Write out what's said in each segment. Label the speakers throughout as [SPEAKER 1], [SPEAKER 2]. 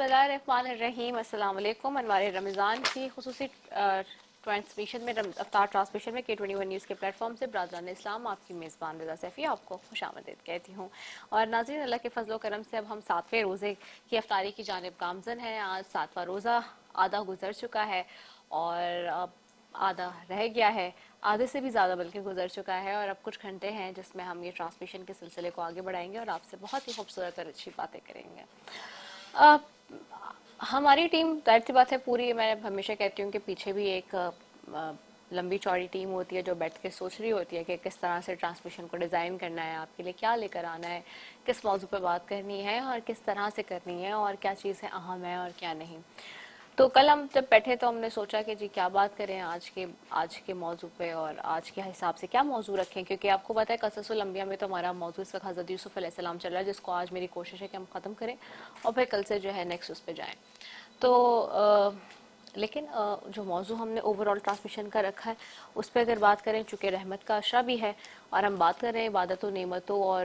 [SPEAKER 1] बिस्मिल्लाहिर्रहमानिर्रहीम। अस्सलाम वालेकुम। अनवार रमज़ान की खुसूसी ट्रांसमिशन में अफ्तार ट्रांसमिशन में K21 न्यूज़ के प्लेटफॉर्म से बरादरान इस्लाम आपकी मेज़बान रज़ा सैफ़ी आपको खुशामदीद कहती हूँ। और नाज़रीन, अल्लाह के फजल करम से अब हम 7वें रोज़े की अफ्तारी की जानिब गामज़न हैं। आज 7वां रोज़ा आधा गुजर चुका है और अब आधा रह गया है, आधे से भी ज़्यादा बल्कि गुजर चुका है। और अब कुछ घंटे हैं जिसमें हम ये ट्रांसमिशन के सिलसिले को आगे बढ़ाएंगे और आपसे बहुत ही खूबसूरत और अच्छी बातें करेंगे। अ, हमारी टीम जाहिर सी बात है पूरी, मैं हमेशा कहती हूँ कि पीछे भी एक लंबी चौड़ी टीम होती है जो बैठ के सोच रही होती है कि किस तरह से ट्रांसमिशन को डिज़ाइन करना है, आपके लिए क्या लेकर आना है, किस मौजू पर बात करनी है और किस तरह से करनी है और क्या चीज़ें अहम है और क्या नहीं। तो कल हम जब बैठे तो हमने सोचा कि जी क्या बात करें आज के मौजू पे और आज के हिसाब से क्या मौजू रखें, क्योंकि आपको पता है कससुल अंबिया में तो हमारा मौजू इस वक्त हज़रत यूसुफ अलैहिस्सलाम चल रहा है, जिसको आज मेरी कोशिश है कि हम ख़त्म करें और फिर कल से जो है नेक्स्ट उस पर जाएँ। तो लेकिन जो मौजू हमने ओवरऑल ट्रांसमिशन का रखा है उस पर अगर बात करें, चूँकि रहमत का अशरा भी है और हम बात कर रहे हैं इबादत व नेमतों और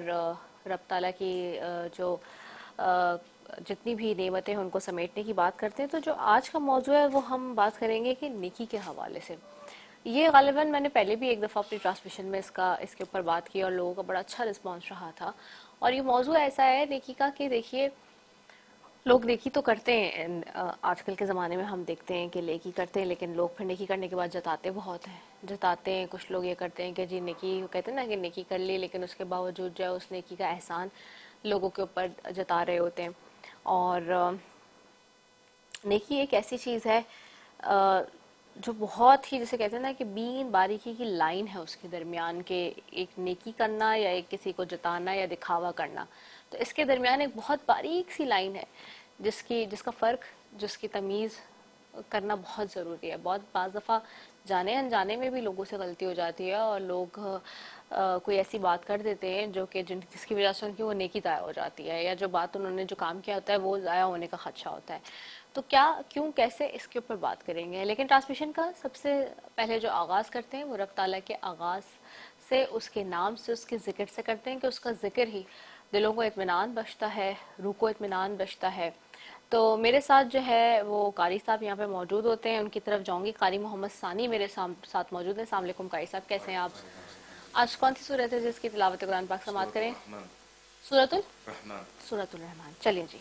[SPEAKER 1] रब ताला की जो जितनी भी नेमतें हैं उनको समेटने की बात करते हैं, तो जो आज का मौजू है वो हम बात करेंगे कि नेकी के हवाले से। ये गालिबन मैंने पहले भी एक दफ़ा अपनी ट्रांसमिशन में इसके ऊपर बात की और लोगों का बड़ा अच्छा रिस्पॉन्स रहा था। और ये मौजू ऐसा है नेकी का कि देखिए, लोग नेकी तो करते हैं, आजकल के ज़माने में हम देखते हैं कि नेकी करते हैं, लेकिन लोग फिर नेकी करने के बाद जताते बहुत हैं, जताते हैं। कुछ लोग ये करते हैं कि जी नेकी, कहते हैं ना कि नेकी कर ली, लेकिन उसके बावजूद जो है उस नेकी का एहसान लोगों के ऊपर जता रहे होते हैं। और नेकी एक ऐसी चीज़ है जो बहुत ही, जैसे कहते हैं ना कि बीन बारीकी की लाइन है उसके दरमियान के, एक नेकी करना या एक किसी को जताना या दिखावा करना, तो इसके दरमियान एक बहुत बारीक सी लाइन है जिसका फ़र्क, जिसकी तमीज़ करना बहुत ज़रूरी है। बहुत बाज़ दफ़ा जाने अनजाने में भी लोगों से गलती हो जाती है और लोग कोई ऐसी बात कर देते हैं जो कि जिसकी वजह से उनकी वो नेकी ज़ाया हो जाती है, या जो बात उन्होंने जो काम किया होता है वो ज़ाया होने का खदशा होता है। तो क्या, क्यों, कैसे, इसके ऊपर बात करेंगे। लेकिन ट्रांसमिशन का सबसे पहले जो आगाज़ करते हैं वो रब ताला के आगाज़ से, उसके नाम से, उसके ज़िक्र से करते हैं कि उसका ज़िक्र ही दिलों को इत्मीनान बख्शता है, रूह को इत्मीनान बख्शता है। तो मेरे साथ जो है वो कारी साहब यहाँ पे मौजूद होते हैं, उनकी तरफ जाऊंगी। कारी मोहम्मद सानी मेरे साथ मौजूद हैं। अस्सलाम वालेकुम कारी साहब, कैसे हैं आप? आज कौन सी सूरत है जिसकी तिलावत कुरान पाक समात करें? सूरतुल सूरतुल रहमान। चलिए जी।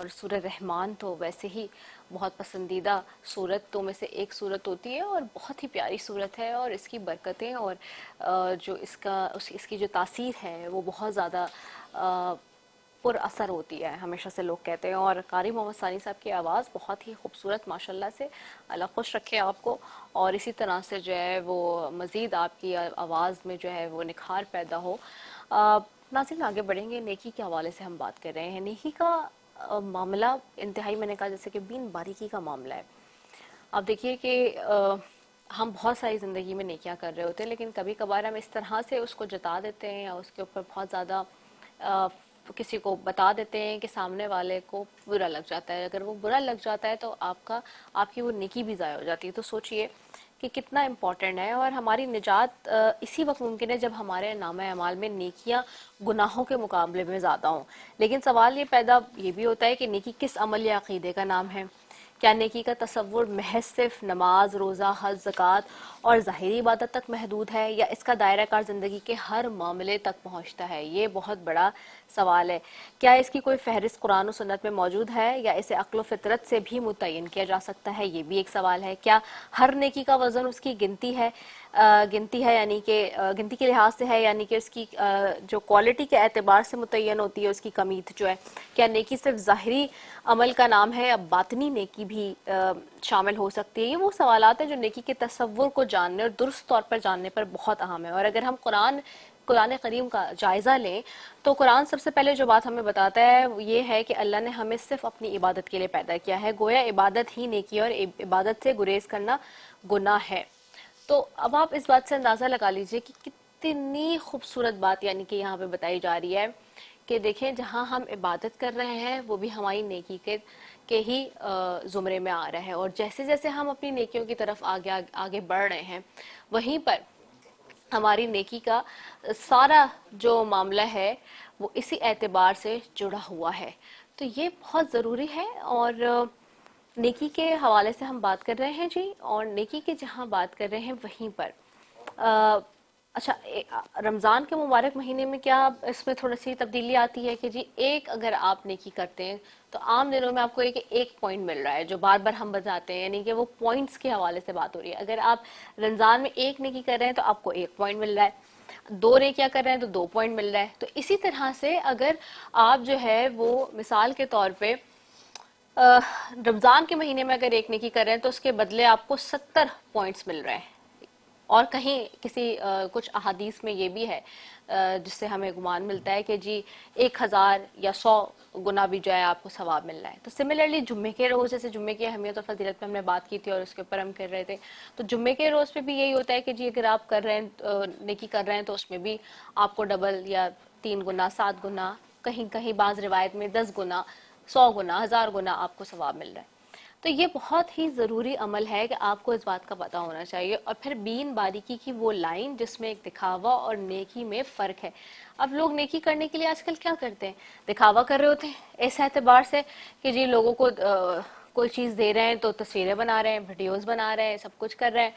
[SPEAKER 1] और सूरह रहमान तो वैसे ही बहुत पसंदीदा सूरतों में से एक सूरत होती है और बहुत ही प्यारी सूरत है, और इसकी बरकतें और जो इसकी जो तासीर है वो बहुत ज़्यादा पुर असर होती है, हमेशा से लोग कहते हैं। और कारी मोहम्मद सानी साहब की आवाज़ बहुत ही खूबसूरत, माशाल्लाह से, अल्लाह खुश रखे आपको, और इसी तरह से जो है वो मज़ीद आपकी आवाज़ में जो है वो निखार पैदा हो। नाज़रीन, आगे बढ़ेंगे। नेकी के हवाले से हम बात कर रहे हैं। नेकी का मामला इंतहाई, मैंने कहा जैसे कि बीन बारीकी का मामला है। आप देखिए कि हम बहुत सारी ज़िंदगी में नेकियां कर रहे होते हैं, लेकिन कभी कभार हम इस तरह से उसको जता देते हैं या उसके ऊपर बहुत ज़्यादा किसी को बता देते हैं कि सामने वाले को बुरा लग जाता है। अगर वो बुरा लग जाता है तो आपकी वो नेकी भी ज़ाया हो जाती है। तो सोचिए कि कितना इम्पोर्टेंट है, और हमारी निजात इसी वक्त मुमकिन है जब हमारे नामा अमाल में नेकियां गुनाहों के मुकाबले में ज़्यादा हों। लेकिन सवाल ये भी होता है कि नेकी किस अमल या अकीदे का नाम है। क्या नेकी का तसव्वुर महज सिर्फ नमाज, रोज़ा, हज, ज़कात और ज़ाहिरी इबादत तक महदूद है, या इसका दायरा कार ज़िंदगी के हर मामले तक पहुँचता है? ये बहुत बड़ा सवाल है। क्या इसकी कोई फहरिस्त कुरान और सुन्नत में मौजूद है, या इसे अक्ल व फितरत से भी मुतय्यन किया जा सकता है? ये भी एक सवाल है। क्या हर नेकी का वज़न उसकी गिनती है यानी कि गिनती के लिहाज से है, यानी कि उसकी जो क्वालिटी के एतबार से मुतय्यन होती है उसकी कमीत जो है? क्या नेकी सिर्फ ज़ाहिरी अमल का नाम है, या बातनी नेकी भी शामिल हो सकती है? ये वो सवालात हैं जो नेकी के तसव्वुर को जानने और दुरुस्त तौर पर जानने पर बहुत अहम है। और अगर हम कुरान करीम का जायज़ा लें तो कुरान सबसे पहले जो बात हमें बताता है वो ये है कि अल्लाह ने हमें सिर्फ अपनी इबादत के लिए पैदा किया है। गोया इबादत ही नेकी और इबादत से गुरेज करना गुनाह है। तो अब आप इस बात से अंदाज़ा लगा लीजिए कि कितनी खूबसूरत बात यानी कि यहाँ पे बताई जा रही है कि देखें, जहाँ हम इबादत कर रहे हैं वो भी हमारी नेकी के ही ज़ुमरे में आ रहा है, और जैसे जैसे हम अपनी नेकियों की तरफ आगे बढ़ रहे हैं वहीं पर हमारी नेकी का सारा जो मामला है वो इसी एतबार से जुड़ा हुआ है। तो ये बहुत ज़रूरी है। और नेकी के हवाले से हम बात कर रहे हैं जी, और नेकी की जहाँ बात कर रहे हैं वहीं पर अच्छा, रमज़ान के मुबारक महीने में क्या इसमें थोड़ी सी तब्दीली आती है कि जी एक अगर आप नेकी करते हैं तो आम दिनों में आपको एक पॉइंट मिल रहा है जो बार बार हम बताते हैं, यानी कि वो पॉइंट्स के हवाले से बात हो रही है। अगर आप रमज़ान में एक नेकी कर रहे हैं तो आपको 1 पॉइंट मिल रहा है, 2 नेकियां कर रहे हैं तो 2 पॉइंट मिल रहा है। तो इसी तरह से अगर आप जो है वो मिसाल के तौर पे रमज़ान के महीने में अगर एक नेकी कर रहे हैं तो उसके बदले आपको 70 पॉइंट्स मिल रहे हैं। और कहीं कुछ अहादीस में ये भी है जिससे हमें गुमान मिलता है कि जी 1000 या 100 गुना भी जो है आपको सवाब मिल रहा है। तो सिमिलरली जुम्मे के रोज़, जैसे जुम्मे की अहमियत और फजीलत पे हमने बात की थी और उसके ऊपर हम कर रहे थे, तो जुम्मे के रोज़ पे भी यही होता है कि जी अगर आप कर रहे हैं नेकी कर रहे हैं तो उसमें भी आपको डबल या 3 गुना, 7 गुना, कहीं कहीं बाज़ रिवायत में 10 गुना, 100 गुना, 1000 गुना आपको सवाब मिल रहा है। तो ये बहुत ही ज़रूरी अमल है कि आपको इस बात का पता होना चाहिए। और फिर बीन बारीकी की वो लाइन जिसमें एक दिखावा और नेकी में फ़र्क है। अब लोग नेकी करने के लिए आजकल क्या करते हैं, दिखावा कर रहे होते हैं इस एतबार से कि जी लोगों को कोई चीज़ दे रहे हैं तो तस्वीरें बना रहे हैं, वीडियोज़ बना रहे हैं, सब कुछ कर रहे हैं।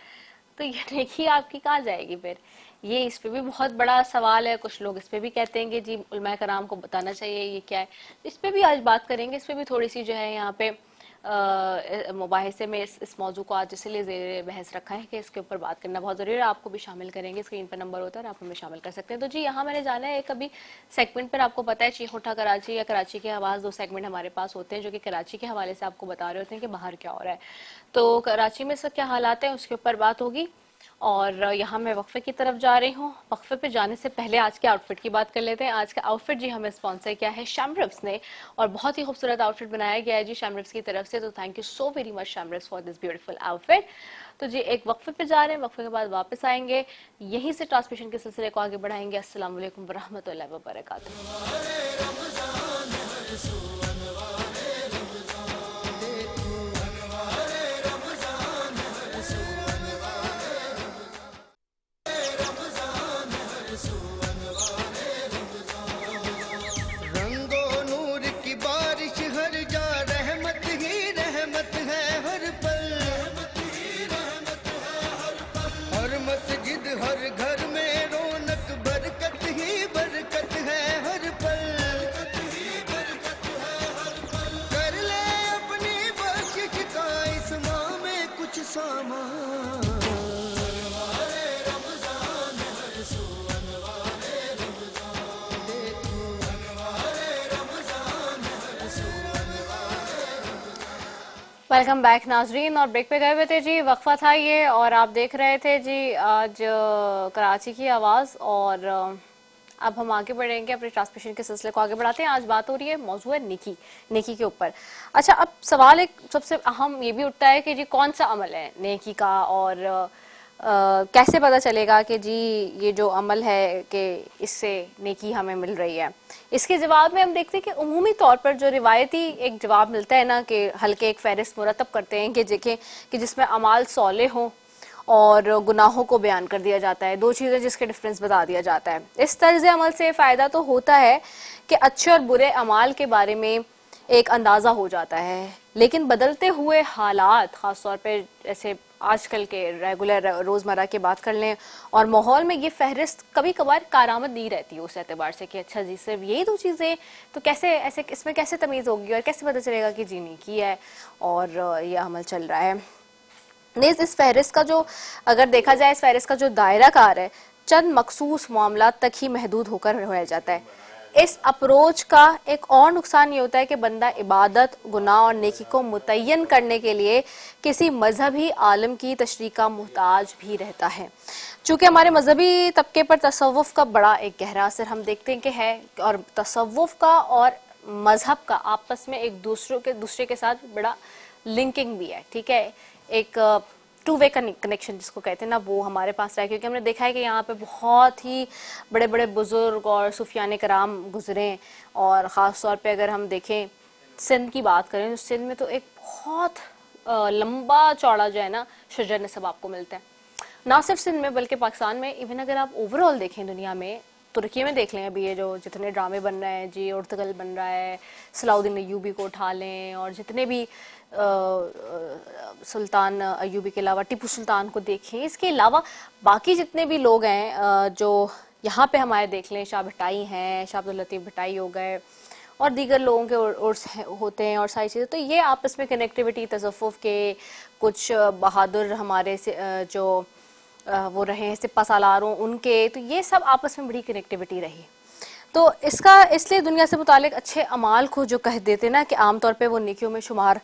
[SPEAKER 1] तो ये नेकी आपकी कहाँ जाएगी फिर? ये इस पे भी बहुत बड़ा सवाल है। कुछ लोग इस पे भी कहते हैं कि जी उलमा कराम को बताना चाहिए ये क्या है। इस पे भी आज बात करेंगे। इस पे भी थोड़ी सी जो है यहाँ पे मुबाहिसे में इस मौजू को आज इसलिए ज़ेरे बहस रखा है कि इसके ऊपर बात करना बहुत ज़रूरी है। आपको भी शामिल करेंगे, स्क्रीन पर नंबर होता है और आप हमें शामिल कर सकते हैं। तो जी यहाँ मैंने जाना है एक अभी सेगमेंट पर, आपको पता है चीख उठा कराची या कराची की आवाज़, 2 सेगमेंट हमारे पास होते हैं जो कि कराची के हवाले से आपको बता रहे होते हैं कि बाहर क्या हो रहा है। तो कराची में क्या हालात हैं उसके ऊपर बात होगी। और यहाँ मैं वक्फे की तरफ जा रही हूँ। वक्फे पे जाने से पहले आज के आउटफिट की बात कर लेते हैं। आज का आउटफिट जी हमें स्पॉन्सर किया है शैमरव्स ने, और बहुत ही खूबसूरत आउटफिट बनाया गया है जी शैमरव्स की तरफ से। तो thank you so very much शैमरव्स फॉर दिस ब्यूटीफुल आउटफिट। तो जी एक वक्फे पे जा रहे हैं, वक्फे के बाद वापस आएंगे, यहीं से ट्रांसमिशन के सिलसिले को आगे बढ़ाएंगे। अस्सलाम वालेकुम वरहमतुल्लाहि वबरकातुहू।
[SPEAKER 2] रंगो नूर की बारिश हर जा, रहमत ही रहमत है हर पल, हर मस्जिद हर घर में रौनक, बरकत ही बरकत है हर पल। सामान।
[SPEAKER 1] वेलकम बैक नाजरीन। और ब्रेक पे गए हुए थे जी, वक्फा था ये, और आप देख रहे थे जी आज कराची की आवाज़। और अब हम आगे बढ़ेंगे, अपने ट्रांसमिशन के सिलसिले को आगे बढ़ाते हैं। आज बात हो रही है, मौजू है नेकी, नेकी के ऊपर। अच्छा, अब सवाल एक सबसे अहम ये भी उठता है कि जी कौन सा अमल है नेकी का, और कैसे पता चलेगा कि जी ये जो अमल है कि इससे नेकी हमें मिल रही है। इसके जवाब में हम देखते हैं कि उमूमी तौर पर जो रिवायती एक जवाब मिलता है ना, कि हल्के एक फहरिस्त मुरतब करते हैं कि देखें कि जिसमें अमाल सौले हों और गुनाहों को बयान कर दिया जाता है, दो चीज़ें जिसके डिफरेंस बता दिया जाता है। इस तर्ज अमल से फ़ायदा तो होता है कि अच्छे और बुरे अमाल के बारे में एक अंदाज़ा हो जाता है, लेकिन बदलते हुए हालात, ख़ास तौर पे जैसे आजकल के रेगुलर रोज़मर्रा की बात कर लें, और माहौल में ये फहरिस्त कभी कभार कारआमद नहीं रहती उस एतबार से कि अच्छा जी सिर्फ यही दो चीज़ें, तो कैसे ऐसे इसमें कैसे तमीज़ होगी और कैसे पता चलेगा कि जी नेकी है और ये अमल चल रहा है। नेज़ इस फहरिस्त का जो, अगर देखा जाए, इस फहरिस्त का जो दायरा कार है चंद मखसूस मामलात तक ही महदूद होकर रह जाता है। इस अप्रोच का एक और नुकसान ये होता है कि बंदा इबादत, गुनाह और नेकी को मुतय्यन करने के लिए किसी मजहबी आलम की तशरीह का मुहताज भी रहता है। चूँकि हमारे मजहबी तबके पर तसव्वुफ का बड़ा एक गहरा असर हम देखते हैं कि है, और तसव्वुफ का और मजहब का आपस में एक दूसरे के साथ बड़ा लिंकिंग भी है। ठीक है, एक टू वे कनेक्शन जिसको कहते हैं ना, वो हमारे पास रहा है, क्योंकि हमने देखा है कि यहाँ पे बहुत ही बड़े बड़े बुजुर्ग और सूफियाने कराम गुजरे। और ख़ास तौर पे अगर हम देखें सिंध की बात करें, तो सिंध में तो एक बहुत लंबा चौड़ा जो है ना शजर नसब आपको मिलता है, ना सिर्फ सिंध में बल्कि पाकिस्तान में। इवन अगर आप ओवरऑल देखें दुनिया में, तुर्की में देख लें, अभी ये जो जितने ड्रामे बन रहे हैं जी, उर्तगल बन रहा है, सलाउद्दीन अय्यूबी को उठा लें, और जितने भी सुल्तान अय्यूबी के अलावा टीपू सुल्तान को देखें, इसके अलावा बाकी जितने भी लोग हैं जो यहाँ पे हमारे देख लें, शाह भट्टाई हैं, शाह अब्दुल लतीफ़ भट्टाई हो गए, और दीगर लोगों के उर्स होते हैं और सारी चीज़ें, तो ये आपस में कनेक्टिविटी तसव्वुफ़ के कुछ बहादुर हमारे से जो वो रहे हैं सिपा सालारों उनके, तो ये सब आपस में बड़ी कनेक्टिविटी रही। तो इसका इसलिए दुनिया से मुतालिक अच्छे अमाल को जो कह देते ना कि आमतौर पे वो नेकियों में शुमार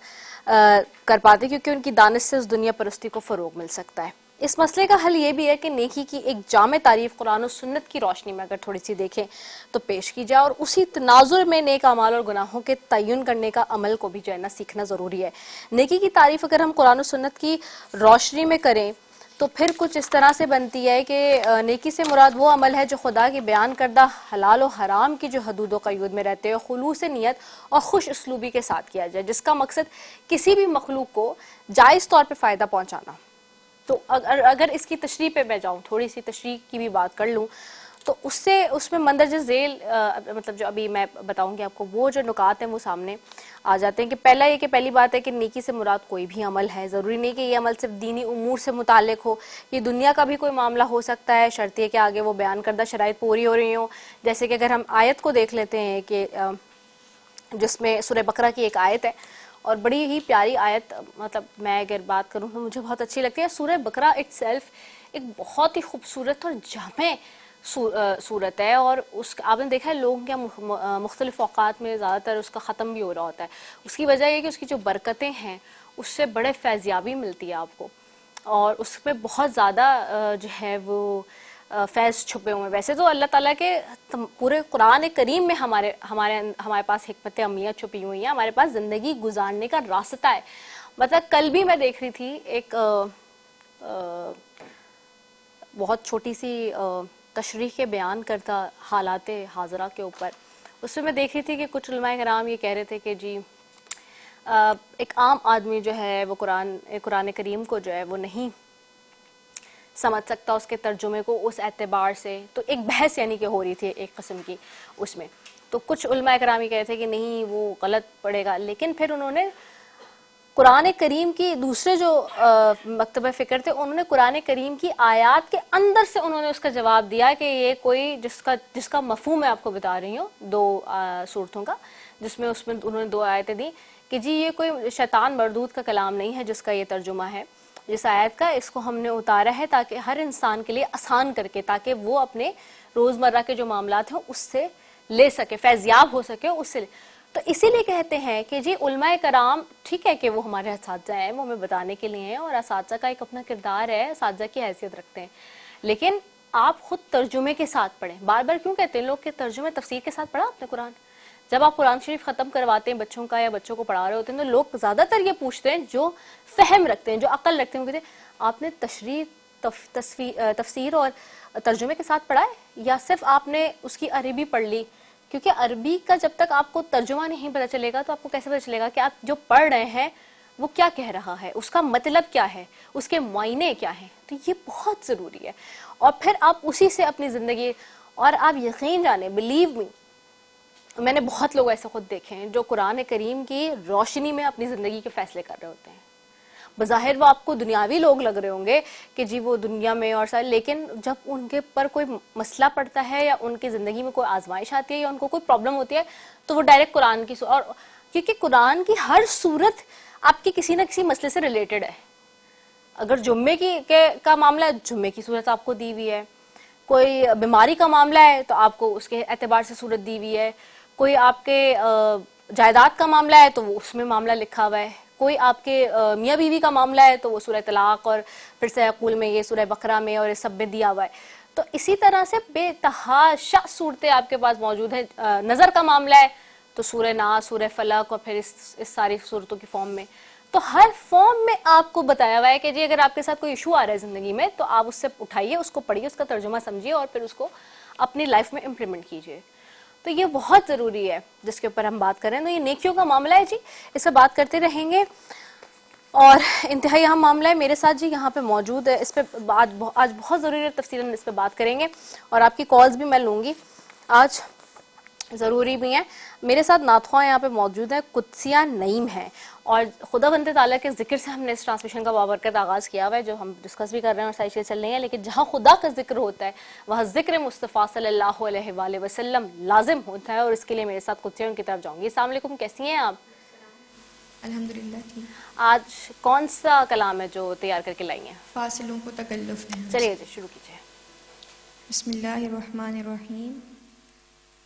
[SPEAKER 1] कर पाते, क्योंकि उनकी दानिश से उस दुनिया परस्ती को फ़रोग मिल सकता है। इस मसले का हल ये भी है कि नेकी की एक जामे तारीफ कुरान और सुन्नत की रोशनी में अगर थोड़ी सी देखें तो पेश की जाए, और उसी तनाजुर में नेक अमाल और गुनाहों के तयन करने का अमल को भी जो है ना सीखना ज़रूरी है। नेकी की तारीफ अगर हम कुरान और सुन्नत की रोशनी में करें तो फिर कुछ इस तरह से बनती है कि नेकी से मुराद वो अमल है जो खुदा की बयान करदा हलाल और हराम की जो हदूद व क़यूद में रहते हुए खुलूस नियत और खुश उसलूबी के साथ किया जाए, जिसका मकसद किसी भी मखलूक को जायज़ तौर पे फ़ायदा पहुंचाना। तो अगर इसकी तशरीह पे मैं जाऊँ, थोड़ी सी तशरीह की भी बात कर लूँ, तो उससे उसमें मंदरज झेल मतलब जो अभी मैं बताऊंगी आपको, वो जो नुकात हैं वो सामने आ जाते हैं। कि पहला ये कि पहली बात है कि नेकी से मुराद कोई भी अमल है, ज़रूरी नहीं कि ये अमल सिर्फ दीनी उमूर से मुतालिक हो, ये दुनिया का भी कोई मामला हो सकता है, शर्त है कि आगे वो बयान करदा शराइत पूरी हो रही हो। जैसे कि अगर हम आयत को देख लेते हैं कि जिसमें सूरह बकरा की एक आयत है, और बड़ी ही प्यारी आयत, मतलब मैं अगर बात करूँ तो मुझे बहुत अच्छी लगती है। सूरह बकरा इट्सेल्फ एक बहुत ही खूबसूरत और जामे सूरत है, और उस आपने देखा है लोगों के मुख्तलिफ औक़ात में ज़्यादातर उसका ख़त्म भी हो रहा होता है। उसकी वजह ये कि उसकी जो बरकतें हैं उससे बड़े फैज़याबी मिलती है आपको, और उसमें बहुत ज़्यादा जो है वो फैज़ छुपे हुए हैं। वैसे तो अल्लाह ताला के पूरे कुरान करीम में हमारे पास हिकमत अमलियाँ छुपी हुई हैं, हमारे पास ज़िंदगी गुजारने का रास्ता है। मतलब कल भी मैं देख रही थी एक बहुत छोटी सी तशरीह के बयान करता हालात हाजरा के ऊपर, उसमें मैं देख रही थी कि कुछ उलमाए कराम ये कह रहे थे कि जी एक आम आदमी जो है वो कुरान करीम को जो है वो नहीं समझ सकता, उसके तर्जुमे को उस एतबार से। तो एक बहस यानी कि हो रही थी एक किस्म की उसमें, तो कुछ उलमाए कराम ये कह रहे थे कि नहीं वो गलत पड़ेगा, लेकिन फिर उन्होंने कुरान करीम की दूसरे जो मकतब फ़िक्र थे, उन्होंने कुरान करीम की आयात के अंदर से उन्होंने उसका जवाब दिया कि ये कोई जिसका मफहूम मैं आपको बता रही हूँ, दो सूरतों का, जिसमें उसमें उन्होंने दो आयतें दी कि जी ये कोई शैतान मरदूद का कलाम नहीं है जिसका ये तर्जुमा है, जिस आयत का, इसको हमने उतारा है ताकि हर इंसान के लिए आसान करके, ताकि वो अपने रोज़मर्रा के जो मामलात हैं उससे ले सके, फैज़याब हो सके उससे। तो इसीलिए कहते हैं कि जी उलमाए कराम, ठीक है कि वो हमारे असातिज़ा हैं, वो हमें बताने के लिए हैं और असातिज़ा का एक अपना किरदार है, असातिज़ा की हैसियत रखते हैं, लेकिन आप खुद तर्जुमे के साथ पढ़ें। बार बार क्यों कहते हैं लोग कि तर्जुमे तफसीर के साथ पढ़ा आपने कुरान? जब आप कुरान शरीफ ख़त्म करवाते हैं बच्चों का या बच्चों को पढ़ा रहे होते हैं तो लोग ज़्यादातर ये पूछते हैं जो फ़हम रखते हैं, जो अक्ल रखते हैं, वो कहते हैं आपने तशरीह, तफसीर और तर्जुमे के साथ पढ़ा है या सिर्फ आपने उसकी अरबी पढ़ ली? क्योंकि अरबी का जब तक आपको तर्जुमा नहीं पता चलेगा तो आपको कैसे पता चलेगा कि आप जो पढ़ रहे हैं वो क्या कह रहा है, उसका मतलब क्या है, उसके मायने क्या हैं। तो ये बहुत ज़रूरी है और फिर आप उसी से अपनी ज़िंदगी, और आप यकीन जाने, बिलीव मी, मैंने बहुत लोग ऐसे खुद देखे हैं जो कुरान करीम की रोशनी में अपनी ज़िंदगी के फैसले कर रहे होते हैं। बज़ाहिर वो आपको दुनियावी लोग लग रहे होंगे कि जी वो दुनिया में और सारे, लेकिन जब उनके पर कोई मसला पड़ता है या उनकी ज़िंदगी में कोई आजमाइश आती है या उनको कोई प्रॉब्लम होती है तो वो डायरेक्ट कुरान की, और क्योंकि कुरान की हर सूरत आपकी किसी न किसी मसले से रिलेटेड है। अगर जुम्मे का मामला है, जुम्मे की सूरत आपको दी हुई है, कोई बीमारी का मामला है तो आपको उसके एतबार से सूरत दी हुई है, कोई आपके जायदाद का मामला है तो वो उसमें मामला लिखा हुआ है, कोई आपके मियाँ बीवी का मामला है तो वो सूरह तलाक और फिर से यकूल में, ये सूरह बकरा में और इस सब में दिया हुआ है। तो इसी तरह से बेतहाशा सूरतें आपके पास मौजूद हैं। नज़र का मामला है तो सूरह नास, सूरह फलक और फिर इस सारी सूरतों की फॉर्म में, तो हर फॉर्म में आपको बताया हुआ है कि जी अगर आपके साथ कोई इशू आ रहा है ज़िंदगी में तो आप उससे उठाइए, उसको पढ़िए, उसका तर्जुमा समझिए और फिर उसको अपनी लाइफ में इम्प्लीमेंट कीजिए। तो ये बहुत ज़रूरी है जिसके ऊपर हम बात करें। तो ये नेकियों का मामला है जी, इस पर बात करते रहेंगे और इंतहाई अहम मामला है। मेरे साथ जी यहाँ पे मौजूद है, इस पर आज बहुत ज़रूरी है, तफसीलन इस पर बात करेंगे और आपकी कॉल्स भी मैं लूँगी, आज ज़रूरी भी हैं। मेरे साथ नातख़्वाह यहाँ पे मौजूद है, कुदसिया नईम है और खुदावंद ताला के जिक्र से हमने इस ट्रांसमिशन का बाबरकत आगाज़ किया हुआ है, जो हम डिस्कस भी कर रहे हैं और सारी चीज़ें चल रही हैं। लेकिन जहाँ खुदा का जिक्र होता है वहाँ जिक्र मुस्तफ़ा सल्लल्लाहु अलैहि वसल्लम लाजिम होता है और इसके लिए मेरे साथ कुदसिया की तरफ जाऊँगी। अस्सलाम वालेकुम, कैसी हैं आप?
[SPEAKER 3] अल्हम्दुलिल्लाह ठीक।
[SPEAKER 1] आज कौन सा कलाम है जो तैयार करके लाई हैं?
[SPEAKER 3] फासिलों को तकल्लुफ़ नहीं।
[SPEAKER 1] चलिए जी शुरू कीजिए।
[SPEAKER 3] बिस्मिल्लाहिर्रहमानिर्रहीम।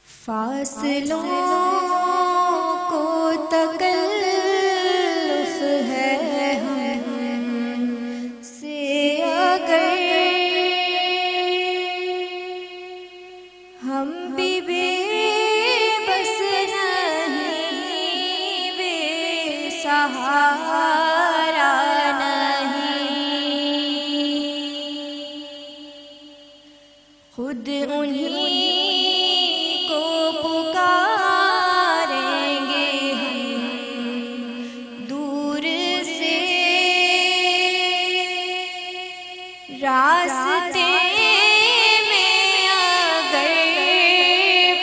[SPEAKER 3] फासिलों को तकल्लुफ़ है हमसे अगर हम भी बेबस नहीं, बेसहारा नहीं, खुद उन्हीं को पुकारेंगे हम दूर से, रास्ते में अगर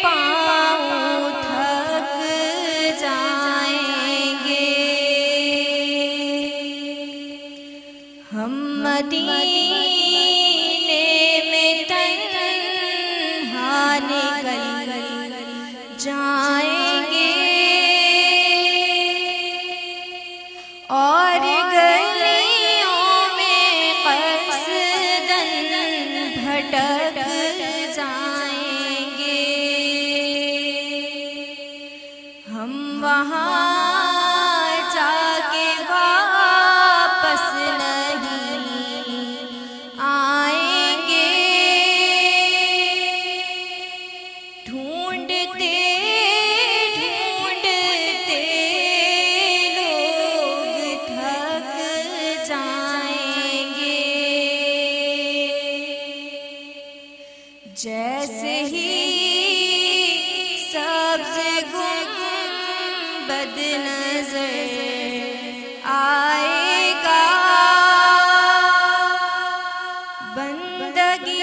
[SPEAKER 3] पाँव थक जाएंगे हम मदीने में तन्हा निकल जाएंगे और गलियों में क़स्दन भटक जाएंगे हम वहाँ जाके वापस नहीं आएंगे। ढूंढते ढूंढते लोग थक जाएंगे, जैसे ही सब्ज़ गुंबद नज़र आएगा, बंदगी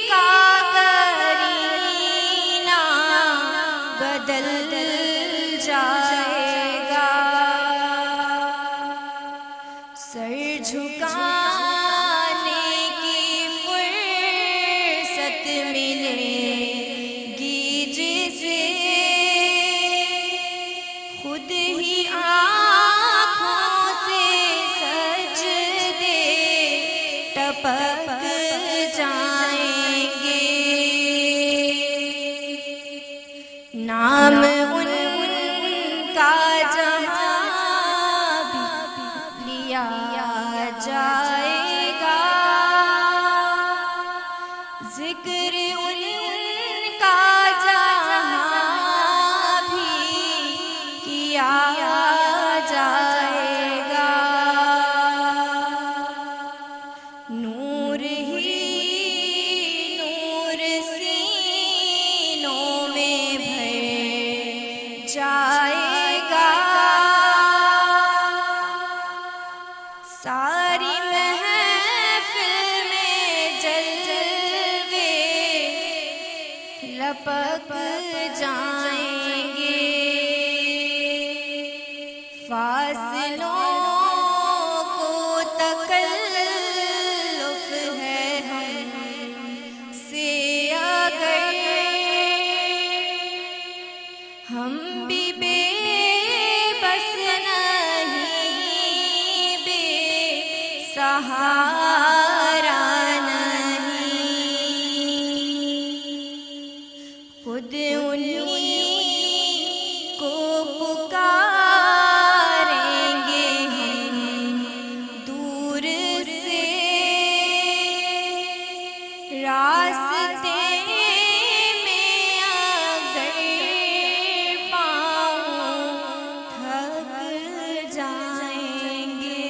[SPEAKER 3] का करीना बदल जाएगा। सर झुकाने की फुर्सत मिलेगी जिसे, खुद ही आँखों से सजदा टपक जाएंगे। नाम उनका जहाँ भी लिया जाएगा, जिक्र उनका जहाँ भी किया जाएगा। नूर ही नूर सीनों में भर जाएगा। सारी महफिल में जलवे लपक जाएंगे। फासलों को तकल्लुफ है हमसे अगर, हम भी बेबस नहीं, बेसहारा नहीं। खुद उन्हीं को पुकारेंगे हम दूर से, रास्ते में अगर पाँव थक जाएंगे।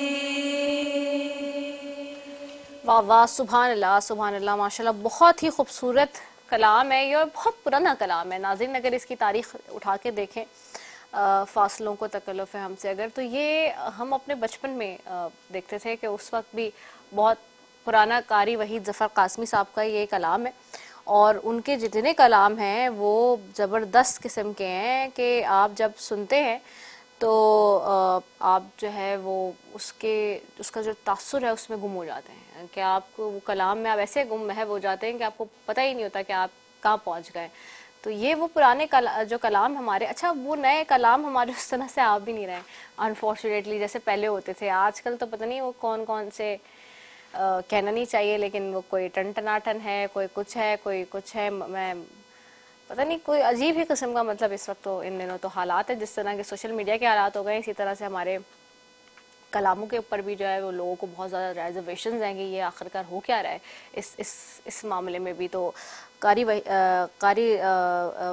[SPEAKER 1] वाह वाह, सुभान अल्लाह, माशाल्लाह, बहुत ही खूबसूरत कलाम है ये और बहुत पुराना कलाम है। नाज़रीन, अगर इसकी तारीख उठा के देखें, फासलों को तकल्लुफ है हमसे अगर, तो ये हम अपने बचपन में देखते थे कि उस वक्त भी बहुत पुराना कारी वहीद ज़फ़र कासमी साहब का ये कलाम है और उनके जितने कलाम हैं वो ज़बरदस्त किस्म के हैं कि आप जब सुनते हैं तो आप जो है वो उसका जो तासुर है उसमें गुम हो जाते हैं कि आपको वो कलाम में आप ऐसे गुम महव हो जाते हैं कि आपको पता ही नहीं होता कि आप कहाँ पहुँच गए। तो ये वो पुराने जो कलाम हमारे, अच्छा वो नए कलाम हमारे उस तरह से आ भी नहीं रहे अनफॉर्चुनेटली जैसे पहले होते थे। आजकल तो पता नहीं वो कौन कौन से कहना नहीं चाहिए लेकिन वो कोई टन-टनाटन है, कोई कुछ है, कोई कुछ है, मैं पता नहीं कोई अजीब ही किस्म का, मतलब इस वक्त तो इन दिनों तो हालात है जिस तरह के सोशल मीडिया के हालात हो गए, इसी तरह से हमारे कलामों के ऊपर भी जो है वो लोगों को बहुत ज़्यादा रिजर्वेशंस हैं कि ये आखिरकार हो क्या रहा है इस मामले में भी। तो कारी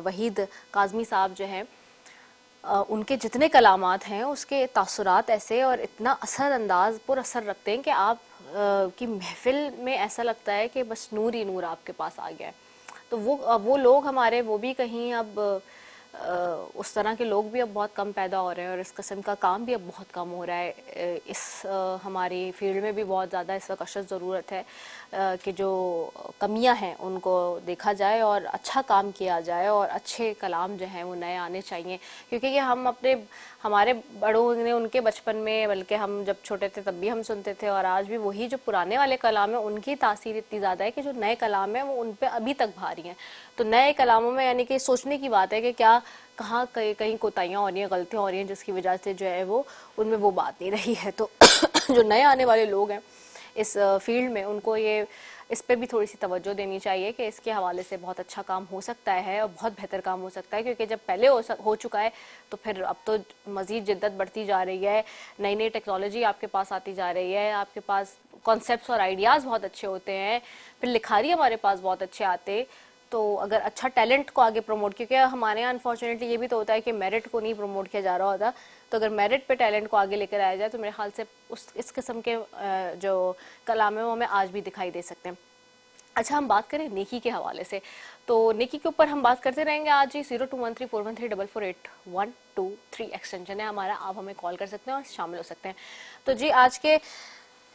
[SPEAKER 1] वहीद काज़मी साहब जो हैं उनके जितने कलामात हैं उसके तासुरात ऐसे और इतना असरअंदाज पुरअसर रखते हैं कि आप की महफिल में ऐसा लगता है कि बस नूर ही नूर आपके पास आ गया है। तो वो लोग हमारे वो भी कहीं अब उस तरह के लोग भी अब बहुत कम पैदा हो रहे हैं और इस किस्म का काम भी अब बहुत कम हो रहा है। हमारी फील्ड में भी बहुत ज़्यादा इस वक्त अशद ज़रूरत है कि जो कमियां हैं उनको देखा जाए और अच्छा काम किया जाए और अच्छे कलाम जो हैं वो नए आने चाहिए, क्योंकि ये हमारे बड़ों ने उनके बचपन में, बल्कि हम जब छोटे थे तब भी हम सुनते थे और आज भी वही जो पुराने वाले कलाम हैं उनकी तासीर इतनी ज़्यादा है कि जो नए कलाम हैं वो उन पर अभी तक भारी हैं। तो नए कलामों में यानी कि सोचने की बात है कि क्या कहाँ कहीं कोताहियाँ हो रही हैं, गलतियाँ हो रही हैं जिसकी वजह से जो है वो उनमें वो बात नहीं रही है। तो जो नए आने वाले लोग हैं इस फील्ड में उनको ये इस पे भी थोड़ी सी तवज्जो देनी चाहिए कि इसके हवाले से बहुत अच्छा काम हो सकता है और बहुत बेहतर काम हो सकता है, क्योंकि जब पहले हो चुका है तो फिर अब तो मज़ीद जिद्दत बढ़ती जा रही है, नई नई टेक्नोलॉजी आपके पास आती जा रही है, आपके पास कॉन्सेप्ट्स और आइडियाज़ बहुत अच्छे होते हैं, फिर लिखारी हमारे पास बहुत अच्छे आते। तो अगर अच्छा टैलेंट को आगे प्रमोट, क्योंकि हमारे यहाँ अनफॉर्चुनेटली ये भी तो होता है कि मेरिट को नहीं प्रमोट किया जा रहा होता, तो अगर मेरिट पे टैलेंट को आगे लेकर आया जाए तो मेरे ख्याल से इस किस्म के जो कलाम है वो हमें आज भी दिखाई दे सकते हैं। अच्छा, हम बात करें नेकी के हवाले से, तो नेकी के ऊपर हम बात करते रहेंगे आज ही। 021341348123 एक्सटेंशन है हमारा, आप हमें कॉल कर सकते हैं और शामिल हो सकते हैं। तो जी आज के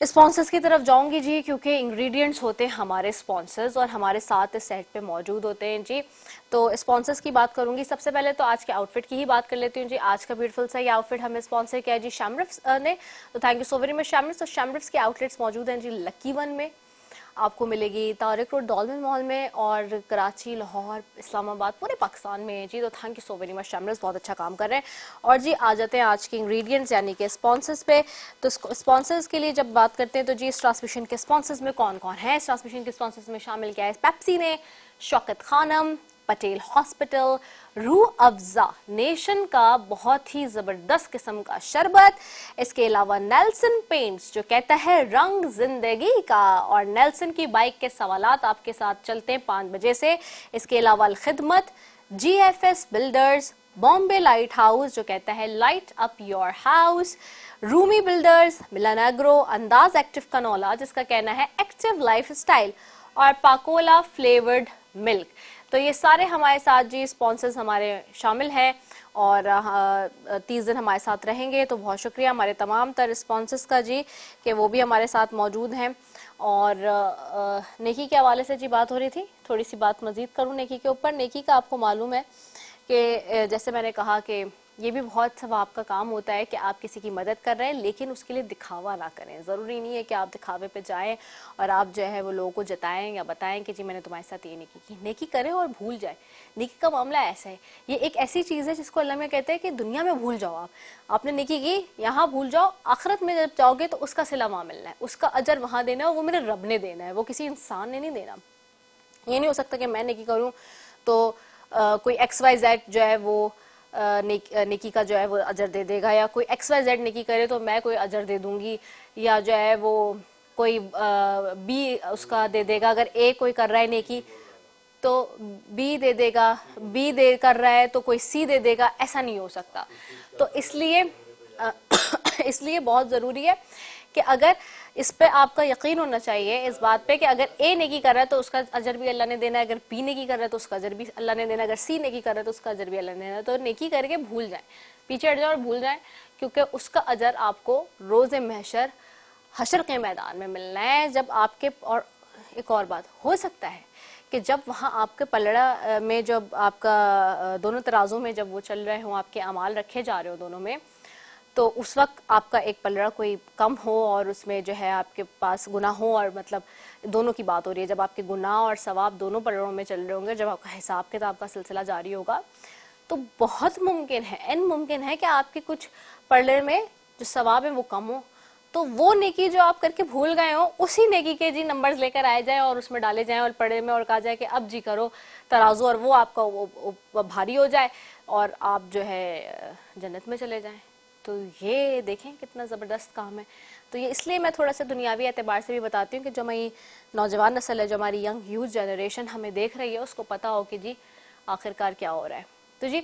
[SPEAKER 1] स्पॉन्सर्स की तरफ जाऊंगी जी, क्योंकि इंग्रेडिएंट्स होते हैं हमारे स्पॉन्सर्स और हमारे साथ इस सेट पे मौजूद होते हैं जी। तो स्पॉन्सर्स की बात करूंगी, सबसे पहले तो आज के आउटफिट की ही बात कर लेती हूँ जी। आज का ब्यूटीफुल सा ये आउटफिट हमें स्पॉन्सर किया है जी शैमरफ्स ने, तो thank you so very much शैमरफ्स। तो शैमरफ्स के आउटलेट्स मौजूद हैं जी लकी वन में, आपको मिलेगी तारिक रोड डॉल्फिन मॉल में, और कराची, लाहौर, इस्लामाबाद, पूरे पाकिस्तान में जी। तो thank you so very much शैमरस, बहुत अच्छा काम कर रहे हैं। और जी आ जाते हैं आज के इंग्रेडिएंट्स यानी कि स्पॉन्सर्स पे। तो स्पॉन्सर्स के लिए जब बात करते हैं तो जी इस ट्रांसमिशन के स्पॉन्सर्स में कौन कौन है। इस ट्रांसमिशन के स्पॉन्सर्स में शामिल किया है पेप्सी ने, शौकत खानम, पटेल हॉस्पिटल, रूह अफ़ज़ा नेशन का बहुत ही जबरदस्त किस्म का शरबत, इसके अलावा नेल्सन पेंट्स जो कहता है रंग जिंदगी का, और नेल्सन की बाइक के सवालात आपके साथ चलते हैं 5 बजे से। इसके अलावा अल Khidmat, GFS builders, Bombay light house जो कहता है light up your house, Roomi builders, Milan agro, Andaz active कनौला जिसका कहना है एक्टिव लाइफ स्टाइल, और पाकोला फ्लेवर्ड मिल्क। तो ये सारे हमारे साथ जी स्पॉन्सर्स हमारे शामिल हैं और 30 दिन हमारे साथ रहेंगे। तो बहुत शुक्रिया हमारे तमाम तर स्पॉन्सर्स का जी कि वो भी हमारे साथ मौजूद हैं। और नेकी के हवाले से जी बात हो रही थी, थोड़ी सी बात मजीद करूँ नेकी के ऊपर। नेकी का आपको मालूम है कि जैसे मैंने कहा कि ये भी बहुत सवाब का काम होता है कि आप किसी की मदद कर रहे हैं, लेकिन उसके लिए दिखावा ना करें। ज़रूरी नहीं है कि आप दिखावे पे जाएं और आप जो है वो लोगों को जताएं या बताएं कि जी मैंने तुम्हारे साथ ये नेकी की। नेकी करें और भूल जाए। नेकी का मामला ऐसा है, ये एक ऐसी चीज़ है जिसको अल्लाह में कहते हैं कि दुनिया में भूल जाओ आप, आपने नेकी की यहाँ भूल जाओ, आखिरत में जब जाओगे तो उसका सिला वहाँ मिलना है, उसका अजर वहाँ देना है, वो मेरे रब ने देना है, वो किसी इंसान ने नहीं देना। ये नहीं हो सकता कि मैं नेकी करूँ तो कोई XYZ जो है वो नेकी का जो है वो अजर दे देगा, या कोई XYZ नेकी करे तो मैं कोई अजर दे दूंगी, या जो है वो कोई B उसका दे देगा। अगर A कोई कर रहा है नेकी तो B दे देगा, B दे कर रहा है तो कोई C दे देगा, ऐसा नहीं हो सकता। तो इसलिए बहुत ज़रूरी है कि अगर इस पे आपका यकीन होना चाहिए इस बात पे कि अगर A नेकी कर रहा है तो उसका अजर भी अल्लाह ने देना है, अगर B नेकी कर रहा है तो उसका अजर भी अल्लाह ने देना है, अगर C नेकी कर रहा है तो उसका अजर भी अल्लाह ने देना है। तो नेकी करके भूल जाएं, पीछे हट जाए और भूल जाएं, क्योंकि उसका अजर आपको रोज़े महशर हशर के मैदान में मिलना है। जब आपके, और एक और बात हो सकता है कि जब वहाँ आपके पलड़ा में जब आपका दोनों तराजों में जब वो चल रहे हों, आपके अमाल रखे जा रहे हो दोनों में, तो उस वक्त आपका एक पलड़ा कोई कम हो और उसमें जो है आपके पास गुनाह हो, और मतलब दोनों की बात हो रही है, जब आपके गुनाह और सवाब दोनों पलड़ों में चल रहे होंगे, जब आपका हिसाब किताब का सिलसिला जारी होगा, तो बहुत मुमकिन है, मुमकिन है कि आपके कुछ पलड़े में जो सवाब है वो कम हो, तो वो नेकी जो आप करके भूल गए हो उसी नेकी के जी नंबर्स लेकर आए जाए और उसमें डाले जाएं और पलड़े में, और कहा जाए कि अब जी करो तराजू, और वो आपका वो भारी हो जाए और आप जो है जन्नत में चले जाएं। तो ये देखें कितना ज़बरदस्त काम है। तो ये इसलिए मैं थोड़ा सा दुनियावी एतबार से भी बताती हूँ कि जो हमारी नौजवान नस्ल है, जो हमारी यंग यूथ जनरेशन हमें देख रही है, उसको पता हो कि जी आखिरकार क्या हो रहा है। तो जी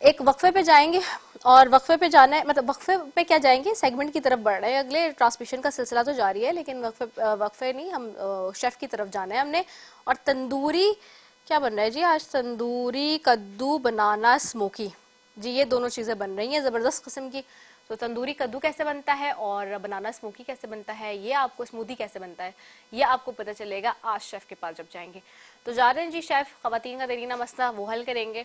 [SPEAKER 1] एक वक्फे पे जाएंगे, और वक्फे पे जाना है, मतलब वक्फे पे क्या जाएंगे, सेगमेंट की तरफ बढ़ रहे हैं। अगले ट्रांसमिशन का सिलसिला तो जारी है, लेकिन वक्फे नहीं, हम शेफ़ की तरफ जाना है हमने। और तंदूरी क्या बन रहा है जी आज, तंदूरी कद्दू बनाना स्मोकी जी, ये दोनों चीज़ें बन रही हैं ज़बरदस्त किस्म की। तो तंदूरी कद्दू कैसे बनता है और बनाना स्मोकी कैसे बनता है, ये आपको स्मूदी कैसे बनता है, ये आपको पता चलेगा आज शेफ़ के पास जब जाएंगे। तो जा रहे हैं जी शेफ़, ख़वातीन का देरीना मसला वो हल करेंगे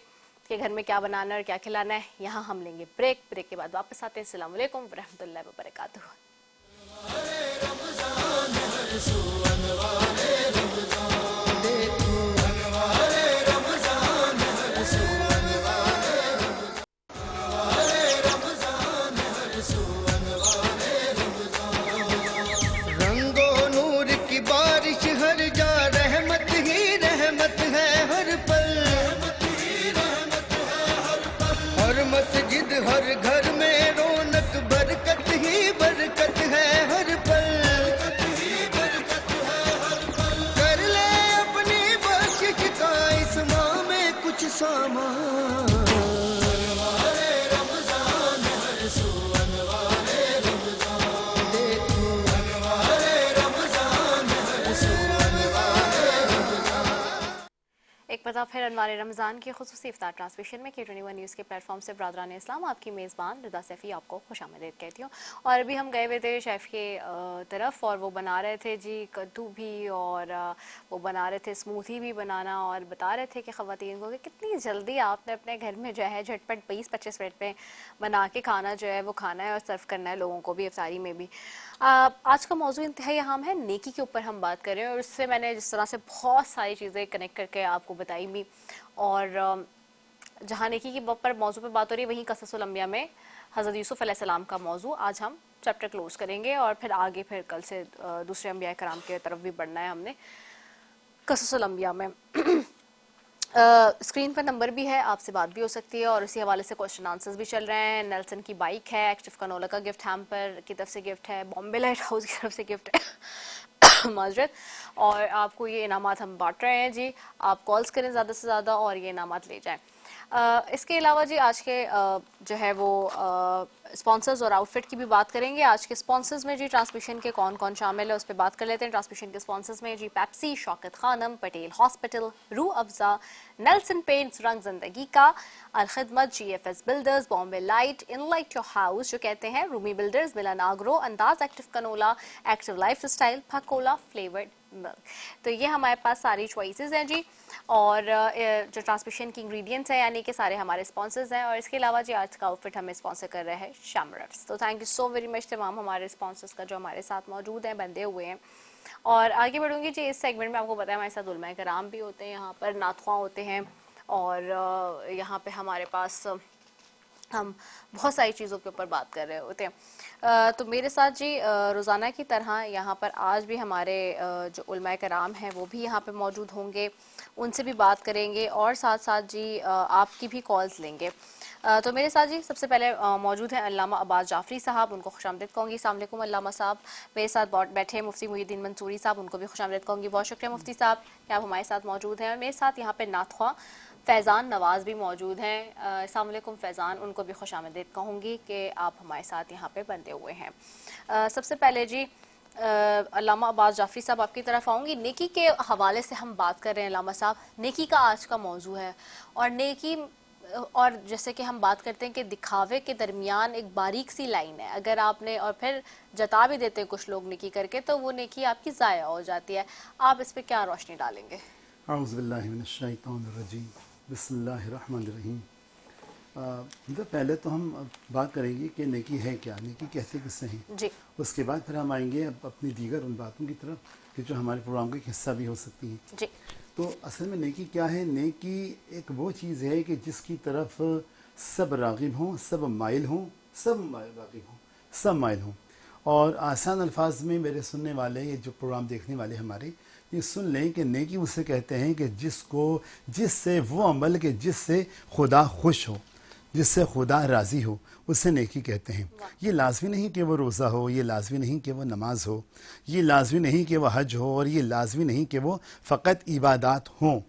[SPEAKER 1] कि घर में क्या बनाना है और क्या खिलाना है। यहाँ हम लेंगे ब्रेक, ब्रेक के बाद वापस आते हैं। अस्सलाम वालेकुम व रहमतुल्लाहि व बरकातुहू।
[SPEAKER 2] मस्जिद हर घर में रौनक बरकत ही बरकत है, हर पल
[SPEAKER 1] मरतबा फिर अनवार रमज़ान की खुसूसी इफ्तार ट्रांसमिशन में K21 न्यूज़ के प्लेटफॉर्म से बरादरान इस्लाम आपकी मेज़बान रिदा सैफ़ी आपको खुशामदीद कहती हूँ। और अभी हम गए हुए थे शेफ़ के तरफ और वो बना रहे थे जी कद्दू भी और वो बना रहे थे स्मूथी भी बनाना और बता रहे थे कि ख़वातीन को कि कितनी जल्दी आपने अपने घर में जो है झटपट 20-25 मिनट में बना के खाना जो है वो खाना है और सर्व करना है लोगों को भी इफ्तारी में भी। आज का मौजूद इंतहाई अहम है, नेकी के ऊपर हम बात कर रहे हैं और उससे मैंने जिस तरह से बहुत सारी चीज़ें कनेक्ट करके आपको बताई भी। और जहाँ नेकी की पर मौजू पे बात हो रही है वहीं कससुल अंबिया में हज़रत यूसुफ अलैहिस्सलाम का मौजू आज हम चैप्टर क्लोज करेंगे और फिर आगे फिर कल से दूसरे अंबिया कराम के तरफ भी बढ़ना है हमने कससुल अंबिया में। स्क्रीन पर नंबर भी है, आपसे बात भी हो सकती है और इसी हवाले से क्वेश्चन आंसर्स भी चल रहे हैं। नेल्सन की बाइक है, एक्टिव कनोला का गिफ्ट हैम्पर की तरफ से गिफ्ट है, बॉम्बे लाइट हाउस की तरफ से गिफ्ट है माजरत, और आपको ये इनामात हम बांट रहे हैं जी। आप कॉल्स करें ज़्यादा से ज़्यादा और ये इनामात ले जाएं। इसके अलावा जी आज के जो है वो स्पॉन्सर्स और आउटफिट की भी बात करेंगे। आज के स्पॉन्सर्स में जी ट्रांसमिशन के कौन कौन शामिल है उस पर बात कर लेते हैं। ट्रांसमिशन के स्पॉन्सर्स में जी Pepsi, Shaukat Khanam, Patel hospital, Rooh Afza, Nelson paints, रंग जिंदगी का, Al Khidmat, GFS builders, Bombay light, enlight your house जो कहते हैं, Roomi builders, Milan agro, Andaz active canola, active life style, Pakola flavoured milk. तो ये हमारे पास सारी चॉइसेस हैं जी और जो ट्रांसमिशन की इंग्रेडिएंट्स हैं यानी कि सारे हमारे स्पॉन्सर्स हैं। और इसके अलावा जी आज का आउटफिट हमें स्पॉन्सर कर रहे हैं शामरफ्स। तो thank you so very much तमाम हमारे स्पॉन्सर्स का जो हमारे साथ मौजूद हैं, बंधे हुए हैं। और आगे बढ़ूंगी जी। इस सेगमेंट में आपको पता है हमारे साथ उलमाए कराम भी होते हैं, यहाँ पर नातख़्वां होते हैं और यहाँ पे हमारे पास हम बहुत सारी चीज़ों के ऊपर बात कर रहे होते हैं। तो मेरे साथ जी रोज़ाना की तरह यहाँ पर आज भी हमारे जो उलमाए कराम हैं वो भी यहाँ पे मौजूद होंगे, उनसे भी बात करेंगे और साथ साथ जी आपकी भी कॉल्स लेंगे। तो मेरे साथ जी सबसे पहले मौजूद हैं अल्लामा अब्बास जाफरी साहब, उनको खुशामदीद कहूँगी। अस्सलाम वालेकुम अल्लामा साहब। मेरे साथ बैठे हैं मुफ्ती मुहीद्दीन मंसूरी साहब, उनको भी खुशामदीद कहूँगी। बहुत शुक्रिया मुफ्ती साहब कि आप हमारे साथ मौजूद हैं। और मेरे साथ यहाँ पर नातख़्वां फैज़ान नवाज़ भी मौजूद हैं। अस्सलाम वालेकुम फैज़ान, उनको भी खुशामदीद कहूँगी कि आप हमारे साथ यहाँ पे बंधे हुए हैं। सबसे पहले जी अल्लामा अब्बास जाफरी साहब आपकी तरफ आऊँगी। नेकी के हवाले से हम बात कर रहे हैं अल्लामा साहब, नेकी का आज का मौजू है और नेकी और जैसे कि हम बात करते हैं कि दिखावे के दरमियान एक बारीक सी लाइन है, अगर आपने और फिर जता भी देते हैं कुछ लोग नेकी करके तो वो नेकी आपकी ज़ाया हो जाती है। आप इस पर क्या रोशनी डालेंगे?
[SPEAKER 4] औज़ु बिल्लाहि मिनश शैतानिर रजीम, बिस्मिल्लाहिर्रहमानिर्रहीम। मतलब पहले तो हम बात करेंगे कि नेकी है क्या, नेकी कहते किससे हैं
[SPEAKER 1] जी।
[SPEAKER 4] उसके बाद फिर हम आएंगे अपनी दीगर उन बातों की तरफ कि जो हमारे प्रोग्राम का हिस्सा भी हो सकती हैं
[SPEAKER 1] जी।
[SPEAKER 4] तो असल में नेकी क्या है? नेकी एक वो चीज़ है कि जिसकी तरफ सब राग़िब हों, सब माइल हों, सब राग़िब हों, सब माइल हों। और आसान अल्फाज में मेरे सुनने वाले, ये जो प्रोग्राम देखने वाले हमारे, ये सुन लें कि नेकी उसे कहते हैं कि जिससे वो अमल के जिससे खुदा खुश हो, जिससे खुदा राज़ी हो, उसे नेकी कहते हैं। ये लाजमी नहीं कि वो रोज़ा हो, ये लाजमी नहीं कि वो नमाज हो, ये लाजमी नहीं कि वो हज हो और ये लाजमी नहीं कि वो फ़कत इबादात हों।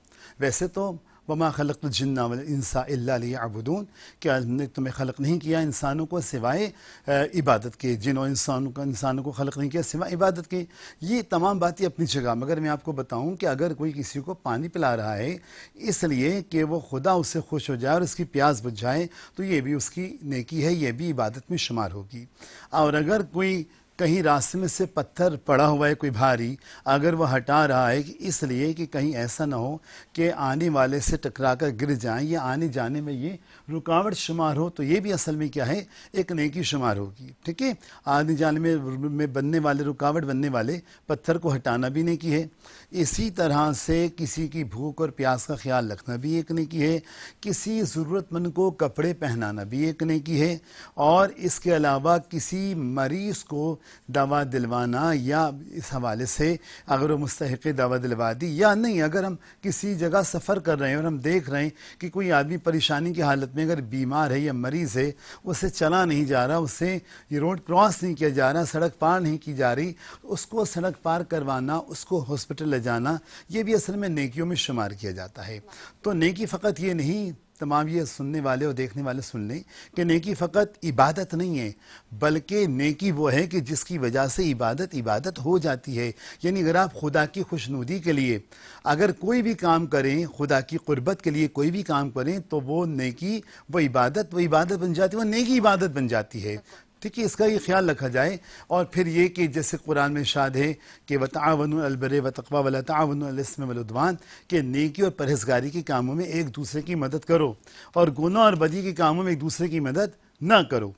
[SPEAKER 4] वैसे तो वमा खलक़तुल जिन्ना वल इंसा इल्ला लियअबुदून, क्या हमने तुम्हें खलक नहीं किया इंसानों को सिवाय इबादत के, जिन्हों इंसानों को खलक नहीं किया सिवाय इबादत के। ये तमाम बातें अपनी जगह, मगर मैं आपको बताऊं कि अगर कोई किसी को पानी पिला रहा है इसलिए कि वो खुदा उससे खुश हो जाए और उसकी प्यास बुझ जाए तो ये भी उसकी नेकी है, ये भी इबादत में शुमार होगी। और अगर कोई कहीं रास्ते में से पत्थर पड़ा हुआ है कोई भारी, अगर वह हटा रहा है कि इसलिए कि कहीं ऐसा ना हो कि आने वाले से टकरा कर गिर जाएं या आने जाने में ये रुकावट शुमार हो, तो ये भी असल में क्या है, एक नेकी शुमार होगी। ठीक है, आने जाने में बनने वाले रुकावट बनने वाले पत्थर को हटाना भी नेकी है। इसी तरह से किसी की भूख और प्यास का ख्याल रखना भी एक नेकी है, किसी ज़रूरतमंद को कपड़े पहनाना भी एक नेकी है, और इसके अलावा किसी मरीज़ को दवा दिलवाना, या इस हवाले से अगर वो मुस्तहिक़ दवा दिलवा दी या नहीं, अगर हम किसी जगह सफ़र कर रहे हैं और हम देख रहे हैं कि कोई आदमी परेशानी की हालत में अगर बीमार है या मरीज़ है, उसे चला नहीं जा रहा, उससे ये रोड क्रॉस नहीं किया जा रहा, सड़क पार नहीं की जा रही, उसको सड़क पार करवाना, उसको हॉस्पिटल ले जाना, ये भी असल में नेकियों में शुमार किया जाता है। तो नेकी फ़कत ये नहीं तमाम ये सुनने वाले और देखने वाले सुन लें कि नेकी फ़कत इबादत नहीं है, बल्कि नेकी वो है कि जिसकी वजह से इबादत हो जाती है। यानी अगर आप खुदा की खुशनुदी के लिए अगर कोई भी काम करें, खुदा की कुर्बत के लिए कोई भी काम करें, तो वो नेकी, वो इबादत बन जाती है, वो नेकी इबादत बन जाती है। ठीक है, इसका ये ख्याल रखा जाए। और फिर ये कि जैसे कुरान में इरशाद है कि वतआवनु अल बिर्रि व तक़वा वला तआवनु अल इस्मि वल उद्वान, कि नेकी और परहेज़गारी के कामों में एक दूसरे की मदद करो और गुनाह और बदी के कामों में एक दूसरे की मदद ना करो।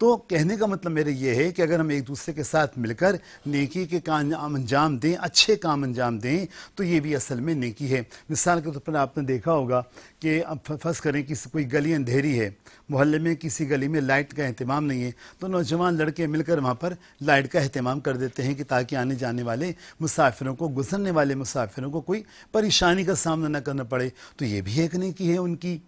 [SPEAKER 4] तो कहने का मतलब मेरा ये है कि अगर हम एक दूसरे के साथ मिलकर नेकी के काम अंजाम दें, अच्छे काम अंजाम दें, तो ये भी असल में नेकी है। मिसाल के तौर पर आपने देखा होगा कि अब फर्ज़ करें कि कोई गली अंधेरी है, मोहल्ले में किसी गली में लाइट का अहतमाम नहीं है, तो नौजवान लड़के मिलकर वहाँ पर लाइट का अहतमाम कर देते हैं कि ताकि आने जाने वाले मुसाफिरों को, गुजरने वाले मुसाफिरों को कोई परेशानी का सामना न करना पड़े। तो ये भी एक नेकी है उनकी।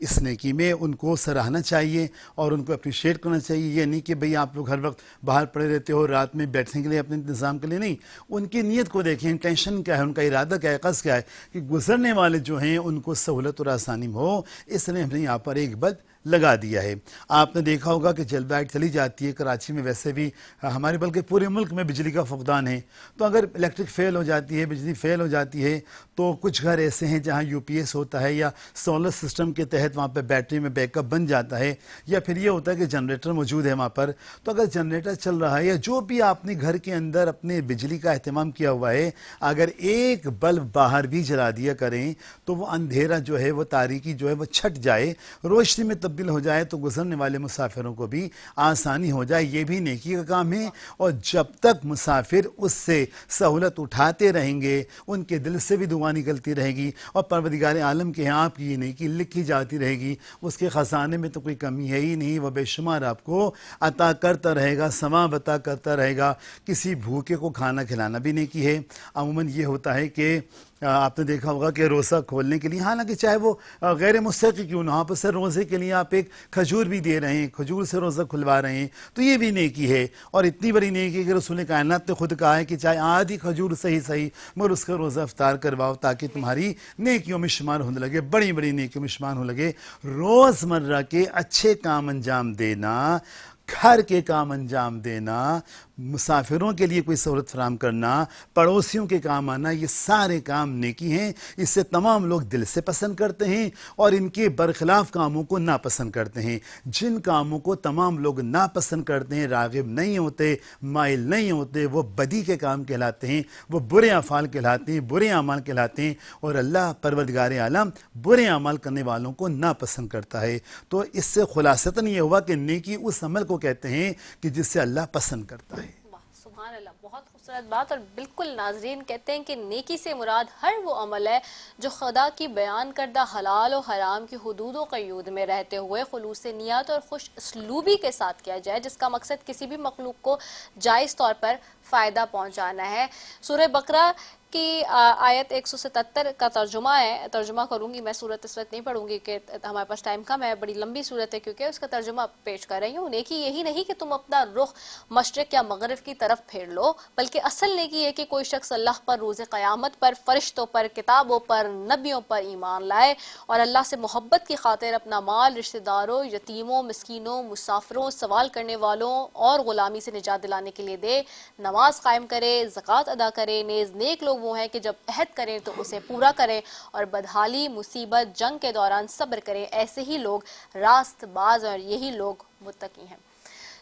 [SPEAKER 4] इस नेकी में उनको सराहना चाहिए और उनको अप्रिशिएट करना चाहिए। ये नहीं कि भाई आप लोग हर वक्त बाहर पड़े रहते हो, रात में बैठने के लिए अपने इंतज़ाम के लिए नहीं। उनकी नीयत को देखें, इंटेंशन क्या है, उनका इरादा क्या है, कस्द क्या है कि गुजरने वाले जो हैं उनको सहूलत और आसानी हो, इसलिए हमने यहाँ पर एक बल्ब लगा दिया है। आपने देखा होगा कि जब लाइट चली जाती है, कराची में वैसे भी हमारे बल्कि पूरे मुल्क में बिजली का फुकदान है, तो अगर इलेक्ट्रिक फेल हो जाती है, बिजली फेल हो जाती है, तो कुछ घर ऐसे हैं जहाँ यूपीएस होता है या सोलर सिस्टम के तहत वहाँ पे बैटरी में बैकअप बन जाता है, या फिर ये होता है कि जनरेटर मौजूद है वहाँ पर। तो अगर जनरेटर चल रहा है या जो भी आपने घर के अंदर अपने बिजली का अहतमाम किया हुआ है, अगर एक बल्ब बाहर भी जला दिया करें तो वो अंधेरा जो है, वो तारीकी जो है वो छट जाए, रोशनी में तब्दील हो जाए, तो गुजरने वाले मुसाफिरों को भी आसानी हो जाए। ये भी नेकी का काम है। और जब तक मुसाफिर उससे सहूलत उठाते रहेंगे, उनके दिल से भी दुआ निकलती रहेगी और परवरदिगार आलम के यहाँ आपकी ये नेकी लिखी जाती रहेगी। उसके ख़जाने में तो कोई कमी है ही नहीं, वह बेशुमार आपको अता करता रहेगा, सवाब अता करता रहेगा। किसी भूखे को खाना खिलाना भी नेकी है। अमूमन ये होता है कि आपने देखा होगा कि रोज़ा खोलने के लिए, हालांकि चाहे वो गैर मुस्तक़ी क्यों ना, आप उससे रोज़े के लिए आप एक खजूर भी दे रहे हैं, खजूर से रोज़ा खुलवा रहे हैं, तो ये भी नेकी है। और इतनी बड़ी नेकी कि रसूल कायनात ने खुद कहा है कि चाहे आधी खजूर सही मगर उसका रोज़ा इफ्तार करवाओ, ताकि तुम्हारी नेकियों में शुमार होने लगे, बड़ी बड़ी नेकियों में शुमार होने लगे। रोज़मर्रा के अच्छे काम अंजाम देना, घर के काम अंजाम देना, मुसाफिरों के लिए कोई सहूलत फराम करना, पड़ोसियों के काम आना, ये सारे काम नेकी हैं। इससे तमाम लोग दिल से पसंद करते हैं और इनके बरखिलाफ कामों को नापसंद करते हैं। जिन कामों को तमाम लोग नापसंद करते हैं, राग़िब नहीं होते, माइल नहीं होते, वो बदी के काम कहलाते हैं, वो बुरे अफ़ाल कहलाते हैं, बुरे अमाल कहलाते हैं। और अल्लाह परवरदिगार आलम बुरे अमाल करने वालों को नापसंद करता है। तो इससे खुलासतन ये हुआ कि नेकी उस अमल को कहते हैं कि जिससे अल्लाह पसंद करता है।
[SPEAKER 1] सुभान अल्लाह, बहुत खूबसूरत बात। और बिल्कुल नाजरीन कहते हैं कि नेकी से मुराद हर वो अमल है जो खुदा की बयान करदा हलाल और हराम की हुदूद व क़यूद में रहते हुए खुलूस नियत और खुश उसलूबी के साथ किया जाए, जिसका मकसद किसी भी मखलूक को जायज़ तौर पर फ़ायदा पहुँचाना है। सूरह बकरा की आयत 177 का तर्जुमा है, तर्जुमा करूंगी मैं, सूरत इस वक्त नहीं पढ़ूंगी कि हमारे पास टाइम कम है, बड़ी लंबी सूरत है क्योंकि उसका तर्जुमा पेश कर रही हूँ। नेकी यही नहीं कि तुम अपना रुख मशरिक या मगरिब की तरफ फेर लो, बल्कि असल नेकी है कि कोई शख्स अल्लाह पर, रोज़े क़यामत पर, फरिश्तों पर, किताबों पर, नबियों पर ईमान लाए और अल्लाह से मोहब्बत की खातिर अपना माल रिश्तेदारों, यतीमों, मिस्कीनों, मुसाफिरों, सवाल करने वालों और ग़ुलामी से निजात दिलाने के लिए दे, नमाज कायम करे, ज़कात अदा करे। नेज़ नेक लोग वो हैं कि जब अहद करें तो उसे पूरा करें और बदहाली, मुसीबत, जंग के दौरान सब्र करें। ऐसे ही लोग रास्तबाज और यही लोग मुत्तकी हैं।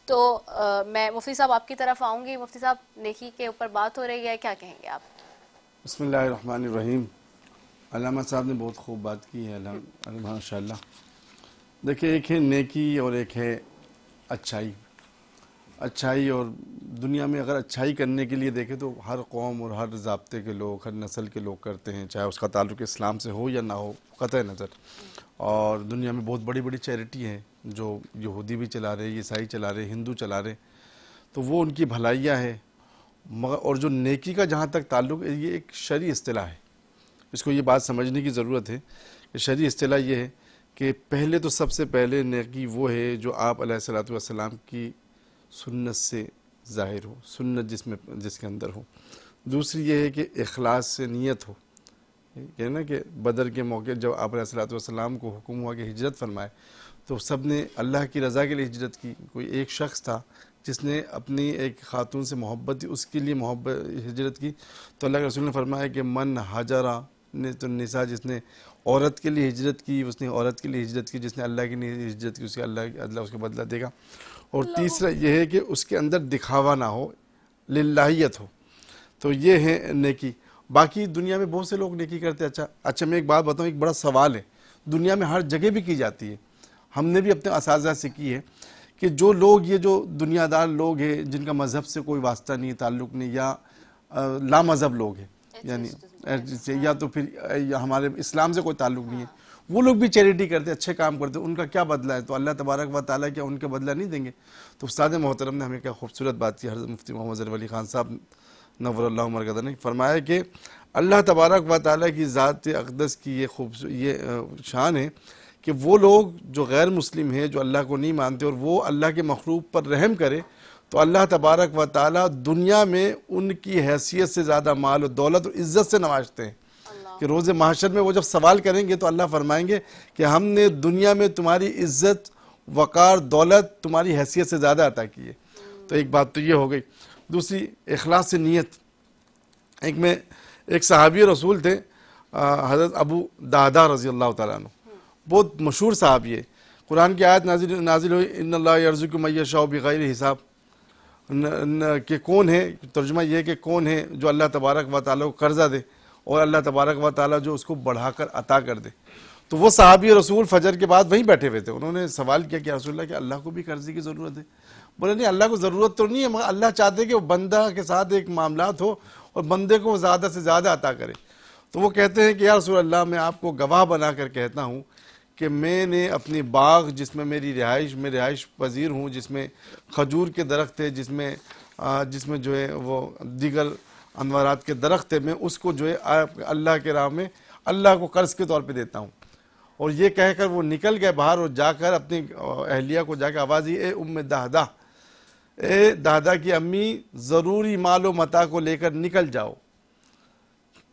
[SPEAKER 1] तो मैं मुफ्ती साहब आपकी तरफ आऊँगी। मुफ्ती साहब, नेकी के ऊपर बात हो रही है, क्या कहेंगे आप?
[SPEAKER 5] बिस्मिल्लाहिर्रहमानिर्रहीम। अल्लामा साहब ने बहुत खूब बात की है, माशाअल्लाह। देखिए, एक है नेकी और एक है अच्छाई। अच्छाई और दुनिया में अगर अच्छाई करने के लिए देखें तो हर कौम और हर ज़ाब्ते के लोग, हर नस्ल के लोग करते हैं, चाहे उसका ताल्लुक़ इस्लाम से हो या ना हो, क़तई नज़र। और दुनिया में बहुत बड़ी बड़ी चैरिटी हैं जो यहूदी भी चला रहे, ईसाई चला रहे, हिंदू चला रहे, तो वो उनकी भलाइयाँ है। मगर और जो नेकी का जहाँ तक ताल्लुक़ है, ये एक शरई इस्तिलाह है। इसको ये बात समझने की ज़रूरत है कि शरई इस्तिलाह ये है कि पहले तो सबसे पहले नेकी वो है जो आप अलैहिस्सलातु वस्सलाम की सुन्नत से ज़ाहिर हो, सुन्नत जिसके अंदर हो। दूसरी ये है कि इखलास से नीयत हो, कि ना कि बदर के मौके जब आप अलैहिस्सलाम को हुक्म हुआ कि हिजरत फरमाए तो सब ने अल्लाह की रज़ा के लिए हिजरत की। कोई एक शख्स था जिसने अपनी एक खातून से मोहब्बत थी, उसके लिए हिजरत की, तो अल्लाह के रसूल ने फरमाया कि मन हाजरा ने तो निसा, जिसने औरत के लिए हिजरत की उसने औरत के लिए हिजरत की, जिसने अल्लाह के लिए हिजरत की उसके अल्लाह उसको बदला देगा। और तीसरा यह है कि उसके अंदर दिखावा ना हो, लिल्लाहियत हो, तो ये है नेकी। बाकी दुनिया में बहुत से लोग नेकी करते हैं। अच्छा मैं एक बात बताऊँ, एक बड़ा सवाल है, दुनिया में हर जगह भी की जाती है, हमने भी अपने असातिज़ा से की है कि जो लोग ये जो दुनियादार लोग हैं जिनका मज़हब से कोई वास्ता नहीं, ताल्लुक़ नहीं, या लामज़हब लोग हैं, यानी या तो फिर या हमारे इस्लाम से कोई ताल्लुक़ नहीं है, वो लोग भी चैरिटी करते, अच्छे काम करते, उनका क्या बदला है? तो अल्लाह तबारक व तआला क्या उनका बदला नहीं देंगे? तो उस्ताद मोहतरम ने हमें क्या खूबसूरत बात की, हज़रत मुफ्ती मोहम्मद ज़रफ़ अली ख़ान साहब नव्वरल्लाहु मरक़दह ने फरमाया कि अल्लाह तबारक व तआला की ज़ात अक़दस की ये शान है कि वो लोग जो गैर मुस्लिम हैं, जो अल्लाह को नहीं मानते, और वो अल्लाह के मखलूक पर रहम करे तो अल्लाह तबारक व तआला दुनिया में उनकी हैसियत से ज़्यादा माल और दौलत और इज़्ज़त से नवाजते हैं कि रोज़े महशर में वो जब सवाल करेंगे तो अल्लाह फरमाएंगे कि हमने दुनिया में तुम्हारी इज़्ज़त, वक़ार, दौलत तुम्हारी हैसियत से ज़्यादा अता की है। तो एक बात तो ये हो गई। दूसरी, इखलास से नीयत। एक सहाबी रसूल थे हज़रत अबू दादा रज़ी अल्लाह तआला अन्हु, बहुत मशहूर साहबी है। कुरान की आयत नाजिल हुई, इन्नल्लाह यर्ज़ुक़ु मन यशाउ बिग़ैरि हिसाब, कि कौन है, तर्जुमा ये है कि कौन है जो अल्लाह तबारक व तआला को कर्जा दे और अल्लाह तबारक व तआला जो उसको बढ़ाकर अता कर दे। तो वो सहाबी रसूल फजर के बाद वहीं बैठे हुए थे, उन्होंने सवाल किया कि रसूलल्लाह कि अल्लाह को भी कर्जे की ज़रूरत है? बोले नहीं, अल्लाह को ज़रूरत तो नहीं है, मगर अल्लाह चाहते कि वो बंदा के साथ एक मामलात हो और बंदे को ज़्यादा से ज़्यादा अता करे। तो वो कहते हैं कि या रसूलल्लाह मैं आपको गवाह बना कर कहता हूँ कि मैंने अपनी बाग जिसमें मेरी रिहाइश पजीर हूँ, जिसमें खजूर के दरख्त है, जिसमें जो है वो दीगर अनवारात के दरख्त है, मैं उसको जो है अल्लाह के राह में अल्लाह को कर्ज के तौर पे देता हूँ। और ये कहकर वो निकल गए बाहर और जाकर अपनी अहलिया को जाकर आवाज़ दी, ए उम्मे दादा, ए दादा की अम्मी, ज़रूरी मालो मता को लेकर निकल जाओ।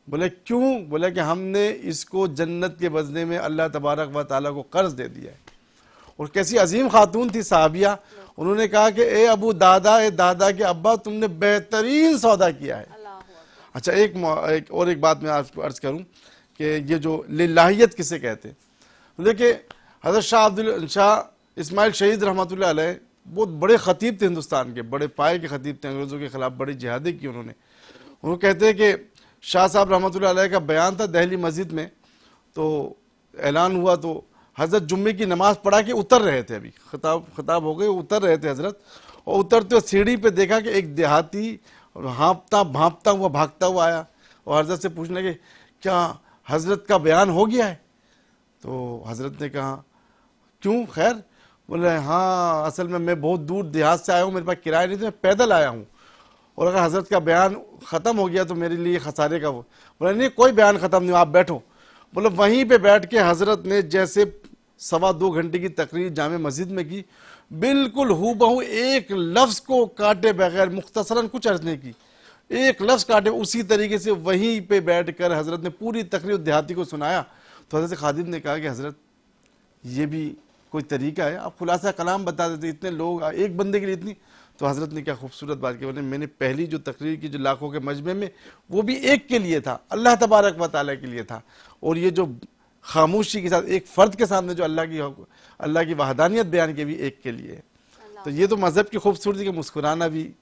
[SPEAKER 5] बोले क्यों? बोले कि हमने इसको जन्नत के बदले में अल्लाह तबारक व तआला को कर्ज दे दिया है। और कैसी अजीम खातून थी साहबिया, उन्होंने कहा कि ए अबू दादा, ए दादा के अब्बा, तुमने बेहतरीन सौदा किया है। अच्छा एक और एक बात मैं आपको अर्ज करूं कि ये जो लिल्लाहियत किसे कहते हैं, देखिए हज़रत शाह इस्माइल शहीद रहमतुल्लाह अलैह बहुत बड़े ख़तीब थे, हिंदुस्तान के बड़े पाए के ख़तीब थे, अंग्रेज़ों के ख़िलाफ़ बड़ी जिहादें की उन्होंने। वो कहते हैं कि शाह साहब रहमतुल्लाह अलैह का बयान था दिल्ली मस्जिद में, तो ऐलान हुआ तो हज़रत जुम्मे की नमाज़ पढ़ा के उतर रहे थे, अभी खिताब हो गए, उतर रहे थे हज़रत, और उतरते सीढ़ी पे देखा कि एक देहाती हाँपता भाँपता हुआ भागता हुआ आया और हज़रत से पूछने के क्या हज़रत का बयान हो गया है? तो हज़रत ने कहा क्यों, खैर? बोले हाँ, असल में मैं बहुत दूर देहात से आया हूँ, मेरे पास किराया नहीं था, मैं पैदल आया हूँ, और अगर हज़रत का बयान ख़त्म हो गया तो मेरे लिए खसारे का वो। बोले नहीं, कोई बयान ख़त्म नहीं, आप बैठो। बोले वहीं पे बैठ के हज़रत ने जैसे 2.25 घंटे की तकरीर जामे मस्जिद में की, बिल्कुल हूबहू एक लफ्ज़ को काटे बगैर, मुख्तसरन कुछ अर्ज नहीं की, एक लफ्ज़ काटे, उसी तरीके से वहीं पे बैठ कर हज़रत ने पूरी तकरीर देहाती को सुनाया। तो हज़रत खादिम ने कहा कि हज़रत ये भी कोई तरीका है, आप खुलासा कलाम बता देते, इतने लोग एक बंदे के लिए इतनी। तो हज़रत ने क्या खूबसूरत बात की, बोले मैंने पहली जो तकरीर की जो लाखों के मजमे में, वो भी एक के लिए था, अल्लाह तबारक व तआला के लिए था, और ये जो खामोशी के साथ एक फ़र्द के सामने जो अल्लाह की वहदानियत बयान की भी एक के लिए है। तो ये तो मज़हब की खूबसूरती कि मुस्कुराना भी,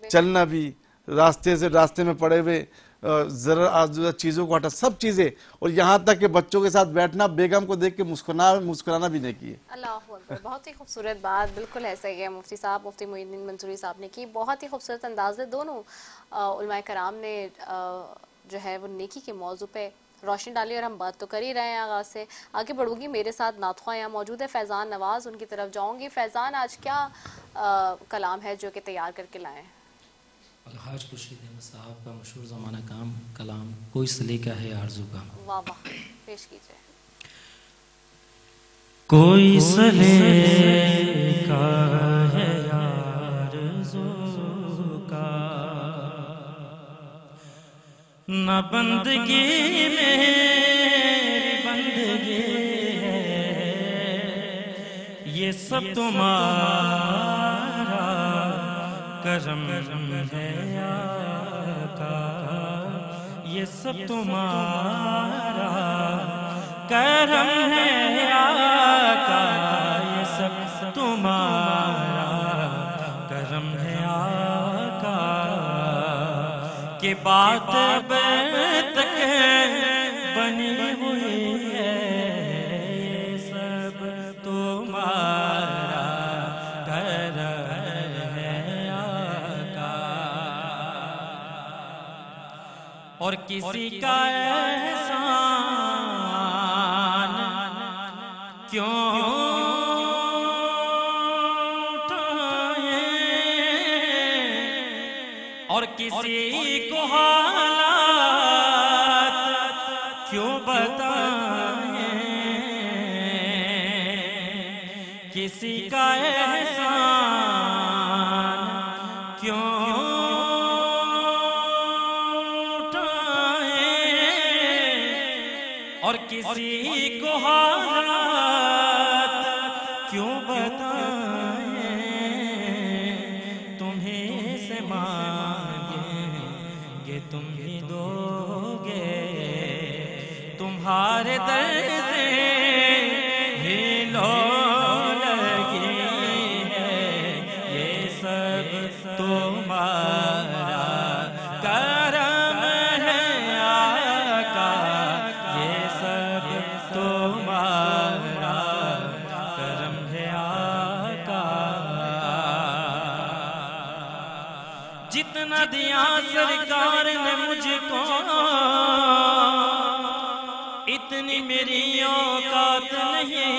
[SPEAKER 5] चलना भी, रास्ते में पड़े हुए ज़रा चीज़ों को हटा, सब चीज़ें, और यहाँ तक कि बच्चों के साथ बैठना, बेगम को देख के मुस्कुराना भी नहीं किए।
[SPEAKER 1] अल्लाह अकबर, बहुत ही खूबसूरत बात, बिल्कुल ऐसा ही है मुफ्ती साहब, मुफ्ती मोइनुद्दीन मंसूरी साहब ने की, बहुत ही खूबसूरत अंदाज में दोनों उलमाए कराम ने जो है वो नेकी के मौजू पे रोशनी डाली, और हम बात तो कर ही रहे हैं आगाज़ से। आगे बढ़ूंगी, मेरे साथ नातख़्वां यहाँ मौजूद है फैज़ान नवाज़, उनकी तरफ जाऊँगी। फैज़ान, आज क्या कलाम है जो कि तैयार करके लाए हैं?
[SPEAKER 6] अलहाज खुर्शीद अहमद साहब का मशहूर ज़माना काम कलाम कोई सलीका है आरज़ू का।
[SPEAKER 1] वाह वाह, पेश कीजिए।
[SPEAKER 6] कोई सलीका है आरज़ू का, न बंदगी मेरी बंदगी है, ये सब तुम्हारा करम है आका, ये सब तुम्हारा करम है आका, ये सब तुम्हारा करम है आका, कि बात अब तक बनी हुई है, ये सब तुम्हारा करम है आका। और किसी का एहसान क्यों उठाएं, और किसी को हालात क्यों बताएं, किसी का एहसान क्यों और किसी को हालात क्यों बताएं, तुम्हें से मांगेंगे तुम ही दोगे, तुम्हारे दर से ही लो लगी है, ये सब तुम्हारा करम है आका, ये सब तुम्हारा करम है आका। जितना दिया सरकार ने मुझको, इतनी मेरी औकात नहीं,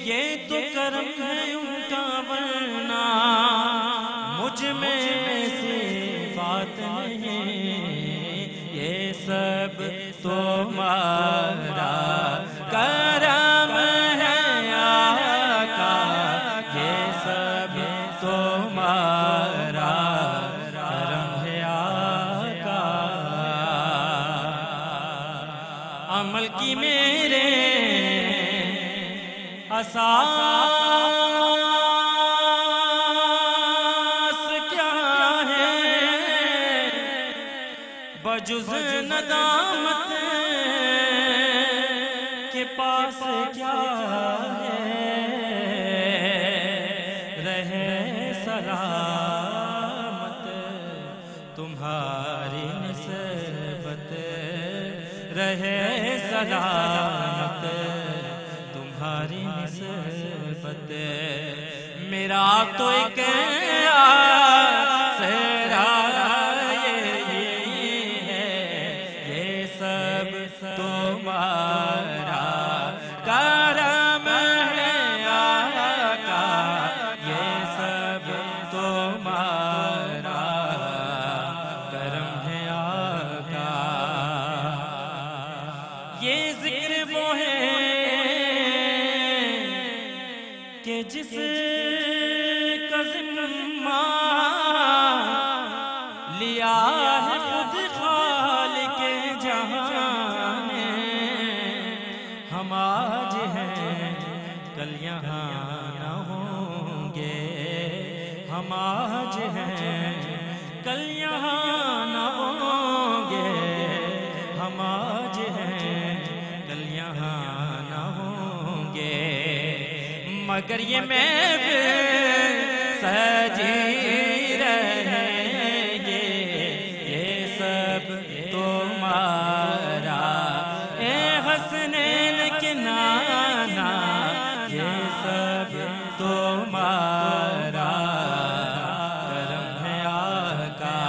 [SPEAKER 6] ये तो करम है उनका, वरना मुझ में ऐसी बात नहीं, ये सब तुम्हारा करम है आका, ये सब तुम्हारा करम है आका। अमल की मेरे असास क्या है, बजुज़ नदामत के पास क्या है, रहे सलामत तुम्हारी निस्बत, रहे सलामत तुम्हारी निस्बत। मेरा तो एक आसरा यही है, ये सब तुम्हारा करम है आका, ये सब तुम्हारा करम है आका। ये जिक्र वो है कि जिस का ज़िम्मा लिया है खुद खालिक जहां ने, हम आज हैं कल यहाँ न होंगे, हम आज हैं कल यहाँ न होंगे, हम आज हैं कल यहाँ न होंगे, मगर ये महफ़िल सजी रहेंगे, ये सब तुम्हारा ए हसनैन के नाना, ये सब तुम्हारा करम है आका।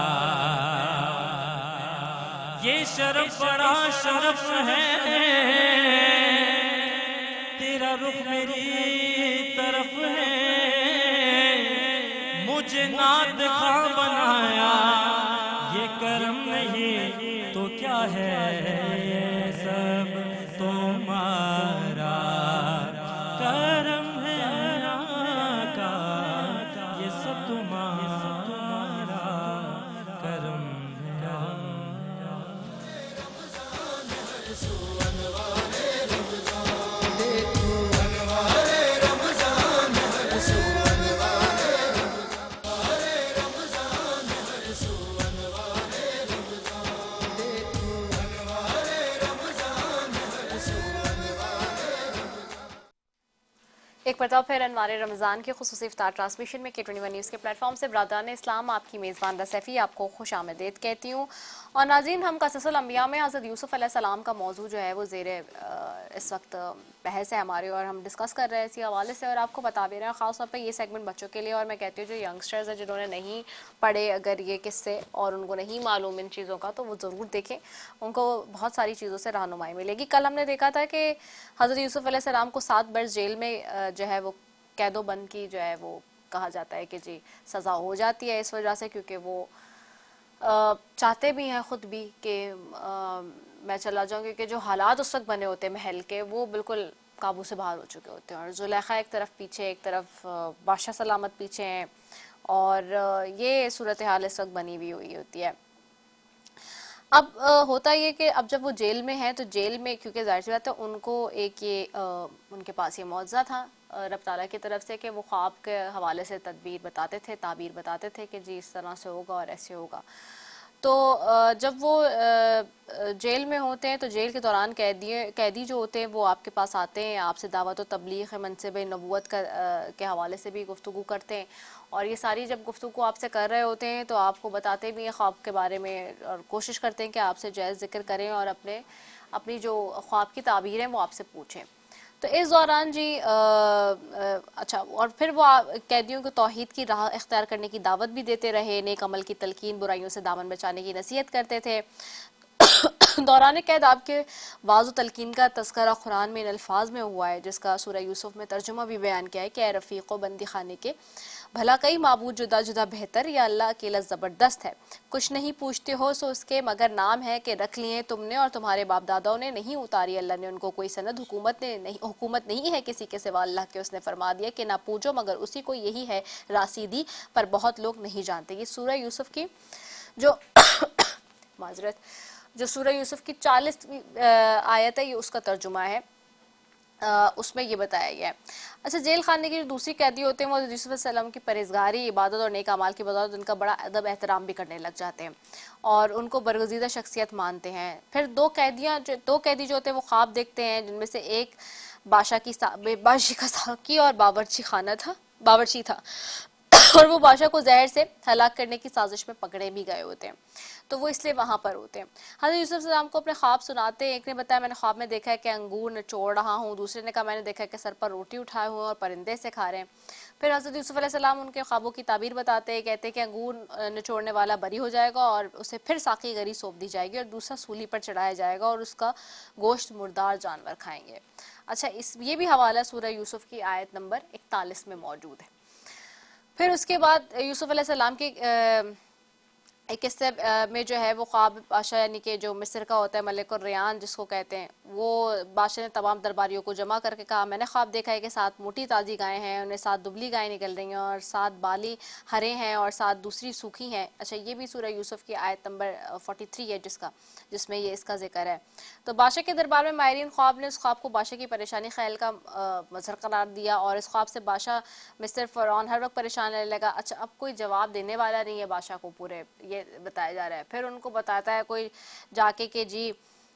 [SPEAKER 6] ये शरफ बड़ा शरफ है, तेरा रुख मेरी तरफ है, मुझे नात खा बनाया, ये करम नहीं तो क्या है, ये सब तुम्हारा करम है आका, ये सब तुम्हारा करम है।
[SPEAKER 1] एक मरतबा फिर अनवार रमज़ान के खुसूसी इफ्तार ट्रांसमिशन में K21 न्यूज़ के प्लेटफॉर्म से बरादरान इस्लाम आपकी मेज़बान रसैफ़ी आपको खुश आमदीद कहती हूँ। और नाज़रीन, हम क़ससुल अंबिया में हज़रत यूसुफ़ अलैहिस्सलाम का मौजू जो है वो ज़ेरे इस वक्त बहस है हमारे, और हम डिस्कस कर रहे हैं इसी हवाले से, और आपको बता भी रहे हैं ख़ास तौर पर ये सेगमेंट बच्चों के लिए। और मैं कहती हूँ जो यंगस्टर्स हैं जिन्होंने नहीं पढ़े अगर ये किस्से और उनको नहीं मालूम इन चीज़ों का, तो वो ज़रूर देखें, उनको बहुत सारी चीज़ों से रहनुमाई मिलेगी। कल हमने देखा था कि हज़रत यूसुफ़ अलैहिस्सलाम को 7 बरस जेल में जो है वो कैदोबंद की जो है वो कहा जाता है कि जी सज़ा हो जाती है, इस वजह से क्योंकि वो चाहते भी हैं ख़ुद भी कि मैं चला जाऊँ, क्योंकि जो हालात उस वक्त बने होते हैं महल के वो बिल्कुल काबू से बाहर हो चुके होते हैं। और जुलेखा एक तरफ पीछे, एक तरफ बादशाह सलामत पीछे हैं, और ये सूरत हाल इस वक्त बनी हुई हुई होती है। अब होता ये कि अब जब वो जेल में है तो जेल में क्योंकि जाहिर सी बात है उनको एक ये उनके पास ये मुआवजा था रब ताला की तरफ से कि वो ख्वाब के हवाले से तदबीर बताते थे, ताबीर बताते थे कि जी इस तरह से होगा और ऐसे होगा। तो जब वो जेल में होते हैं तो जेल के दौरान कैदी जो होते हैं वो आपके पास आते हैं, आपसे दावत व तबलीग मनसब नबूवत के हवाले से भी गुफ्तगू करते हैं। और ये सारी जब गुफ्तगू आपसे कर रहे होते हैं तो आपको बताते भी हैं ख्वाब के बारे में, और कोशिश करते हैं कि आपसे जायज़ जिक्र करें और अपनी जो ख्वाब की ताबीर हैं वो आपसे पूछें। तो इस दौरान जी अच्छा, और फिर वो कैदियों को तौहीद की राह इख्तियार करने की दावत भी देते रहे, नेक अमल की तलकीन, बुराइयों से दामन बचाने की नसीहत करते थे। दौरान कैद आपके वाज़ तलकीन का तज़किरा कुरान में इन अल्फाज में हुआ है, जिसका सूरह यूसुफ में तर्जुमा भी बयान किया है कि ए रफ़ीक़ो बंदी खाने के भला कई माबूद जुदा जुदा बेहतर, या अल्लाह अकेला ज़बरदस्त है। कुछ नहीं पूछते हो सो उसके मगर नाम है कि रख लिए तुमने और तुम्हारे बाप दादाओं ने नहीं उतारी अल्लाह ने उनको कोई सनद, हुकूमत नहीं है किसी के सिवा अल्लाह के। उसने फरमा दिया कि ना पूछो मगर उसी को यही है रासीदी, पर बहुत लोग नहीं जानते। ये सूरह यूसुफ की जो माजरत जो सूरह यूसुफ की 40वीं आयत है, ये उसका तर्जुमा है। उसमें ये बताया गया है। अच्छा, जेल खाने के जो दूसरी कैदी होते हैं वो यूसुफ अलैहिस्सलाम की परहेज़गारी, इबादत और नेक अमाल की बदौलत उनका बड़ा अदब एहतराम भी करने लग जाते हैं और उनको बरगज़ीदा शख्सियत मानते हैं। फिर दो कैदी जो होते हैं वो ख्वाब देखते हैं, जिनमें से एक बादशाह का साकी और बावर्ची था और वो बादशाह को जहर से हलाक करने की साजिश में पकड़े भी गए होते हैं, तो वो इसलिए वहाँ पर होते हैं। हज़रत यूसुफ सलाम को अपने ख्वाब सुनाते हैं। एक ने बताया मैंने ख्वाब में देखा है कि अंगूर निचोड़ रहा हूँ, दूसरे ने कहा मैंने देखा है कि सर पर रोटी उठाए हुए और परिंदे से खा रहे हैं। फिर हज़रत यूसुफ अलैहिस्सलाम उनके ख्वाबों की ताबीर बताते हैं, कहते हैं कि अंगूर निचोड़ने वाला बरी हो जाएगा और उसे फिर साकी गरी सौंप दी जाएगी और दूसरा सूली पर चढ़ाया जाएगा और उसका गोश्त मुर्दार जानवर खाएंगे। अच्छा, ये भी हवाला सूरह यूसुफ की आयत नंबर 41 में मौजूद है। फिर उसके बाद यूसुफ अलैहिस्सलाम के एक किस्से में जो है वो ख्वाब बादशाह यानी कि जो मिस्र का होता है मलिक और रियान जिसको कहते हैं, वो बादशाह ने तमाम दरबारियों को जमा करके कहा मैंने ख्वाब देखा है कि 7 मोटी ताज़ी गायें हैं, उन्हें 7 दुबली गायें निकल रही हैं और 7 बाली हरे हैं और 7 दूसरी सूखी हैं। अच्छा, ये भी सूरह यूसुफ की आयत नंबर 43 है जिसमें ये इसका जिक्र है। तो बादशाह के दरबार में माहिरीन ख्वाब ने उस ख्वाब को बादशाह की परेशानी ख्याल का मजहर करार दिया और इस ख्वाब से बादशाह मिस्र फ़िरौन हर वक्त परेशान रहने लगा। अच्छा, अब कोई जवाब देने वाला नहीं है बादशाह को, पूरे ये बताया जा रहा है। फिर उनको बताता है कोई जाके कि जी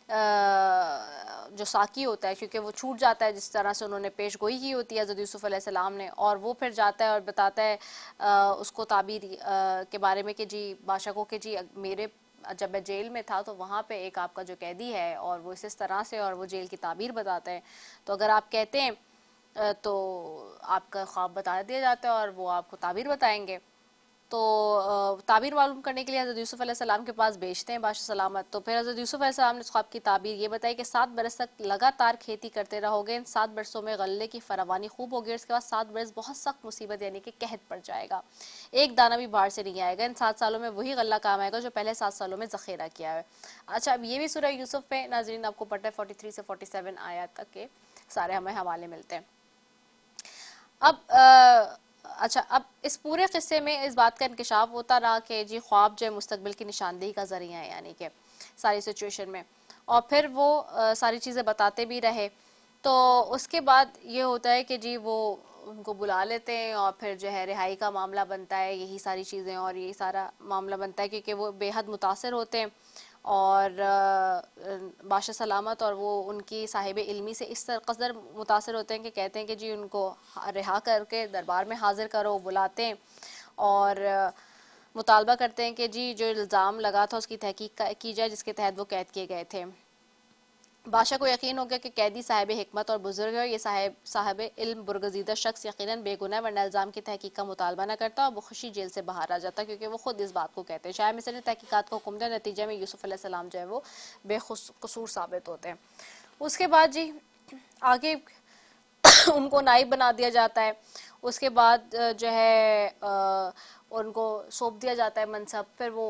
[SPEAKER 1] जो साकी होता है, क्योंकि वो छूट जाता है जिस तरह से उन्होंने पेश गोई की होती है हज़रत यूसुफ अलैहिस्सलाम ने, और वो फिर जाता है और बताता है उसको ताबीर के बारे में कि जी बादशाह को कि जी मेरे जब मैं जेल में था तो वहाँ पे एक आपका जो कैदी है और वो इस तरह से, और वो जेल की ताबीर बताता है, तो अगर आप कहते हैं तो आपका ख्वाब बता दिया जाता है और वो आपको ताबीर बताएंगे। तो ताबीर मालूम करने के लिए हज़रत यूसुफ अलैहिस्सलाम के पास भेजते हैं बादशाह सलामत। तो फिर हज़रत यूसुफ अलैहिस्सलाम ने ख्वाब की ताबीर ये बताई कि 7 बरस तक लगातार खेती करते रहोगे, इन 7 बरसों में गल्ले की फरावानी खूब होगी, उसके बाद 7 बरस बहुत सख्त मुसीबत यानी कि कहत पड़ जाएगा, एक दाना भी बाहर से नहीं आएगा, इन 7 सालों में वही गल्ला काम आएगा जो पहले 7 सालों में ज़ख़ीरा किया है। अच्छा, अब ये भी सूरह यूसुफ पे नाज़रीन आपको पता है 43 से 47 आयत तक के सारे हमें हवाले मिलते हैं। अब अच्छा, अब इस पूरे किस्से में इस बात का इंकशाफ होता रहा कि जी ख्वाब जो है मुस्तकबिल की निशानदेही का ज़रिया है, यानी कि सारी सिचुएशन में, और फिर वो सारी चीज़ें बताते भी रहे। तो उसके बाद ये होता है कि जी वो उनको बुला लेते हैं और फिर जो है रिहाई का मामला बनता है, यही सारी चीज़ें और यही सारा मामला बनता है, क्योंकि वो बेहद मुतासर होते हैं और बादशाह सलामत और वो उनकी साहिब इल्मी से इस कदर मुतासर होते हैं कि कहते हैं कि जी उनको रिहा करके दरबार में हाजिर करो। बुलाते हैं और मुतालबा करते हैं कि जी जो इल्ज़ाम लगा था उसकी तहकीक की जाए जिसके तहत वो कैद किए गए थे। बादशाह को यकीन हो गया कि कैदी साहिब हिकमत और बुजुर्ग है और ये साहिब इल्म बुरगजीदा शख्स यकीनन बेगुनाह वरना इल्ज़ाम की तहकीक का मुतालबा न करता और वो खुशी जेल से बाहर आ जाता, क्योंकि वो खुद इस बात को कहते हैं। शाह मिस्र ने तहकीकात को हुक्म दिया, नतीजे में यूसुफ अलैहिस्सलाम जो है वो बेकसूर साबित होते हैं। उसके बाद जी आगे उनको नाइब बना दिया जाता है। उसके बाद जो है उनको सौंप दिया जाता है मनसब। फिर वो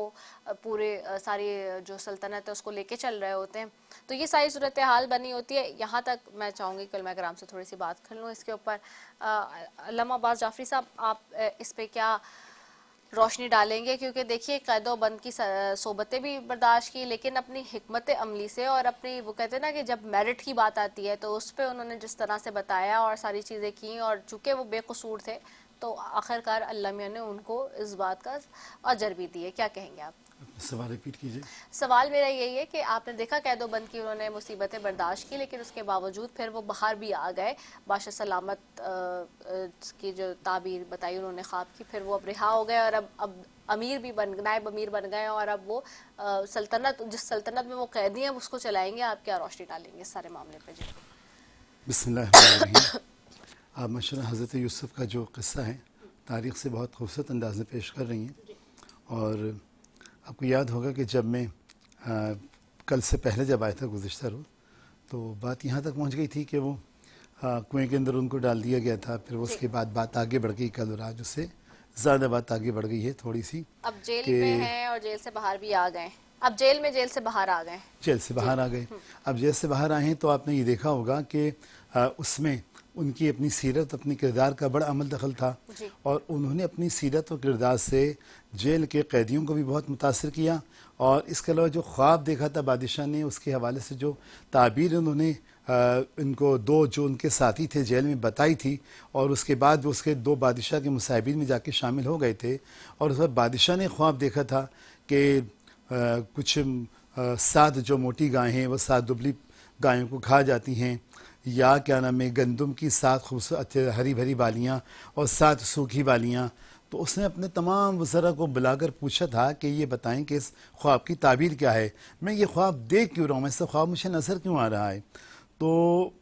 [SPEAKER 1] पूरे सारी जो सल्तनत है उसको लेके चल रहे होते हैं। तो ये सारी सूरत हाल बनी होती है। यहाँ तक मैं चाहूँगी कि मैं कराम से थोड़ी सी बात कर लूँ इसके ऊपर। अल्लामा अब्बास जाफरी साहब, आप इस पे क्या रोशनी डालेंगे? क्योंकि देखिए कैदो बंद की सोबतें भी बर्दाश्त की, लेकिन अपनी हिकमत अमली से और अपनी वो कहते हैं ना कि जब मेरिट की बात आती है तो उस पर उन्होंने जिस तरह से बताया और सारी चीज़ें की, और चूँकि वो बेकसूर थे तो आखिरकार अल्लाह मियां ने उनको इस बात का अजर भी दिए। क्या कहेंगे आप?
[SPEAKER 4] सवाल रिपीट कीजिए।
[SPEAKER 1] सवाल मेरा यही है कि आपने देखा कैदो बंद की उन्होंने मुसीबतें बर्दाश्त की, लेकिन उसके बावजूद फिर वो बाहर भी आ गए। बादशाह सलामत की जो ताबीर बताई उन्होंने ख्वाब की, फिर वो अब रिहा हो गए और अब अमीर भी नायब अमीर बन गए और अब वो सल्तनत, जिस सल्तनत में वो कैदी हैं उसको चलाएंगे। आप क्या रोशनी डालेंगे इस सारे मामले पर? जी
[SPEAKER 4] बिस्मिल्लाह। आप माशाल्लाह हज़रत यूसुफ़ का जो क़स्सा है तारीख़ से बहुत खूबसूरत अंदाज में पेश कर रही हैं। और आपको याद होगा कि जब मैं कल से पहले जब आया था गुज़िश्ता रोज़, तो बात यहाँ तक पहुँच गई थी कि वो कुएं के अंदर उनको डाल दिया गया था। फिर उसके बाद बात आगे बढ़ गई, कल और आज उससे ज़्यादा बात आगे बढ़ गई है थोड़ी सी।
[SPEAKER 1] अब जेल में हैं और जेल से बाहर भी आ गए। अब जेल से बाहर आ गए।
[SPEAKER 4] जेल से बाहर आ गए। अब जेल से बाहर आए हैं तो आपने ये देखा होगा कि उसमें उनकी अपनी सीरत, अपनी किरदार का बड़ा अमल दखल था और उन्होंने अपनी सीरत और किरदार से जेल के कैदियों को भी बहुत मुतासर किया। और इसके अलावा जो ख्वाब देखा था बादशाह ने, उसके हवाले से जो ताबीर उन्होंने इनको दो जो उनके साथी थे जेल में बताई थी, और उसके बाद वो उसके दो बादशाह के मुसाहिबीन में जाके शामिल हो गए थे। और उस वक्त बादशाह ने ख्वाब देखा था कि कुछ 7 जो मोटी गायें हैं वो 7 दुबली गायों को खा जाती हैं, या क्या नाम है गंदम की 7 खूबसूरत हरी भरी बालियाँ और 7 सूखी बालियाँ। तो उसने अपने तमाम वज़रा को बुलाकर पूछा था कि ये बताएं कि इस ख्वाब की ताबीर क्या है, मैं ये ख्वाब देख क्यों रहा हूँ, ऐसा ख्वाब मुझे नज़र क्यों आ रहा है। तो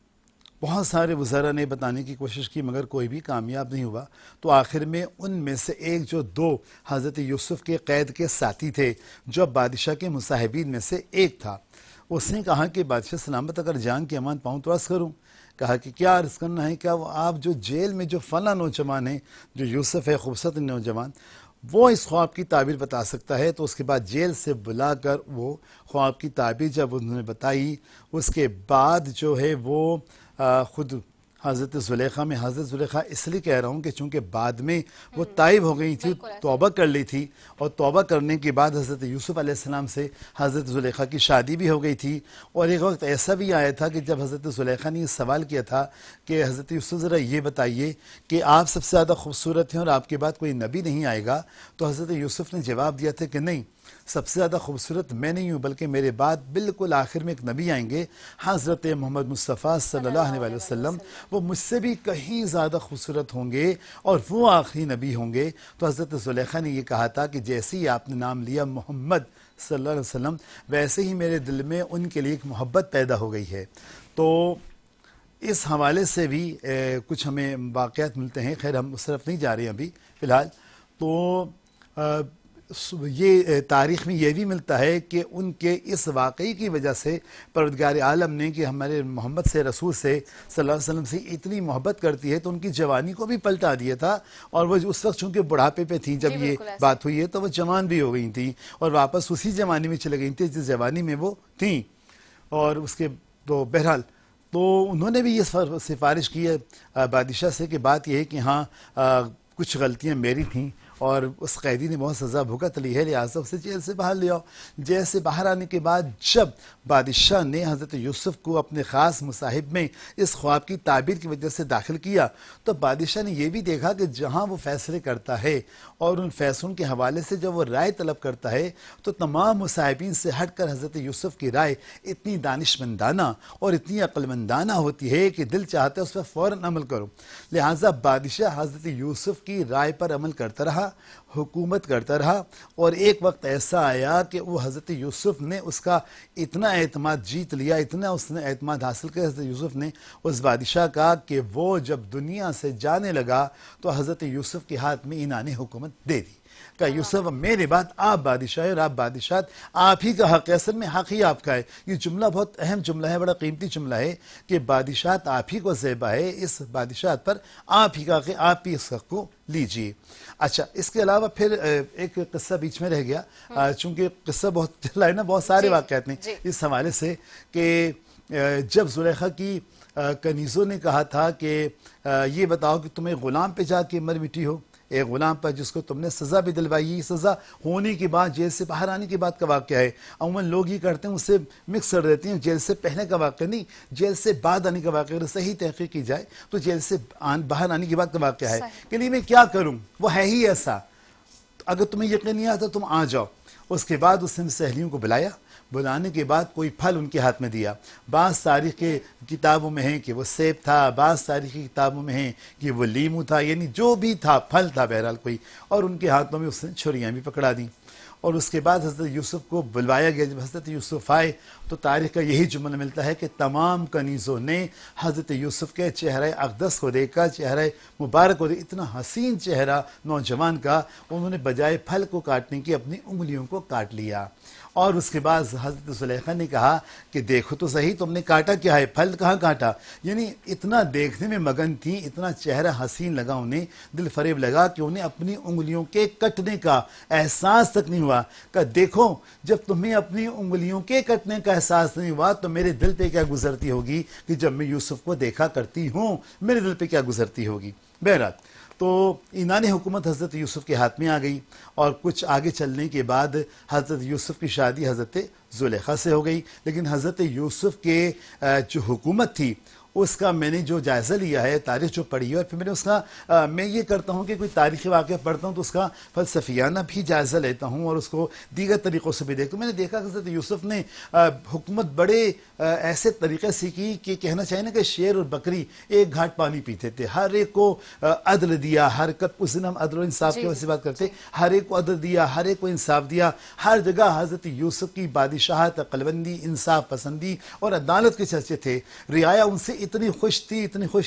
[SPEAKER 4] बहुत सारे वज़रा ने बताने की कोशिश की मगर कोई भी कामयाब नहीं हुआ। तो आखिर में उनमें से एक जो 2 हज़रत यूसुफ़ के क़ैद के साथी थे, जो बादशाह के मुसाहिबीन में से एक था, उसने कहा कि बादशाह सलामत अगर जान की अमान पाऊँ तो अर्ज़ करूँ। कहा कि क्या अर्ज़ करना है? क्या वो आप जो जेल में जो फ़ला नौजवान है, जो यूसुफ़ है खूबसूरत नौजवान, वो इस ख्वाब की ताबीर बता सकता है? तो उसके बाद जेल से बुलाकर वो ख्वाब की ताबीर जब उन्होंने बताई, उसके बाद जो है वो ख़ुद हज़रत ज़ुलेखा में, हज़रत ज़ुलेखा इसलिए कह रहा हूँ कि चूँकि बाद में वो ताइब हो गई थी, तौबा कर ली थी, और तौबा करने के बाद हज़रत यूसुफ़ अलैहिस्सलाम से हज़रत ज़ुलेखा की शादी भी हो गई थी। और एक वक्त ऐसा भी आया था कि जब हज़रत ज़ुलेखा ने सवाल किया था कि हज़रत यूसुफ़ ज़रा ये बताइए कि आप सबसे ज़्यादा खूबसूरत हैं और आपके बाद कोई नबी नहीं आएगा, तो हज़रत यूसुफ़ ने जवाब दिया था कि नहीं, सबसे ज़्यादा खूबसूरत मैं नहीं हूँ, बल्कि मेरे बाद बिल्कुल आखिर में एक नबी आएंगे, हज़रत मोहम्मद मुस्तफ़ा सल्लल्लाहु अलैहि वसल्लम, वो मुझसे भी कहीं ज़्यादा खूबसूरत होंगे और वो आखिरी नबी होंगे। तो हज़रत ज़ुलेखा ने ये कहा था कि जैसे ही आपने नाम लिया मोहम्मद सल्लल्लाहु अलैहि वसल्लम, वैसे ही मेरे दिल में उनके लिए एक मोहब्बत पैदा हो गई है। तो इस हवाले से भी कुछ हमें वाक़यात मिलते हैं। खैर हम उस तरफ नहीं जा रहे हैं अभी फ़िलहाल। तो ये तारीख़ में ये भी मिलता है कि उनके इस वाक़ई की वजह से परवरदिगार आलम ने कि हमारे मोहम्मद से, रसूल से सल्लल्लाहु अलैहि वसल्लम से इतनी मोहब्बत करती है, तो उनकी जवानी को भी पलटा दिया था। और वो उस वक्त चूँकि बुढ़ापे पे थी जब ये बात हुई है, तो वो जवान भी हो गई थी और वापस उसी जवानी में चले गई थी जिस जवानी में वो थी। और उसके तो बहरहाल तो उन्होंने भी ये सिफारिश की है बादशाह से कि बात यह है कि हाँ कुछ गलतियाँ मेरी थीं और उस कैदी ने बहुत सज़ा भुगत ली है, लिहाजा उसे जेल से बाहर ले आओ। जेल से बाहर आने के बाद जब बादशाह ने हज़रत यूसुफ को अपने ख़ास मुसाहिब में इस ख्वाब की ताबीर की वजह से दाखिल किया, तो बादशाह ने यह भी देखा कि जहाँ वो फ़ैसले करता है और उन फैसलों के हवाले से जब वो राय तलब करता है तो तमाम मुसाहिबीन से हट कर हज़रत यूसुफ की राय इतनी दानिशमंदाना और इतनी अक्लमंदाना होती है कि दिल चाहता है उस पर फ़ौरन अमल करो। लिहाजा बादशाह हज़रत यूसुफ की राय पर अमल करता रहा, हुकूमत करता रहा, और एक वक्त ऐसा आया कि वो हज़रत यूसुफ ने उसका इतना एतमाद जीत लिया, इतना उसने एतमाद हासिल किया हज़रत यूसुफ ने उस बादशाह का कि वो जब दुनिया से जाने लगा तो हज़रत यूसुफ के हाथ में इनाने हुकूमत दे दी। कहा यूसुफ मेरे बाद आप बादशाह और आप बादशाह, आप ही का हक है, असल में हक ही आपका है। ये जुमला बहुत अहम जुमला है, बड़ा कीमती जुमला है कि बादशाह आप ही को ज़ेबा है, इस बादशाह पर आप ही का हक है, आप ही इस हक को लीजिए। अच्छा, इसके अलावा फिर एक किस्सा बीच में रह गया, चूंकि किस्सा बहुत चला है ना, बहुत सारे वाक़यात ने इस हवाले से कि जब जुलेखा की कनीज़ों ने कहा था कि ये बताओ कि तुम्हें ग़ुलाम पे जाके मर मिटी हो, एक गुलाम पर जिसको तुमने सज़ा भी दिलवाई, सज़ा होने के बाद जेल से बाहर आने के बाद का वाक़या है। अमूमन लोग ये करते हैं, उससे मिक्स कर देते हैं, जेल से पहले का वाक़या नहीं, जेल से बाद आने का वाक़या। अगर सही तहक़ीक़ की जाए तो जेल से बाहर आने के बाद का वाक़या है कि नहीं मैं क्या करूँ, वो है ही ऐसा। अगर तुम्हें यकीन नहीं आता तुम आ जाओ। उसके बाद उसने सहेलियों को बुलाया, बुलाने के बाद कोई फल उनके हाथ में दिया। बाज़ तारीख़ के किताबों में है कि वो सेब था, बाज़ तारीख़ की किताबों में है कि वो लीमू था, यानी जो भी था फल था बहरहाल कोई, और उनके हाथों में उसने छुरियाँ भी पकड़ा दी। और उसके बाद हज़रत यूसुफ को बुलवाया गया। जब हज़रत यूसुफ आए तो तारीख़ का यही जुमला मिलता है कि तमाम कनीज़ों ने हज़रत यूसुफ के चेहरे अक़दस को देखा, चेहरे मुबारक को देखा, इतना हसीन चेहरा नौजवान का, उन्होंने बजाय फल को काटने की अपनी उंगलियों को काट लिया। और उसके बाद हज़रत ज़ुलेखा ने कहा कि देखो तो सही तुमने काटा क्या है, फल कहाँ काटा। यानी इतना देखने में मगन थी, इतना चेहरा हसीन लगा उन्हें, दिल फरेब लगा कि उन्हें अपनी उंगलियों के कटने का एहसास तक नहीं हुआ। कि देखो जब तुम्हें अपनी उंगलियों के कटने का एहसास नहीं हुआ तो मेरे दिल पे क्या गुजरती होगी कि जब मैं यूसुफ को देखा करती हूँ, मेरे दिल पे क्या गुजरती होगी। बहरहाल तो इनान हुकूमत हज़रत यूसुफ के हाथ में आ गई, और कुछ आगे चलने के बाद हज़रत यूसुफ की शादी हज़रत ज़ुलेखा से हो गई। लेकिन हज़रत यूसुफ के जो हुकूमत थी उसका मैंने जो जायज़ा लिया है, तारीख़ जो पढ़ी है, और फिर मैंने उसका मैं ये करता हूँ कि कोई तारीख़ी वाक़या पढ़ता हूँ तो उसका फ़लसफ़ियाना भी जायज़ा लेता हूँ और उसको दीगर तरीक़ों से भी देखता हूँ। मैंने देखा हज़रत यूसुफ ने हुकूमत बड़े ऐसे तरीक़े से की कि कहना चाहिए ना कि शेर और बकरी एक घाट पानी पीते थे। हर एक को अदल दिया, हर उस दिन हम अदल और इंसाफ की वजह से बात करते, हर एक को अदल दिया, हर एक को इंसाफ दिया। हर जगह हज़रत यूसुफ की बादशाहत, अक़लबंदी, इंसाफ पसंदी और अदालत के चर्चे थे। रियाया उनसे इतनी खुश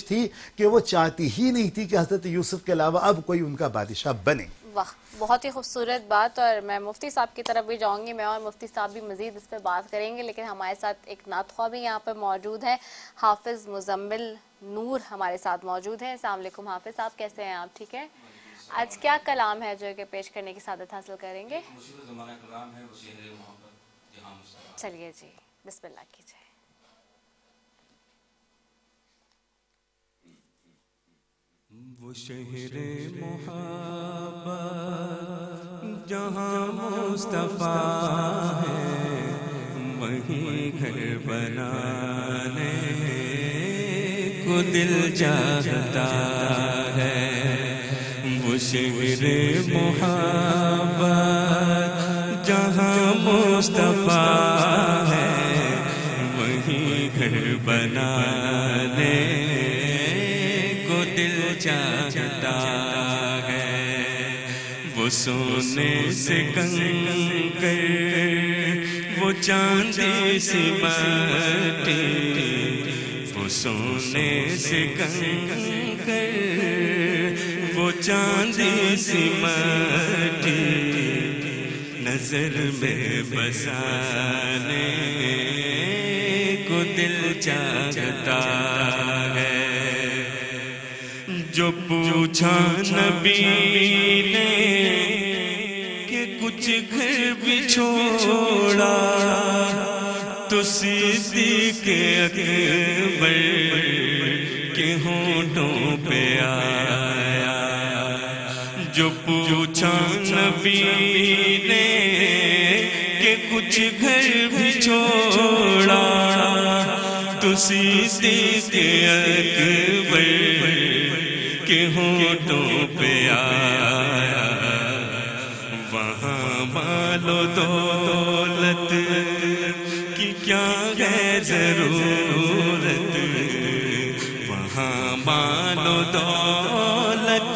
[SPEAKER 4] थी कि वो चाहती ही नहीं थी कि हज़रत यूसुफ के अलावा अब कोई उनका बादशाह बने।
[SPEAKER 1] वाह, बहुत ही खूबसूरत बात। और मैं मुफ्ती साहब की तरफ भी जाऊंगी, मैं और मुफ्ती साहब भी मजीद इस पर बात करेंगे, लेकिन हमारे साथ एक नातख़्वा भी यहाँ पर मौजूद है, हाफिज़ मुज़म्मिल नूर हमारे साथ मौजूद हैं। अस्सलाम वालेकुम हाफिज़ साहब, कैसे हैं आप? ठीक है। आज क्या कलाम है जो कि पेश करने की सादत हासिल करेंगे? चलिए जी, बिस्मिल्लाह कीजिए।
[SPEAKER 7] वो शहरे मोहब्बत जहाँ मुस्तफ़ा है, वहीं घर बनाने को दिल चाहता है। वो शहरे मोहब्बत जहाँ मुस्तफ़ा है, वहीं घर बनाने चाहता है। वो सोने से कंकर, वो चांदी सी माटी, वो सोने से कंकर, वो चांदी सी माटी, नजर में बसाने को दिल चाहता है। जो पूछा नबी ने कि कुछ घर भी छोड़ा, तो सिद्दीक़ अकबर के होंठों पे आया। जो जो पूछा नबी ने कि कुछ घर भी छोड़ा तो सिद्दीक़ अकबर के होठों पे आया। वहाँ मालो दौलत की क्या है जरूरत, वहाँ मालो दौलत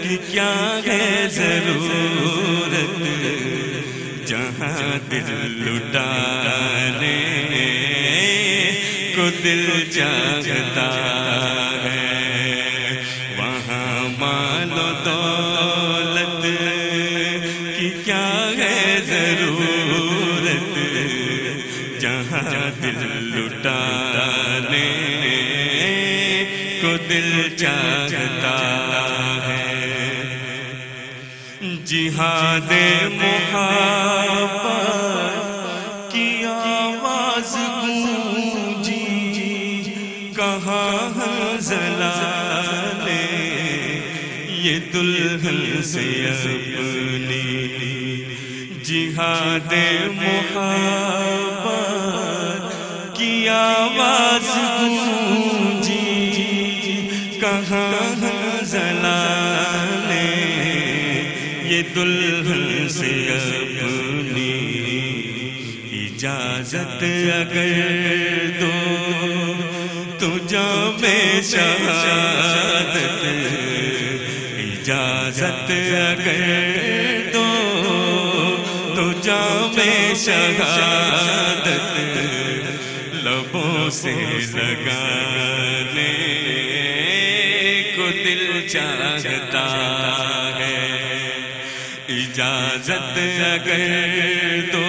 [SPEAKER 7] की क्या है जरूरत, जहाँ दिल लुटाने को दिल चाहता है। वहाँ मालो दौलत की क्या है जरूरत, जहाँ दिल लुटाने को दिल चाहता है। जिहादे मुहब्बत की आवाज गूंजी, कहाँ हंज़ला ने ये दुल्हन से अपनी। जिहादे मुहब्बत की आवाज गूंजी, कहाँ हंज़ला ने ये दुल्हन से अपनी। इजाजत अगर दो तो जामे शहादत, इजाजत अगर दो तो जामे शहादत, लबों से लगाने को दिल चाहता है। इजाजत अगर दो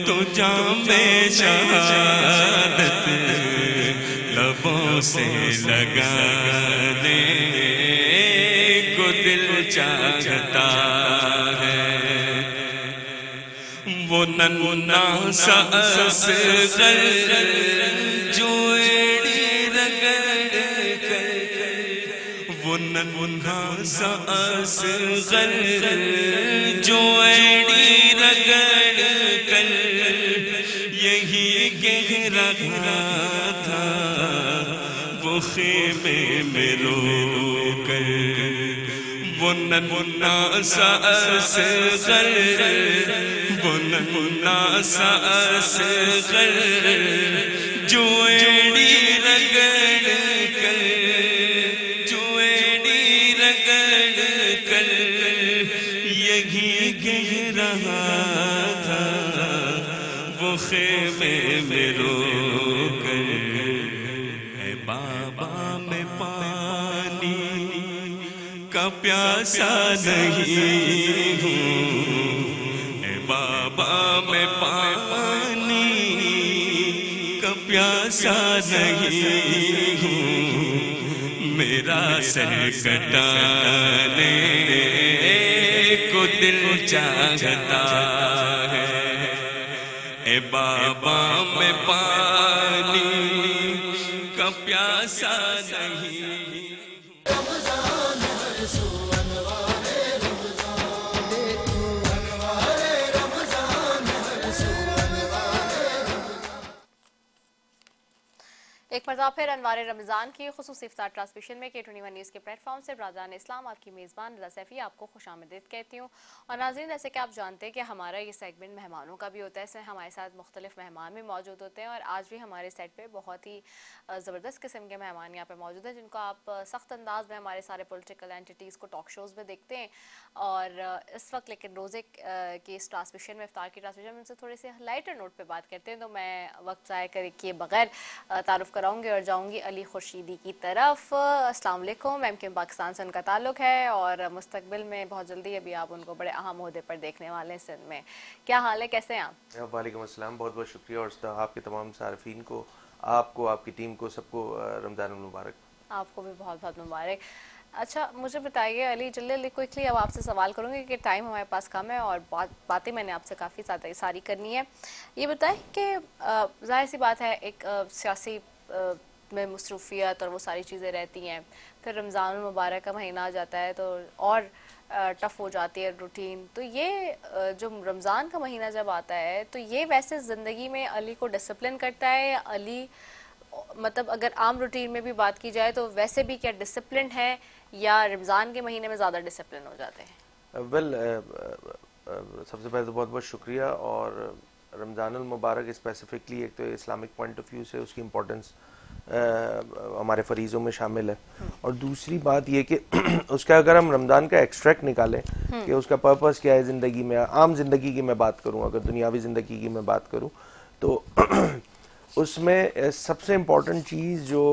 [SPEAKER 7] तो जामे शहादत, लबों से लगाने को दिल चाहता है। वो नन्ना सा असग़र जो एड़ी रगड़ कर, वो नन्ना सा असग़र जो एड़ी रगड़ कर यही कह रहा था वो खेमे में रो कर। वो नन्ना सा असग़र, वो नन्ना सा असग़र जो एड़ी रगड़ कर, जो एड़ी रगड़ कर यही कह रहा था वो खेमे में रो कर। है बाबा में पानी का प्यासा नहीं हूँ, बाबा मैं पानी का प्यासा नहीं हूँ, मेरा सर कटाने को दिल चाहता है। ए बाबा मैं पानी का प्यासा नहीं।
[SPEAKER 1] एक मरतबा फिर अनवार रमज़ान की खुसूसी इफ्तार ट्रांसमिशन में K21 न्यूज़ के प्लेटफॉर्म से बरादरान इस्लाम आपकी मेज़बान रज़ा सैफ़ी आपको खुशामदीद कहती हूँ। और नाज़रीन, जैसे कि आप जानते हैं कि हमारा ये सेगमेंट मेहमानों का भी होता है, इसमें हमारे साथ मुख्तलिफ मेहमान भी मौजूद होते हैं। और आज भी हमारे सेट पे बहुत ही ज़बरदस्त किस्म के मेहमान यहाँ पे मौजूद हैं, जिनको आप सख्त अंदाज में हमारे सारे पॉलिटिकल एंटिटीज़ को टॉक शोज़ में देखते हैं। और इस वक्त लेकिन रोज़े की इस ट्रांसमिशन में, इफ्तार की ट्रांसमिशन में उनसे थोड़ी सी लाइटर नोट पर बात करते हैं। तो मैं वक्त ज़ाया किए बगैर तारुफ कराऊंगी और जाऊंगी अली खुर्शीदी की तरफ। अस्सलाम वालेकुम। MKM पाकिस्तान से उनका ताल्लुक है और मुस्तकबिल में बहुत जल्दी अभी आप उनको बड़े अहम ओहदे पर देखने वाले हैं सिंध में। क्या हाल है, कैसे हैं आप?
[SPEAKER 8] वालेकुम अस्सलाम, बहुत बहुत शुक्रिया। और आपके तमाम सारफीन को, आपको, आपकी टीम को, सबको रमज़ान मुबारक। आपको
[SPEAKER 1] भी बहुत बहुत मुबारक। अच्छा, मुझे बताइए अली, जल्दी क्विकली अब आपसे सवाल करूँगी कि टाइम हमारे पास कम है और बातें मैंने आपसे काफ़ी ज़्यादा सारी करनी है। ये बताएं कि ज़ाहिर सी बात है एक सियासी में मसरूफियत और वो सारी चीज़ें रहती हैं, फिर रमज़ान मुबारक का महीना आ जाता है तो और टफ हो जाती है रूटीन। तो ये जो रमज़ान का महीना जब आता है तो ये वैसे ज़िंदगी में अली को डिसिप्लिन करता है, या अली मतलब अगर आम रूटीन में भी बात की जाए तो वैसे भी क्या डिसिप्लिन है, या रमज़ान के महीने में ज़्यादा डिसिप्लिन हो जाते हैं?
[SPEAKER 8] वेल सबसे पहले तो बहुत बहुत शुक्रिया। और रमज़ानुल मुबारक स्पेसिफिकली एक तो इस्लामिक पॉइंट ऑफ व्यू से उसकी इम्पोर्टेंस हमारे फरीज़ों में शामिल है, और दूसरी बात ये कि उसका अगर हम रमज़ान का एक्सट्रैक्ट निकालें कि उसका पर्पस क्या है ज़िंदगी में, आम ज़िंदगी की मैं बात करूँ, अगर दुनियावी ज़िंदगी की मैं बात करूँ तो उसमें सबसे इम्पॉर्टेंट चीज़ जो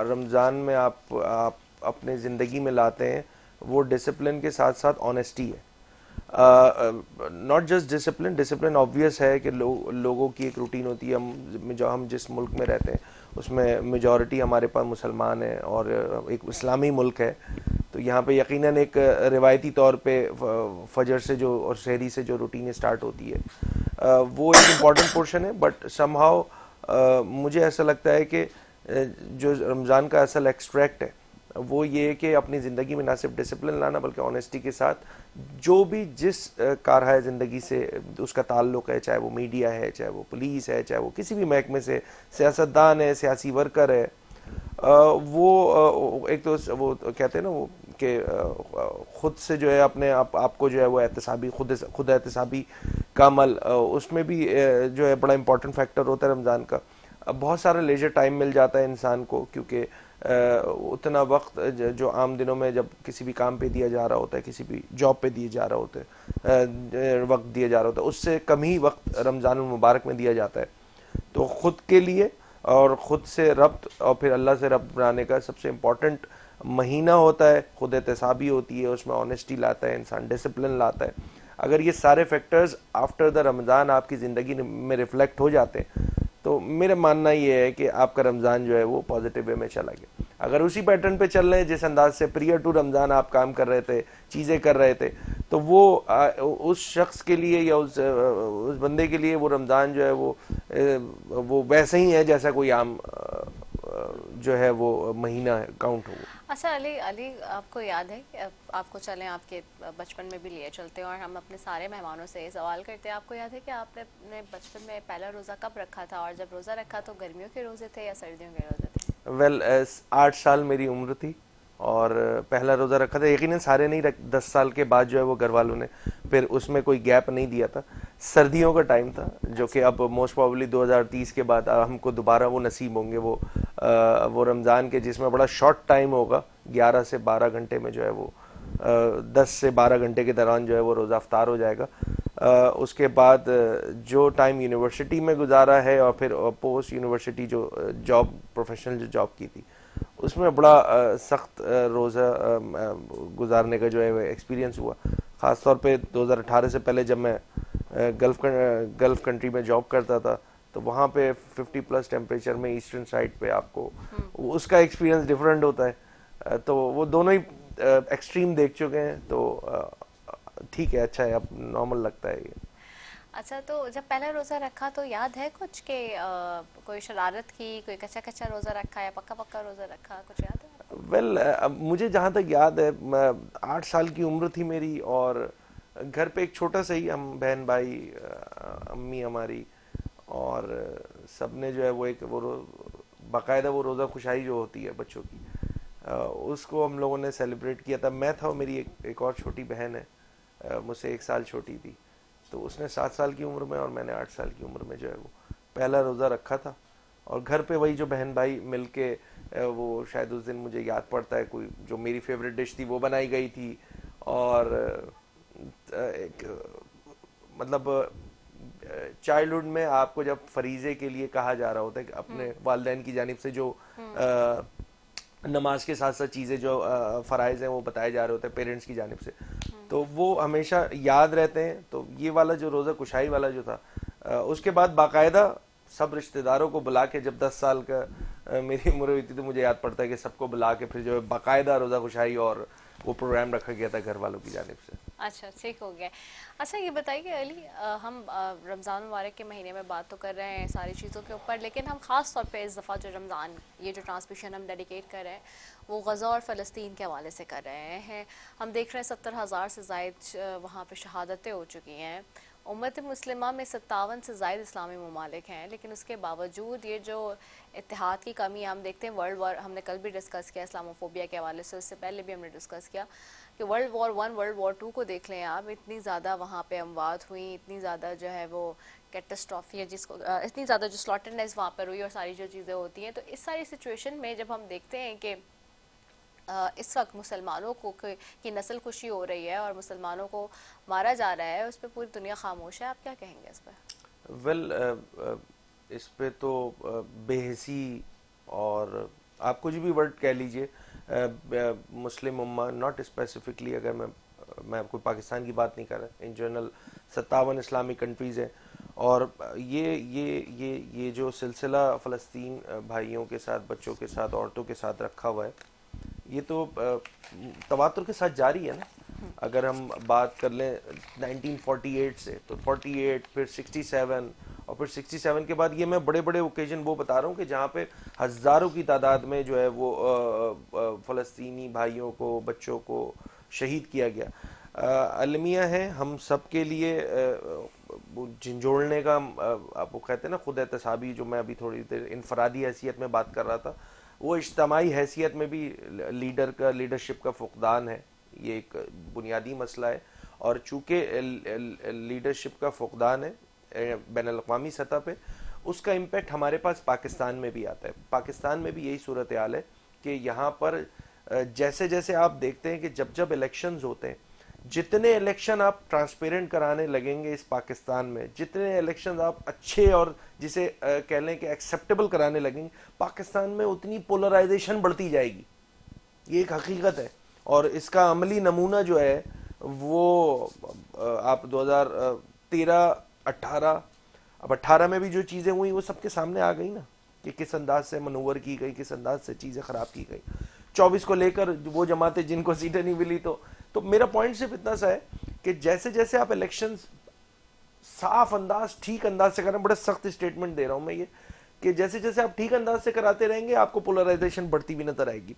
[SPEAKER 8] रमज़ान में आप अपने ज़िंदगी में लाते हैं वो डिसिप्लिन के साथ साथ ऑनेस्टी है। Not just discipline, discipline obvious है कि लोगों की एक रूटीन होती है। हम जिस मुल्क में रहते हैं उसमें मेजॉरिटी हमारे पास मुसलमान है और एक इस्लामी मुल्क है, तो यहाँ पे यकीनन एक रिवायती तौर पे फजर से जो और सहरी से जो रूटीन स्टार्ट होती है वो एक इम्पॉर्टेंट पोर्शन है। बट समहाउ मुझे ऐसा लगता है कि जो रमज़ान का असल एक्सट्रैक्ट है वो ये है कि अपनी ज़िंदगी में ना सिर्फ डिसिप्लिन लाना बल्कि ऑनेस्टी के साथ जो भी जिस कारहा ज़िंदगी से उसका ताल्लुक़ है, चाहे वो मीडिया है, चाहे वो पुलिस है, चाहे वो किसी भी महकमे से सियासतदान है, सियासी वर्कर है, वो एक तो वो कहते हैं ना वो कि ख़ुद से जो है अपने आपको जो है वो एहतसाबी खुद एहतसाबी का अमल, उसमें भी जो है बड़ा इंपॉर्टेंट फैक्टर होता है रमज़ान का। बहुत सारा लेजर टाइम मिल जाता है इंसान को, क्योंकि उतना वक्त जो आम दिनों में जब किसी भी काम पे दिया जा रहा होता है, किसी भी जॉब पे दिए जा रहा होता है, वक्त दिया जा रहा होता है, उससे कम ही वक्त रमज़ान मुबारक में दिया जाता है। तो ख़ुद के लिए और ख़ुद से रब्त और फिर अल्लाह से रब्त बनाने का सबसे इम्पॉर्टेंट महीना होता है। खुद एहतसाबी होती है, उसमें ऑनेस्टी लाता है इंसान, डिसिप्लिन लाता है। अगर ये सारे फैक्टर्स आफ्टर द रमज़ान आपकी ज़िंदगी में रिफ्लेक्ट हो जाते हैं तो मेरा मानना ये है कि आपका रमज़ान जो है वो पॉजिटिव वे में चला गया। अगर उसी पैटर्न पे चल रहे हैं जिस अंदाज से प्रियर टू रमज़ान आप काम कर रहे थे, चीज़ें कर रहे थे, तो वो उस शख्स के लिए या उस बंदे के लिए वो रमज़ान जो है वो वैसे ही है जैसा कोई आम जो है वो महीना काउंट हो।
[SPEAKER 1] अच्छा अली आपको याद है कि आपको चलें आपके बचपन में भी लिए चलते हैं और हम अपने सारे मेहमानों से ये सवाल करते हैं, आपको याद है कि आपने अपने बचपन में पहला रोज़ा कब रखा था, और जब रोज़ा रखा तो गर्मियों के रोज़े थे या सर्दियों के रोज़े थे?
[SPEAKER 8] वेल 8 साल मेरी उम्र थी और पहला रोज़ा रखा था। यकीनन सारे नहीं 10 साल के बाद जो है वो घर वालों ने फिर उसमें कोई गैप नहीं दिया था। सर्दियों का टाइम था जो कि अब मोस्ट प्रोबेबली 2030 के बाद हमको दोबारा वो नसीब होंगे, वो रमज़ान के जिसमें बड़ा शॉर्ट टाइम होगा, 11 से 12 घंटे में जो है वो 10 से 12 घंटे के दौरान जो है वो रोज़ा अफ्तार हो जाएगा। उसके बाद जो टाइम यूनिवर्सिटी में गुजारा है और फिर पोस्ट यूनिवर्सिटी जो जॉब प्रोफेशनल जो जॉब की थी उसमें बड़ा सख्त रोज़ा गुजारने का जो है एक्सपीरियंस हुआ। ख़ास तौर पे 2018 से पहले जब मैं गल्फ़ कंट्री में जॉब करता था तो वहाँ पे 50+ टेम्परेचर में ईस्टर्न साइड पे आपको उसका एक्सपीरियंस डिफरेंट होता है। तो वो दोनों ही एक्सट्रीम देख चुके हैं, तो ठीक है, अच्छा है, अब नॉर्मल लगता है ये।
[SPEAKER 1] अच्छा, तो जब पहला रोज़ा रखा तो याद है कुछ के कोई शरारत की, कोई कच्चा कच्चा रोज़ा रखा या पक्का पक्का रोज़ा रखा, कुछ याद है?
[SPEAKER 8] वेल मुझे जहाँ तक याद है 8 साल की उम्र थी मेरी और घर पे एक छोटा सा ही हम बहन भाई अम्मी हमारी और सब ने जो है वो एक वो बाकायदा वो रोज़ा खुशाई जो होती है बच्चों की उसको हम लोगों ने सेलिब्रेट किया था। मैं था, मेरी एक और छोटी बहन है मुझसे 1 साल छोटी थी, तो उसने 7 साल की उम्र में और मैंने 8 साल की उम्र में जो है वो पहला रोज़ा रखा था। और घर पे वही जो बहन भाई मिलके वो शायद उस दिन मुझे याद पड़ता है कोई जो मेरी फेवरेट डिश थी वो बनाई गई थी और एक मतलब चाइल्डहुड में आपको जब फरीज़े के लिए कहा जा रहा होता है कि अपने वालिदैन की जानिब से जो नमाज के साथ साथ चीज़ें जो फ़राइज़ हैं वो बताए जा रहे होते हैं पेरेंट्स की जानिब से, तो वो हमेशा याद रहते हैं। तो ये वाला जो रोज़ा कुशाई वाला जो था उसके बाद बाकायदा सब रिश्तेदारों को बुला के, जब 10 साल का मेरी उम्र हुई थी तो मुझे याद पड़ता है कि सबको बुला के फिर जो है बाकायदा रोज़ा कुशाई और वो प्रोग्राम रखा गया था घर वालों की जानिब से।
[SPEAKER 1] अच्छा, ठीक हो गया। अच्छा ये बताइए अली, हम रमज़ान मुबारक के महीने में बात तो कर रहे हैं सारी चीज़ों के ऊपर, लेकिन हम ख़ास तौर पे इस दफ़ा जो रमज़ान ये जो ट्रांसमिशन हम डेडिकेट कर रहे हैं वो गज़ा और फ़लस्तीन के हवाले से कर रहे हैं। हम देख रहे हैं 70,000 से ज़ायद वहाँ पे शहादतें हो चुकी हैं। उम्मत मुस्लिमा में 57 से ज़ायद इस्लामी ममालिक हैं, लेकिन उसके बावजूद ये जो इत्तेहाद की कमी हम देखते हैं। वर्ल्ड वॉर हमने कल भी डिस्कस किया इस्लामोफोबिया के हवाले से, उससे पहले भी हमने डिस्कस किया कि वर्ल्ड वॉर 1 वर्ल्ड वॉर 2 को देख लें आप, इतनी ज़्यादा वहाँ पे अमवात हुई, इतनी ज़्यादा जो है वो कैटास्ट्रॉफी है जिसको इतनी ज़्यादा जो स्लॉटरनेस वहाँ पर हुई और सारी जो चीज़ें होती हैं। तो इस सारी सिचुएशन में जब हम देखते हैं कि इस वक्त मुसलमानों को की नस्ल खुशी हो रही है और मुसलमानों को मारा जा रहा है, उस पर पूरी दुनिया खामोश है, आप क्या कहेंगे इस पर?
[SPEAKER 8] वेल इस पे तो बेहसी और आप कुछ भी वर्ड कह लीजिए, मुस्लिम उम्मा नॉट स्पेसिफिकली, अगर मैं कोई पाकिस्तान की बात नहीं कर रहा, इन जनरल 57 इस्लामिक कंट्रीज़ हैं। और ये जो सिलसिला फ़लस्तीन भाइयों के साथ, बच्चों के साथ, औरतों के साथ रखा हुआ है, ये तो तवातुर के साथ जारी है ना। अगर हम बात कर लें 1948 से, तो 48 फिर 67 और फिर 67 के बाद, ये मैं बड़े बड़े ओकेजन वो बता रहा हूँ कि जहाँ पे हज़ारों की तादाद में जो है वो फ़लस्तीनी भाइयों को, बच्चों को शहीद किया गया। अलमिया है हम सब के लिए झंझोड़ने का, आप वो कहते हैं ना खुद एहतसाबी, जो मैं अभी थोड़ी देर इनफरादी हैसियत में बात कर रहा था, वो इज्तमाही हैसियत में भी लीडरशिप का फुकदान है। ये एक बुनियादी मसला है, और चूँकि लीडरशिप का फुकदान है बैनुल-अक़वामी सतह पे, उसका इम्पेक्ट हमारे पास पाकिस्तान में भी आता है। पाकिस्तान में भी यही सूरत हाल है कि यहाँ पर जैसे जैसे आप देखते हैं कि जब जब इलेक्शंस होते हैं, जितने इलेक्शन आप ट्रांसपेरेंट कराने लगेंगे इस पाकिस्तान में, जितने इलेक्शन आप अच्छे और जिसे कह लें कि एक्सेप्टेबल कराने लगेंगे, पाकिस्तान में उतनी पोलराइजेशन बढ़ती जाएगी। ये एक हकीकत है, और इसका अमली नमूना जो है वो आप 2013, 18, अब 18 में भी जो चीज़ें हुई वो सबके सामने आ गई ना, कि किस अंदाज से मनूवर की गई, किस अंदाज से चीज़ें ख़राब की गई। 24 को लेकर वो जमातें जिनको सीटें नहीं मिली, तो मेरा पॉइंट सिर्फ इतना सा है कि जैसे जैसे आप इलेक्शंस साफ अंदाज, ठीक अंदाज से करें, बड़ा सख्त स्टेटमेंट दे रहा हूं मैं ये, कि जैसे जैसे आप ठीक अंदाज से कराते रहेंगे, आपको पोलराइजेशन बढ़ती हुई नजर आएगी।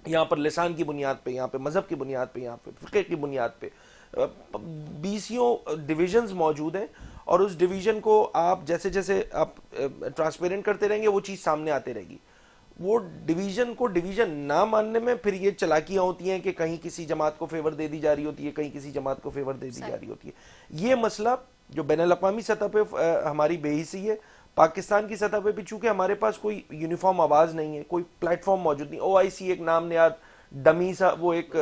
[SPEAKER 8] यहाँ पर लिसान की बुनियाद पे, यहाँ पे मजहब की बुनियाद पे, यहाँ पे फ़िक़्ह की बुनियाद पे 20 डिविजन्स मौजूद हैं, और उस डिवीजन को आप जैसे जैसे आप ट्रांसपेरेंट करते रहेंगे, वो चीज़ सामने आते रहेगी। वो डिवीजन को डिवीजन ना मानने में फिर ये चालाकियां होती हैं कि कहीं किसी जमात को फेवर दे दी जा रही होती है, कहीं किसी जमात को फेवर दे दी जा रही होती है। ये मसला जो बैनुल-अक़वामी सतह पे हमारी बेहिसी है, पाकिस्तान की सतह पे भी चूंकि हमारे पास कोई यूनिफॉर्म आवाज़ नहीं है, कोई प्लेटफॉर्म मौजूद नहीं। OIC एक नाम नियाद डमी सा, वो एक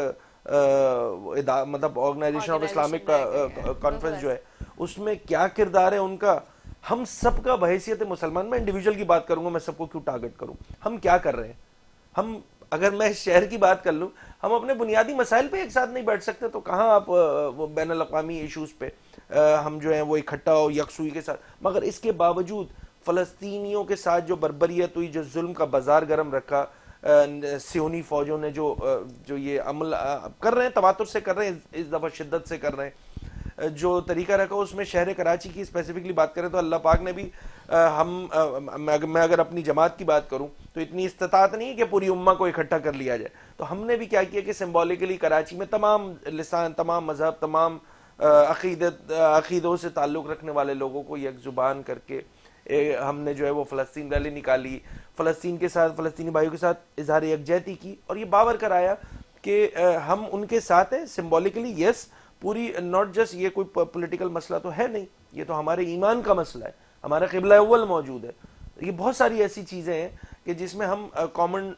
[SPEAKER 8] मतलब ऑर्गेनाइजेशन ऑफ इस्लामिक कॉन्फ्रेंस जो है, उसमें क्या किरदार है उनका, हम सबका बहैसियत मुसलमान, मैं इंडिविजुअल की बात करूंगा, मैं सबको क्यों टारगेट करूं, हम क्या कर रहे हैं। हम अगर मैं शहर की बात कर लूं, हम अपने बुनियादी मसाइल पे एक साथ नहीं बैठ सकते, तो कहाँ आप वो बैनुल-अक़वामी इशूज़ पे हम जो है वो इकट्ठा हो यकसुई के साथ। मगर इसके बावजूद फ़लस्तीनियों के साथ जो बर्बरियत हुई, जो जुल्म का बाजार गर्म रखा, सियोनी फौजों ने जो ये अमल कर रहे हैं, तवातुर से कर रहे हैं, इस दफ़ा शिद्दत से कर रहे हैं, जो तरीका रखा, उसमें शहर कराची की स्पेसिफिकली बात करें तो अल्लाह पाक ने भी मैं अगर अपनी जमात की बात करूं तो इतनी इस्तात नहीं है कि पूरी उम्मा को इकट्ठा कर लिया जाए। तो हमने भी क्या किया कि सिंबॉलिकली कराची में तमाम लिसान, तमाम मजहब, तमाम अकीदों से ताल्लुक़ रखने वाले लोगों को एक ज़ुबान करके हमने जो है वो फ़लस्तीन रैली निकाली, फ़लस्तीन के साथ, फ़लस्तीनी भाइयों के साथ इजहार यकजहती की, और ये बावर कराया कि हम उनके साथ हैं सिंबॉलिकली। यस, पूरी नॉट जस्ट ये कोई पॉलिटिकल मसला तो है नहीं, ये तो हमारे ईमान का मसला है, हमारा क़िबला अव्वल मौजूद है। ये बहुत सारी ऐसी चीज़ें हैं कि जिसमें हम कॉमन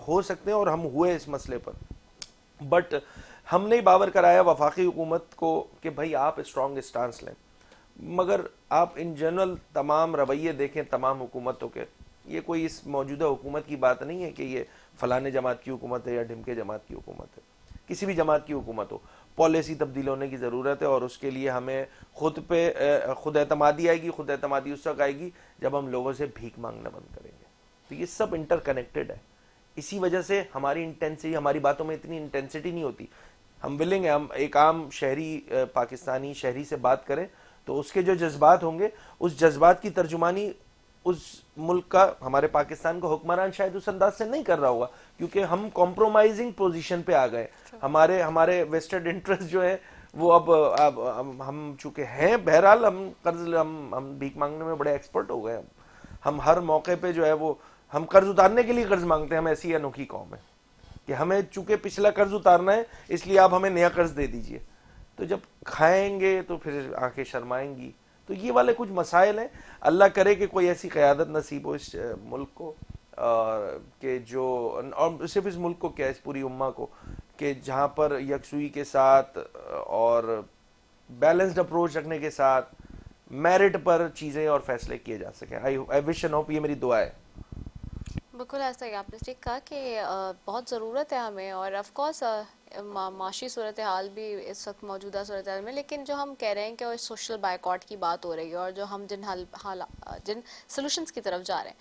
[SPEAKER 8] हो सकते हैं, और हम हुए इस मसले पर। बट हमने बावर कराया वफाकी हुकूमत को कि भाई आप स्ट्रॉन्ग स्टांस लें, मगर आप इन जनरल तमाम रवैये देखें तमाम हुकूमतों के, ये कोई इस मौजूदा हुकूमत की बात नहीं है कि ये फ़लाने जमात की हुकूमत है या ढिमके जमात की हुकूमत है। किसी भी जमात की हुकूमत हो, पॉलिसी तब्दील होने की ज़रूरत है, और उसके लिए हमें खुद पे खुद एतमादी आएगी। खुद एतमादी उस वक्त आएगी जब हम लोगों से भीख मांगना बंद करेंगे। तो ये सब इंटरकनेक्टेड है। इसी वजह से हमारी इंटेंसिटी, हमारी बातों में इतनी इंटेंसिटी नहीं होती। हम विलिंग है, हम एक आम शहरी पाकिस्तानी शहरी से बात करें तो उसके जो जज्बात होंगे, उस जज्बात की तर्जुमानी उस मुल्क का, हमारे पाकिस्तान का हुक्मरान शायद उस अंदाज से नहीं कर रहा होगा, क्योंकि हम कॉम्प्रोमाइजिंग पोजीशन पे आ गए। हमारे वेस्टेड इंटरेस्ट जो है वो अब हम चूंकि हैं, बहरहाल हम भीख मांगने में बड़े एक्सपर्ट हो गए। हम हर मौके पे जो है वो हम कर्ज उतारने के लिए कर्ज मांगते हैं। हम ऐसी अनोखी कौम है कि हमें चूंकि पिछला कर्ज उतारना है, इसलिए आप हमें नया कर्ज दे दीजिए। तो जब खाएंगे तो फिर आंखें शर्माएंगी। तो ये वाले कुछ मसाइल हैं। अल्लाह करे कि कोई ऐसी क़यादत नसीब हो इस मुल्क को, कि जो, और सिर्फ इस मुल्क को क्या, इस पूरी उम्मा को, कि जहाँ पर यकसुई के साथ और बैलेंस्ड अप्रोच रखने के साथ मेरिट पर चीज़ें और फैसले किए जा सकें। आई विश एंड होप, ये मेरी दुआ है।
[SPEAKER 1] बिल्कुल ऐसा ही आपने ठीक कहा कि बहुत ज़रूरत है हमें, और ऑफ कोर्स माशी सूरत हाल भी इस वक्त मौजूदा सूरत हाल में, लेकिन जो हम कह रहे हैं कि सोशल बायकॉट की बात हो रही है और जो हम जिन सॉल्यूशंस की तरफ जा रहे हैं,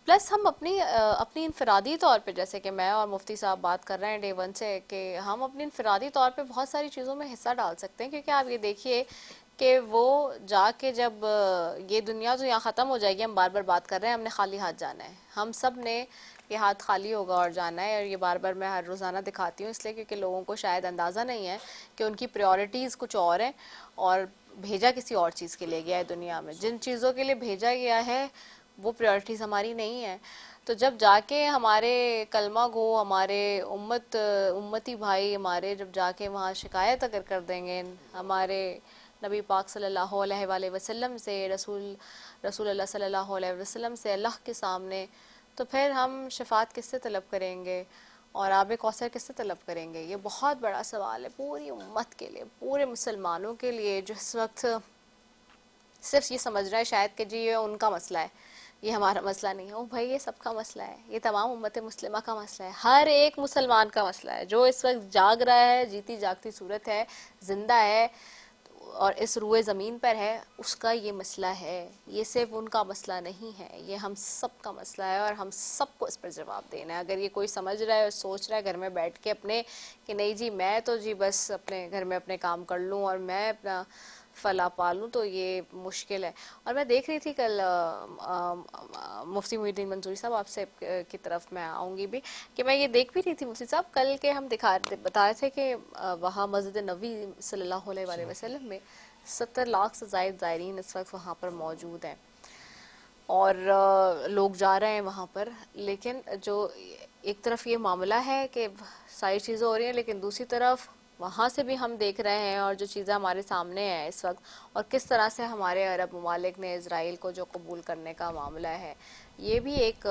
[SPEAKER 1] प्लस हम अपनी इनफरादी तौर पे, जैसे कि मैं और मुफ्ती साहब बात कर रहे हैं डे वन से, कि हम अपनी इनफरादी तौर पे बहुत सारी चीज़ों में हिस्सा डाल सकते हैं। क्योंकि आप ये देखिए कि वो जाके जब ये दुनिया तो यहाँ ख़त्म हो जाएगी, हम बार बार बात कर रहे हैं हमने खाली हाथ जाना है, हम सब ने ये हाथ खाली होगा और जाना है। और ये बार बार मैं हर रोज़ाना दिखाती हूँ इसलिए क्योंकि लोगों को शायद अंदाज़ा नहीं है कि उनकी प्रायोरिटीज़ कुछ और हैं और भेजा किसी और चीज़ के लिए गया है दुनिया में। जिन चीज़ों के लिए भेजा गया है वो प्रायोरिटीज़ हमारी नहीं है। तो जब जाके हमारे कलमा गो, हमारे उम्मती भाई हमारे जब जाके वहाँ शिकायत अगर कर देंगे हमारे नबी पाक सल्लल्लाहु अलैहि वसल्लम से, रसूल अल्लाह सल्लल्लाहु अलैहि वसल्लम से, अल्लाह के सामने, तो फिर हम शफात किससे तलब करेंगे और आब कौसर किससे तलब करेंगे? ये बहुत बड़ा सवाल है पूरी उम्मत के लिए, पूरे मुसलमानों के लिए, जो इस वक्त सिर्फ ये समझ रहा है शायद कि जी ये उनका मसला है, ये हमारा मसला नहीं है। ओ भाई, ये सबका मसला है, ये तमाम उम्मत मुस्लिमा का मसला है, हर एक मुसलमान का मसला है जो इस वक्त जाग रहा है, जीती जागती सूरत है, जिंदा है और इस रुए ज़मीन पर है, उसका ये मसला है। ये सिर्फ उनका मसला नहीं है, ये हम सब का मसला है और हम सबको इस पर जवाब देना है। अगर ये कोई समझ रहा है और सोच रहा है घर में बैठ के अपने कि नहीं जी मैं तो जी बस अपने घर में अपने काम कर लूँ और मैं अपना फला पालूँ, तो ये मुश्किल है। और मैं देख रही थी कल मुफ्ती मुहिद्दीन मंसूरी साहब, आपसे की तरफ मैं आऊँगी भी, कि मैं ये देख भी रही थी मुफ्ती साहब कल के हम बता रहे थे कि वहाँ मस्जिद नबी सल्लल्लाहु अलैहि वसल्लम में 70 लाख से ज़ायद ज़ायरीन इस वक्त वहाँ पर मौजूद हैं और लोग जा रहे हैं वहाँ पर। लेकिन जो एक तरफ ये मामला है कि सारी चीज़ें हो रही हैं, लेकिन दूसरी तरफ वहाँ से भी हम देख रहे हैं और जो चीज़ें हमारे सामने हैं इस वक्त, और किस तरह से हमारे अरब ममालिक ने इज़राइल को जो कबूल करने का मामला है, ये भी एक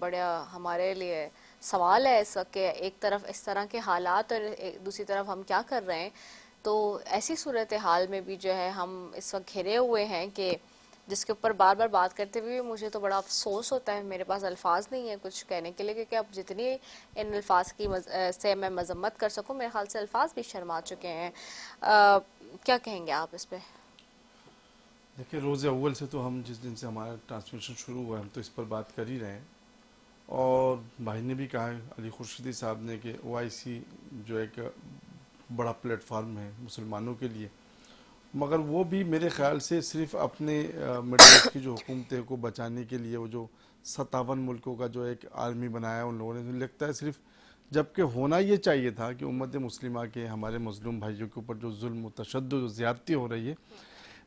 [SPEAKER 1] बड़ा हमारे लिए सवाल है इस वक्त कि एक तरफ इस तरह के हालात और दूसरी तरफ हम क्या कर रहे हैं। तो ऐसी सूरत हाल में भी जो है हम इस वक्त घिरे हुए हैं कि जिसके ऊपर बार बार बात करते हुए मुझे तो बड़ा अफसोस होता है, मेरे पास अल्फाज नहीं है कुछ कहने के लिए, क्योंकि अब जितनी इन अल्फाज की से मैं मजम्मत कर सकूं, मेरे ख्याल से अल्फाज भी शर्मा चुके हैं। क्या कहेंगे आप इस पे?
[SPEAKER 5] देखिए, रोज़ अव्वल से तो हम जिस दिन से हमारा ट्रांसमिशन शुरू हुआ है हम तो इस पर बात कर ही रहे हैं, और भाई ने भी कहा है, अली खुर्शीदी साहब ने, कि OIC जो एक बड़ा प्लेटफार्म है मुसलमानों के लिए, मगर वो भी मेरे ख़्याल से सिर्फ अपने मिडिल ईस्ट की जो हुकूमतें को बचाने के लिए वो जो 57 मुल्कों का जो एक आर्मी बनाया उन लोगों ने, लगता है सिर्फ, जबकि होना ये चाहिए था कि उम्मत मुस्लिमा के हमारे मजलूम भाइयों के ऊपर जो जुल्म तशद्दुद जो ज़्यादती हो रही है,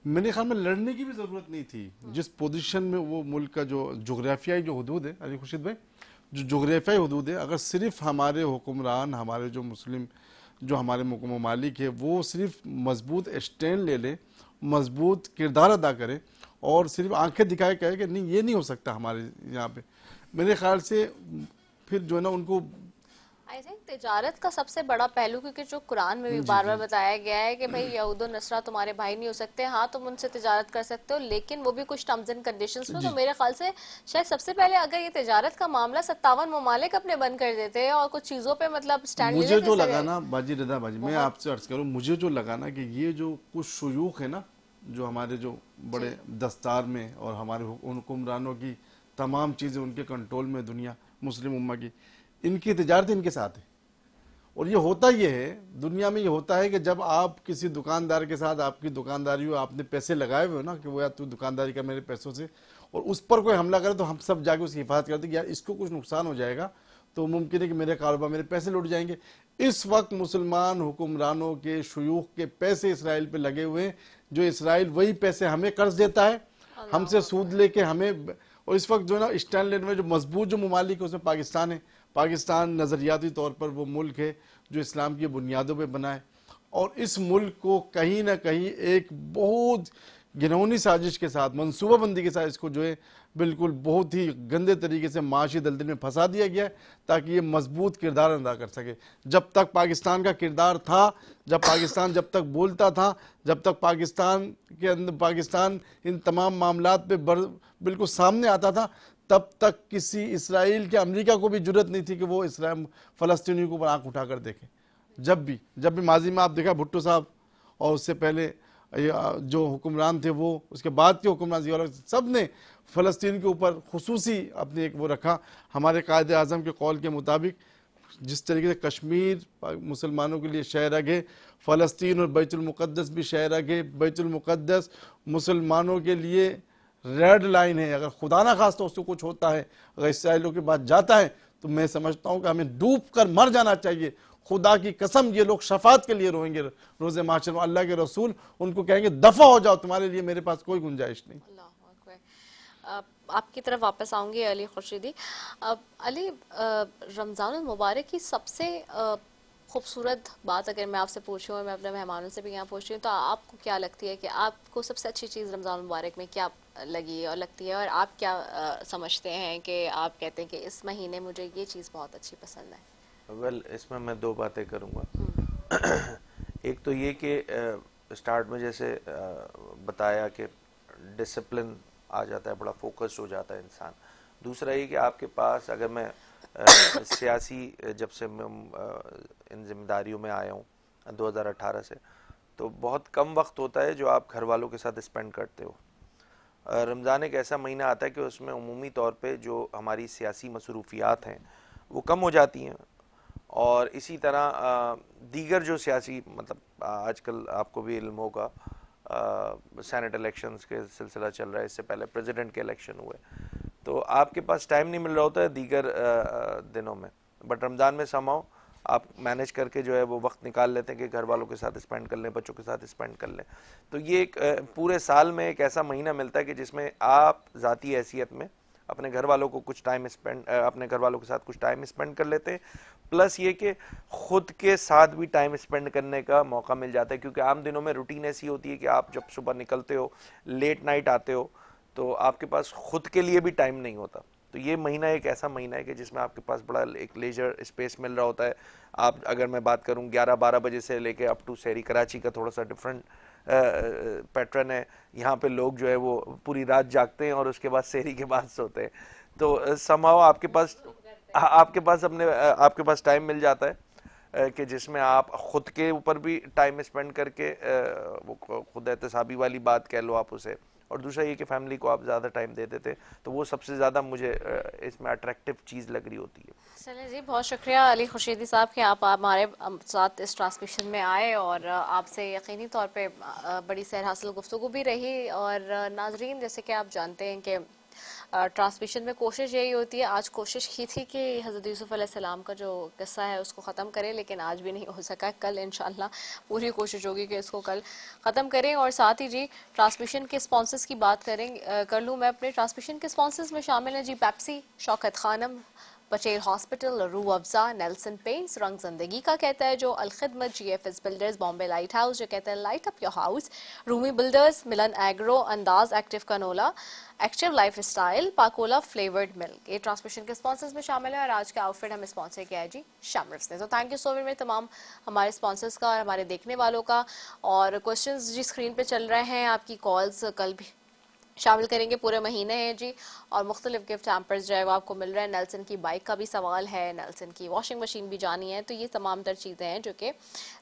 [SPEAKER 5] मेरे ख्याल में लड़ने की भी ज़रूरत नहीं थी। जिस पोजीशन में वो मुल्क का जो जोग्राफियाई जो हदूद है, अली खुर्शीद भाई, जो जोग्राफियाई हदूद है, अगर सिर्फ हमारे हुक्मरान, हमारे जो मुस्लिम जो हमारे ममालिक है, वो सिर्फ मजबूत स्टैंड ले लें, मजबूत किरदार अदा करें और सिर्फ आंखें दिखाए कहे कि नहीं ये नहीं हो सकता हमारे यहाँ पे, मेरे ख्याल से फिर जो है ना उनको,
[SPEAKER 1] आई थिंक तिजारत का सबसे बड़ा पहलू, क्योंकि जो कुरान में भी बार बार बताया गया है कि भाई यहूद और नसरा तुम्हारे भाई नहीं हो सकते, हाँ तुम उनसे तिजारत कर सकते हो लेकिन वो भी कुछ टर्म्स एंड कंडीशंस में। तो मेरे ख्याल से शायद सबसे पहले अगर ये तिजारत का मामला 57 ममालिक अपने बंद कर देते हैं और कुछ चीजों पे मतलब स्टैंड ले लेते।
[SPEAKER 5] मुझे जो लगा ना बाजी रदा बाजी, मैं आपसे अर्ज करूँ, मुझे जो लगा ना कि ये जो कुछ शुयूख है ना, जो हमारे जो बड़े दस्तार में और हमारे हुक्मरानों की तमाम चीज़ें उनके कंट्रोल में दुनिया मुस्लिम उम्मा की, इनकी तिजारत इनके साथ है और ये होता ये है, दुनिया में ये होता है कि जब आप किसी दुकानदार के साथ आपकी दुकानदारी हो, आपने पैसे लगाए हुए हो ना कि वो यार तू दुकानदारी का मेरे पैसों से, और उस पर कोई हमला करे तो हम सब जाके उसकी हिफाजत करते हैं कि यार इसको कुछ नुकसान हो जाएगा तो मुमकिन है कि मेरे कारोबार, मेरे पैसे लुट जाएंगे। इस वक्त मुसलमान हुक्मरानों के शुयूख के पैसे इसराइल पे लगे हुए हैं, जो इसराइल वही पैसे हमें कर्ज देता है, हमसे सूद लेके हमें। और इस वक्त जो है ना स्टैंडर्ड में जो मजबूत जो ममालिक है उसमें पाकिस्तान है। पाकिस्तान नज़रियाती तौर पर वो मुल्क है जो इस्लाम की बुनियादों पे बना है, और इस मुल्क को कहीं ना कहीं एक बहुत घिनौनी साजिश के साथ, मनसूबाबंदी के साथ इसको जो है बिल्कुल बहुत ही गंदे तरीके से माशी दलदल में फंसा दिया गया है ताकि ये मजबूत किरदार अदा कर सके। जब तक पाकिस्तान का किरदार था, जब तक बोलता था, जब तक पाकिस्तान के अंदर पाकिस्तान इन तमाम मामलात पे बिल्कुल सामने आता था, तब तक किसी इसराइल के अमेरिका को भी जुर्रत नहीं थी कि वो इसराइल फ़लस्तीनियों को ऊपर आँख उठाकर देखे। जब भी माजी में आप देखा भुट्टो साहब और उससे पहले जो हुक्मरान थे वो, उसके बाद के हुक्मरान सब ने फ़लस्तीन के ऊपर खुसूसी अपने एक वो रखा। हमारे कायदे आज़म के कौल के मुताबिक जिस तरीके से कश्मीर मुसलमानों के लिए शहर है, फ़लस्तीन और बैतुल मुक़द्दस भी शहर है। बैतुल मुक़द्दस मुसलमानों के लिए रेड लाइन है, अगर खुदा ना खास्ता उसको कुछ होता है, अगर इसराइलियों के बाद जाता है तो मैं समझता हूँ कि हमें डूब कर मर जाना चाहिए। खुदा की कसम ये लोग शफात के लिए रोएंगे रोज़े माशर में, अल्लाह के रसूल उनको कहेंगे दफ़ा हो जाओ, तुम्हारे लिए मेरे पास कोई गुंजाइश नहीं।
[SPEAKER 1] आपकी तरफ वापस आऊंगी अली खुर्शीदी। अली, रमज़ानुल मुबारक की सबसे खूबसूरत बात अगर मैं आपसे पूछूं और मैं अपने मेहमानों से भी यहाँ पूछ रही हूँ, तो आपको क्या लगती है कि आपको सबसे अच्छी चीज़ रमज़ानुल मुबारक में क्या लगी और लगती है, और आप क्या समझते हैं कि आप कहते हैं कि इस महीने मुझे ये चीज़ बहुत अच्छी पसंद है?
[SPEAKER 8] वेल, इसमें मैं दो बातें करूँगा। एक तो ये कि स्टार्ट में जैसे बताया कि डिसिप्लिन आ जाता है, बड़ा फोकस्ड हो जाता है इंसान। दूसरा ये कि आपके पास, अगर मैं सियासी जब से मैं इन जिम्मेदारियों में आया हूँ 2018 से, तो बहुत कम वक्त होता है जो आप घर वालों के साथ स्पेंड करते हो। रमज़ान एक ऐसा महीना आता है कि उसमें उमूमी तौर पे जो हमारी सियासी मसरूफियात हैं वो कम हो जाती हैं, और इसी तरह दीगर जो सियासी, मतलब आजकल आपको भी इल्म होगा सेनेट इलेक्शंस के सिलसिला चल रहा है, इससे पहले प्रेसिडेंट के इलेक्शन हुए, तो आपके पास टाइम नहीं मिल रहा होता है दीगर दिनों में, बट रमज़ान में समाओ आप मैनेज करके जो है वो वक्त निकाल लेते हैं कि घर वालों के साथ स्पेंड कर लें, बच्चों के साथ स्पेंड कर लें। तो ये एक पूरे साल में एक ऐसा महीना मिलता है कि जिसमें आप ज़ाती हैसियत में अपने घर वालों को कुछ टाइम स्पेंड, अपने घर वालों के साथ कुछ टाइम स्पेंड कर लेते हैं, प्लस ये कि खुद के साथ भी टाइम स्पेंड करने का मौका मिल जाता है, क्योंकि आम दिनों में रूटीन ऐसी होती है कि आप जब सुबह निकलते हो, लेट नाइट आते हो, तो आपके पास खुद के लिए भी टाइम नहीं होता। तो ये महीना एक ऐसा महीना है कि जिसमें आपके पास बड़ा एक लेजर स्पेस मिल रहा होता है। आप, अगर मैं बात करूं 11-12 बजे से लेके अप टू शहरी कराची का थोड़ा सा डिफरेंट पैटर्न है, यहाँ पे लोग जो है वो पूरी रात जागते हैं और उसके बाद शहरी के बाद सोते हैं, तो समाओ आपके पास टाइम मिल जाता है कि जिसमें आप खुद के ऊपर भी टाइम स्पेंड करके, वो खुद एहतसाबी वाली बात कह लो आप उसे, और दूसरा ये कि फैमिली को आप ज़्यादा टाइम दे देते, तो वो सबसे ज़्यादा मुझे इसमें अट्रैक्टिव चीज़ लग रही होती है।
[SPEAKER 1] चलिए जी, बहुत शुक्रिया अली खुर्शीदी साहब कि आप हमारे साथ इस ट्रांसमिशन में आए, और आपसे यकीनी तौर पे बड़ी सैर हासिल गुफ्तगू भी रही। और नाजरीन, जैसे कि आप जानते हैं कि ट्रांसमिशन में कोशिश यही होती है, आज कोशिश की थी कि हज़रत यूसुफ़ अलैहिस्सलाम का जो किस्सा है उसको ख़त्म करें, लेकिन आज भी नहीं हो सका। कल इंशाअल्लाह पूरी कोशिश होगी कि इसको कल ख़त्म करें। और साथ ही जी, ट्रांसमिशन के स्पॉन्सर्स की बात कर लूँ मैं। अपने ट्रांसमिशन के स्पॉन्सर्स में शामिल हैं जी Pepsi, Shaukat Khanam, Patel hospital, Rooh Afza, Nelson paints, रंग ज़िंदगी का कहता है जो, Al Khidmat, GFS builders, Bombay light house जो कहता है light up your house, Roomi builders, Milan agro, Andaz active canola, active life style, Pakola flavoured milk, ये ट्रांसमिशन के स्पॉन्सर्स में शामिल है। और आज का आउटफिट हमें स्पॉन्सर किया है जी शामरफ्स ने। तो थैंक यू सो मच तमाम हमारे स्पॉन्सर्स का और हमारे देखने वालों का। और क्वेश्चंस जी स्क्रीन पे चल रहे हैं, आपकी कॉल्स कल भी शामिल करेंगे, पूरे महीने हैं जी। और मुख्तलिफ गिफ्ट हैम्पर्स जो है वो आपको मिल रहे हैं। नेल्सन की बाइक का भी सवाल है, नेल्सन की वॉशिंग मशीन भी जानी है, तो ये तमाम तर चीज़ें हैं जो कि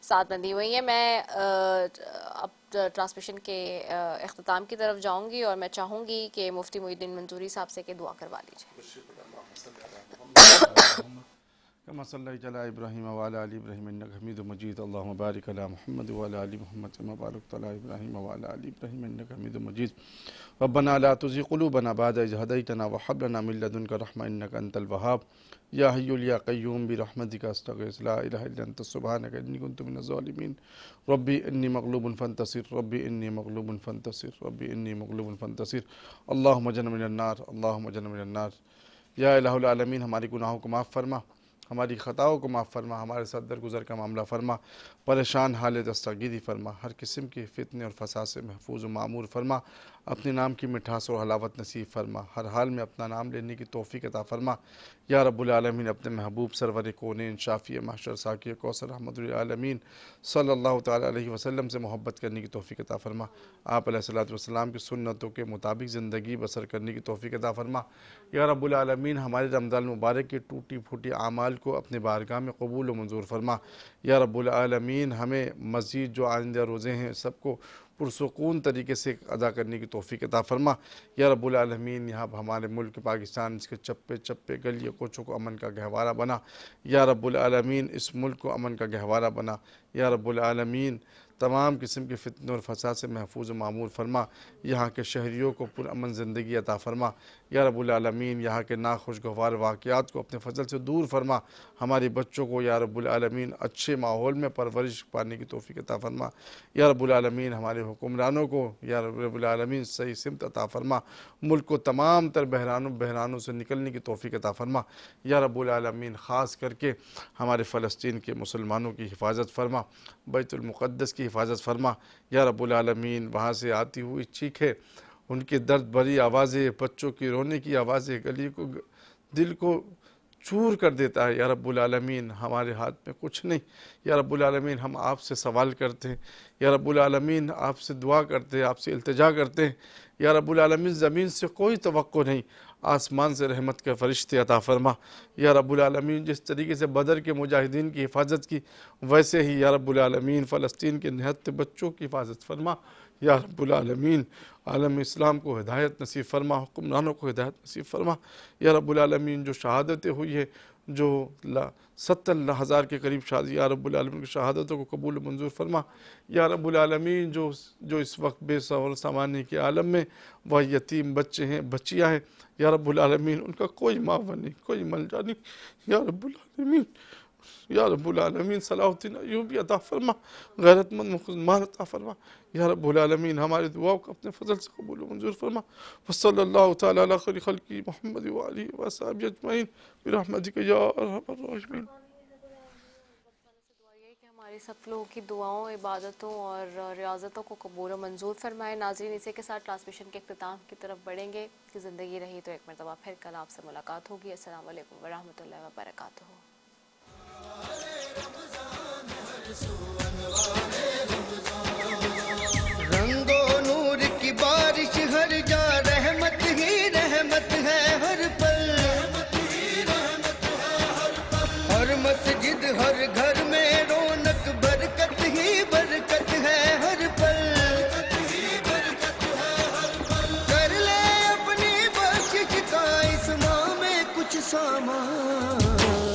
[SPEAKER 1] साथ बंधी हुई हैं। मैं अब ट्रांसमिशन के इख्तिताम की तरफ जाऊंगी और मैं चाहूँगी कि मुफ्ती मुईनुद्दीन मंजूरी साहब से कि दुआ करवा लीजिए।
[SPEAKER 5] कमा सल्लैता अला इब्राहीम व अला आलि इब्राहीम इन्नका हमीदुम मजीद। अल्लाहुम्मा बारिक अला मुहम्मद व अला आलि मुहम्मद कमा बारकता अला इब्राहीम व अला आलि इब्राहीम इन्नका हमीदुम मजीद। रब्बना ला तुज़िग़ क़ुलूबना बअद इज़ हदैतना व हब लना मिन लदुनका रहमा इन्नका अंतल वहाब। या हय्युल या क़य्यूम बिरहमतिका अस्तग़ीथ ला इलाहा इल्ला अंता सुब्हानका इन्नी कुन्तु मिनज़ ज़ालिमीन। रब्बी इन्नी मग़लूबुन फ़ंतसिर रब्बी इन्नी मग़लूबुन फ़ंतसिर रब्बी इन्नी मग़लूबुन फ़ंतसिर। अल्लाहुम्मा अज्जिरना मिनन नार अल्लाहुम्मा अज्जिरना मिनन नार। या इलाहुल आलमीन, हमारी गुनाहों को माफ़ फरमा, हमारी ख़ताओं को माफ़ फरमा, हमारे साथ दरगुज़र का मामला फरमा, परेशान हाल दस्तगीरी फरमा, हर किस्म के फितने और फसाद से महफूज व मामूर फरमा, अपने नाम की मिठास और हलावत नसीब फरमा, हर हाल में अपना नाम लेने की तौफ़ीक़ अता फरमा। या रब्बुल आलमीन, अपने महबूब सरवर कौनैन शाफ़ी महशर साक़ी कौसर रहमतुल आलमीन सल्लल्लाहु तआला अलैहि वसल्लम से मोहब्बत करने की तौफ़ीक़ अता फरमा। आप अलैहिस्सलातु वस्सलाम की सुन्नतों के मुताबिक ज़िंदगी बसर करने की तौफ़ीक़ अता फरमा। या रब्बुल आलमीन, हमारे रमज़ान मुबारक के टूटी फूटी आमाल को अपने बारगाह में कबूल व मंजूर फरमा। या रब्बुल आलमीन, हमें मज़ीद जो आइंदा रोज़े हैं सबको पुरसुकून तरीके से अदा करने की तौफ़ीक़ अता फरमा। या रब्बुल आलमीन, यहाँ हमारे मुल्क पाकिस्तान इसके चप्पे चप्पे गलियों कोचों को अमन का गहवारा बना। या रब्बुल आलमीन, इस मुल्क को अमन का गहवारा बना। या रब्बुल आलमीन, तमाम किस्म के फितने और फसाद से महफूज मामूर फरमा। यहाँ के शहरियों को पुरअमन ज़िंदगी अता फरमा। या रब्बुल आलमीन, यहाँ के नाखुशगवार वाक़यात को अपने फजल से दूर फरमा। हमारे बच्चों को या रब्बुल आलमीन अच्छे माहौल में परवरिश पाने की तौफ़ीक़ अता फरमा। या रब्बुल आलमीन, हमारे हुक्मरानों को या रब्बुल आलमीन सही सिमत अता फरमा। मुल्क को तमाम तर बहरानों से निकलने की तौफ़ीक़ अता फरमा। या रब्बुल आलमीन, ख़ास करके हमारे फ़लस्तीन के मुसलमानों की हिफाजत फरमा, बैतुल मुक़द्दस की हिफाजत फरमा। या रब्बुल आलमीन, वहाँ से आती हुई चीखें, उनकी दर्द भरी आवाज़ें, बच्चों की रोने की आवाज़ें गली को दिल को चूर कर देता है। या रब्बुल आलमीन, हमारे हाथ में कुछ नहीं। या रब्बुल आलमीन, हम आपसे सवाल करते हैं। या रब्बुल आलमीन, आपसे दुआ करते हैं, आपसे इल्तिजा करते हैं। या रब्बुल आलमीन, ज़मीन से कोई तवक्को नहीं, आसमान से रहमत के फ़रिश्ते अता फ़रमा। या रब्बुल आलमीन, जिस तरीके से बदर के मुजाहिदीन की हिफाजत की, वैसे ही या रब्बुल आलमीन फ़लस्तीन के निहत्ते बच्चों की हिफाजत फरमा। या रब्बुल आलमीन, आलम इस्लाम को हिदायत नसीब फरमा, हुक्मरानों को हिदायत नसीब फरमा। या रब्बुल आलमीन, जो शहादतें हुई है, जो 70,000 के करीब शादी, या रब्बुल आलमीन की शहादतों को कबूल मंजूर फरमा। या रब्बुल आलमीन, जो इस वक्त बेसवर सामानी के आलम में वह यतीम बच्चे हैं, बच्चियाँ हैं, या रब्बुल आलमीन, उनका कोई मावा नहीं, कोई मलजा नहीं। या रब्बुल आलमीन, या रब्बुल आलमीन, सलाहुद्दीन अय्यूबी अता फरमा, गैरतमंद मुसलमान अता फरमा। या रब्बुल आलमीन, हमारी दुआओं को अपने फजल से कबूल मंजूर फरमा। वसल्लल्लाहु तआला अला खैरि खल्क़ी मुहम्मद व आलिहि व अस्हाबिहि अजमईन बिरहमतिका या अरहमर राहिमीन।
[SPEAKER 1] हमारे सब लोगों की दुआओं, इबादतों और रियाज़तों को कबूल और मंजूर फरमाए। नाज़रीन, इसी के साथ ट्रांसमिशन के इख्तिताम की तरफ बढ़ेंगे। कि ज़िंदगी रही तो एक मरतबा फिर कल आपसे मुलाकात होगी। अस्सलाम वालेकुम व रहमतुल्लाहि व बरकातुहू।
[SPEAKER 2] रंगो नूर की बारिश हर जा, रहमत ही रहमत है हर पल। हर मस्जिद हर घर में रौनक, बरकत ही बरकत है हर पल। कर ले अपनी बख्शिश का इस माह में कुछ सामान।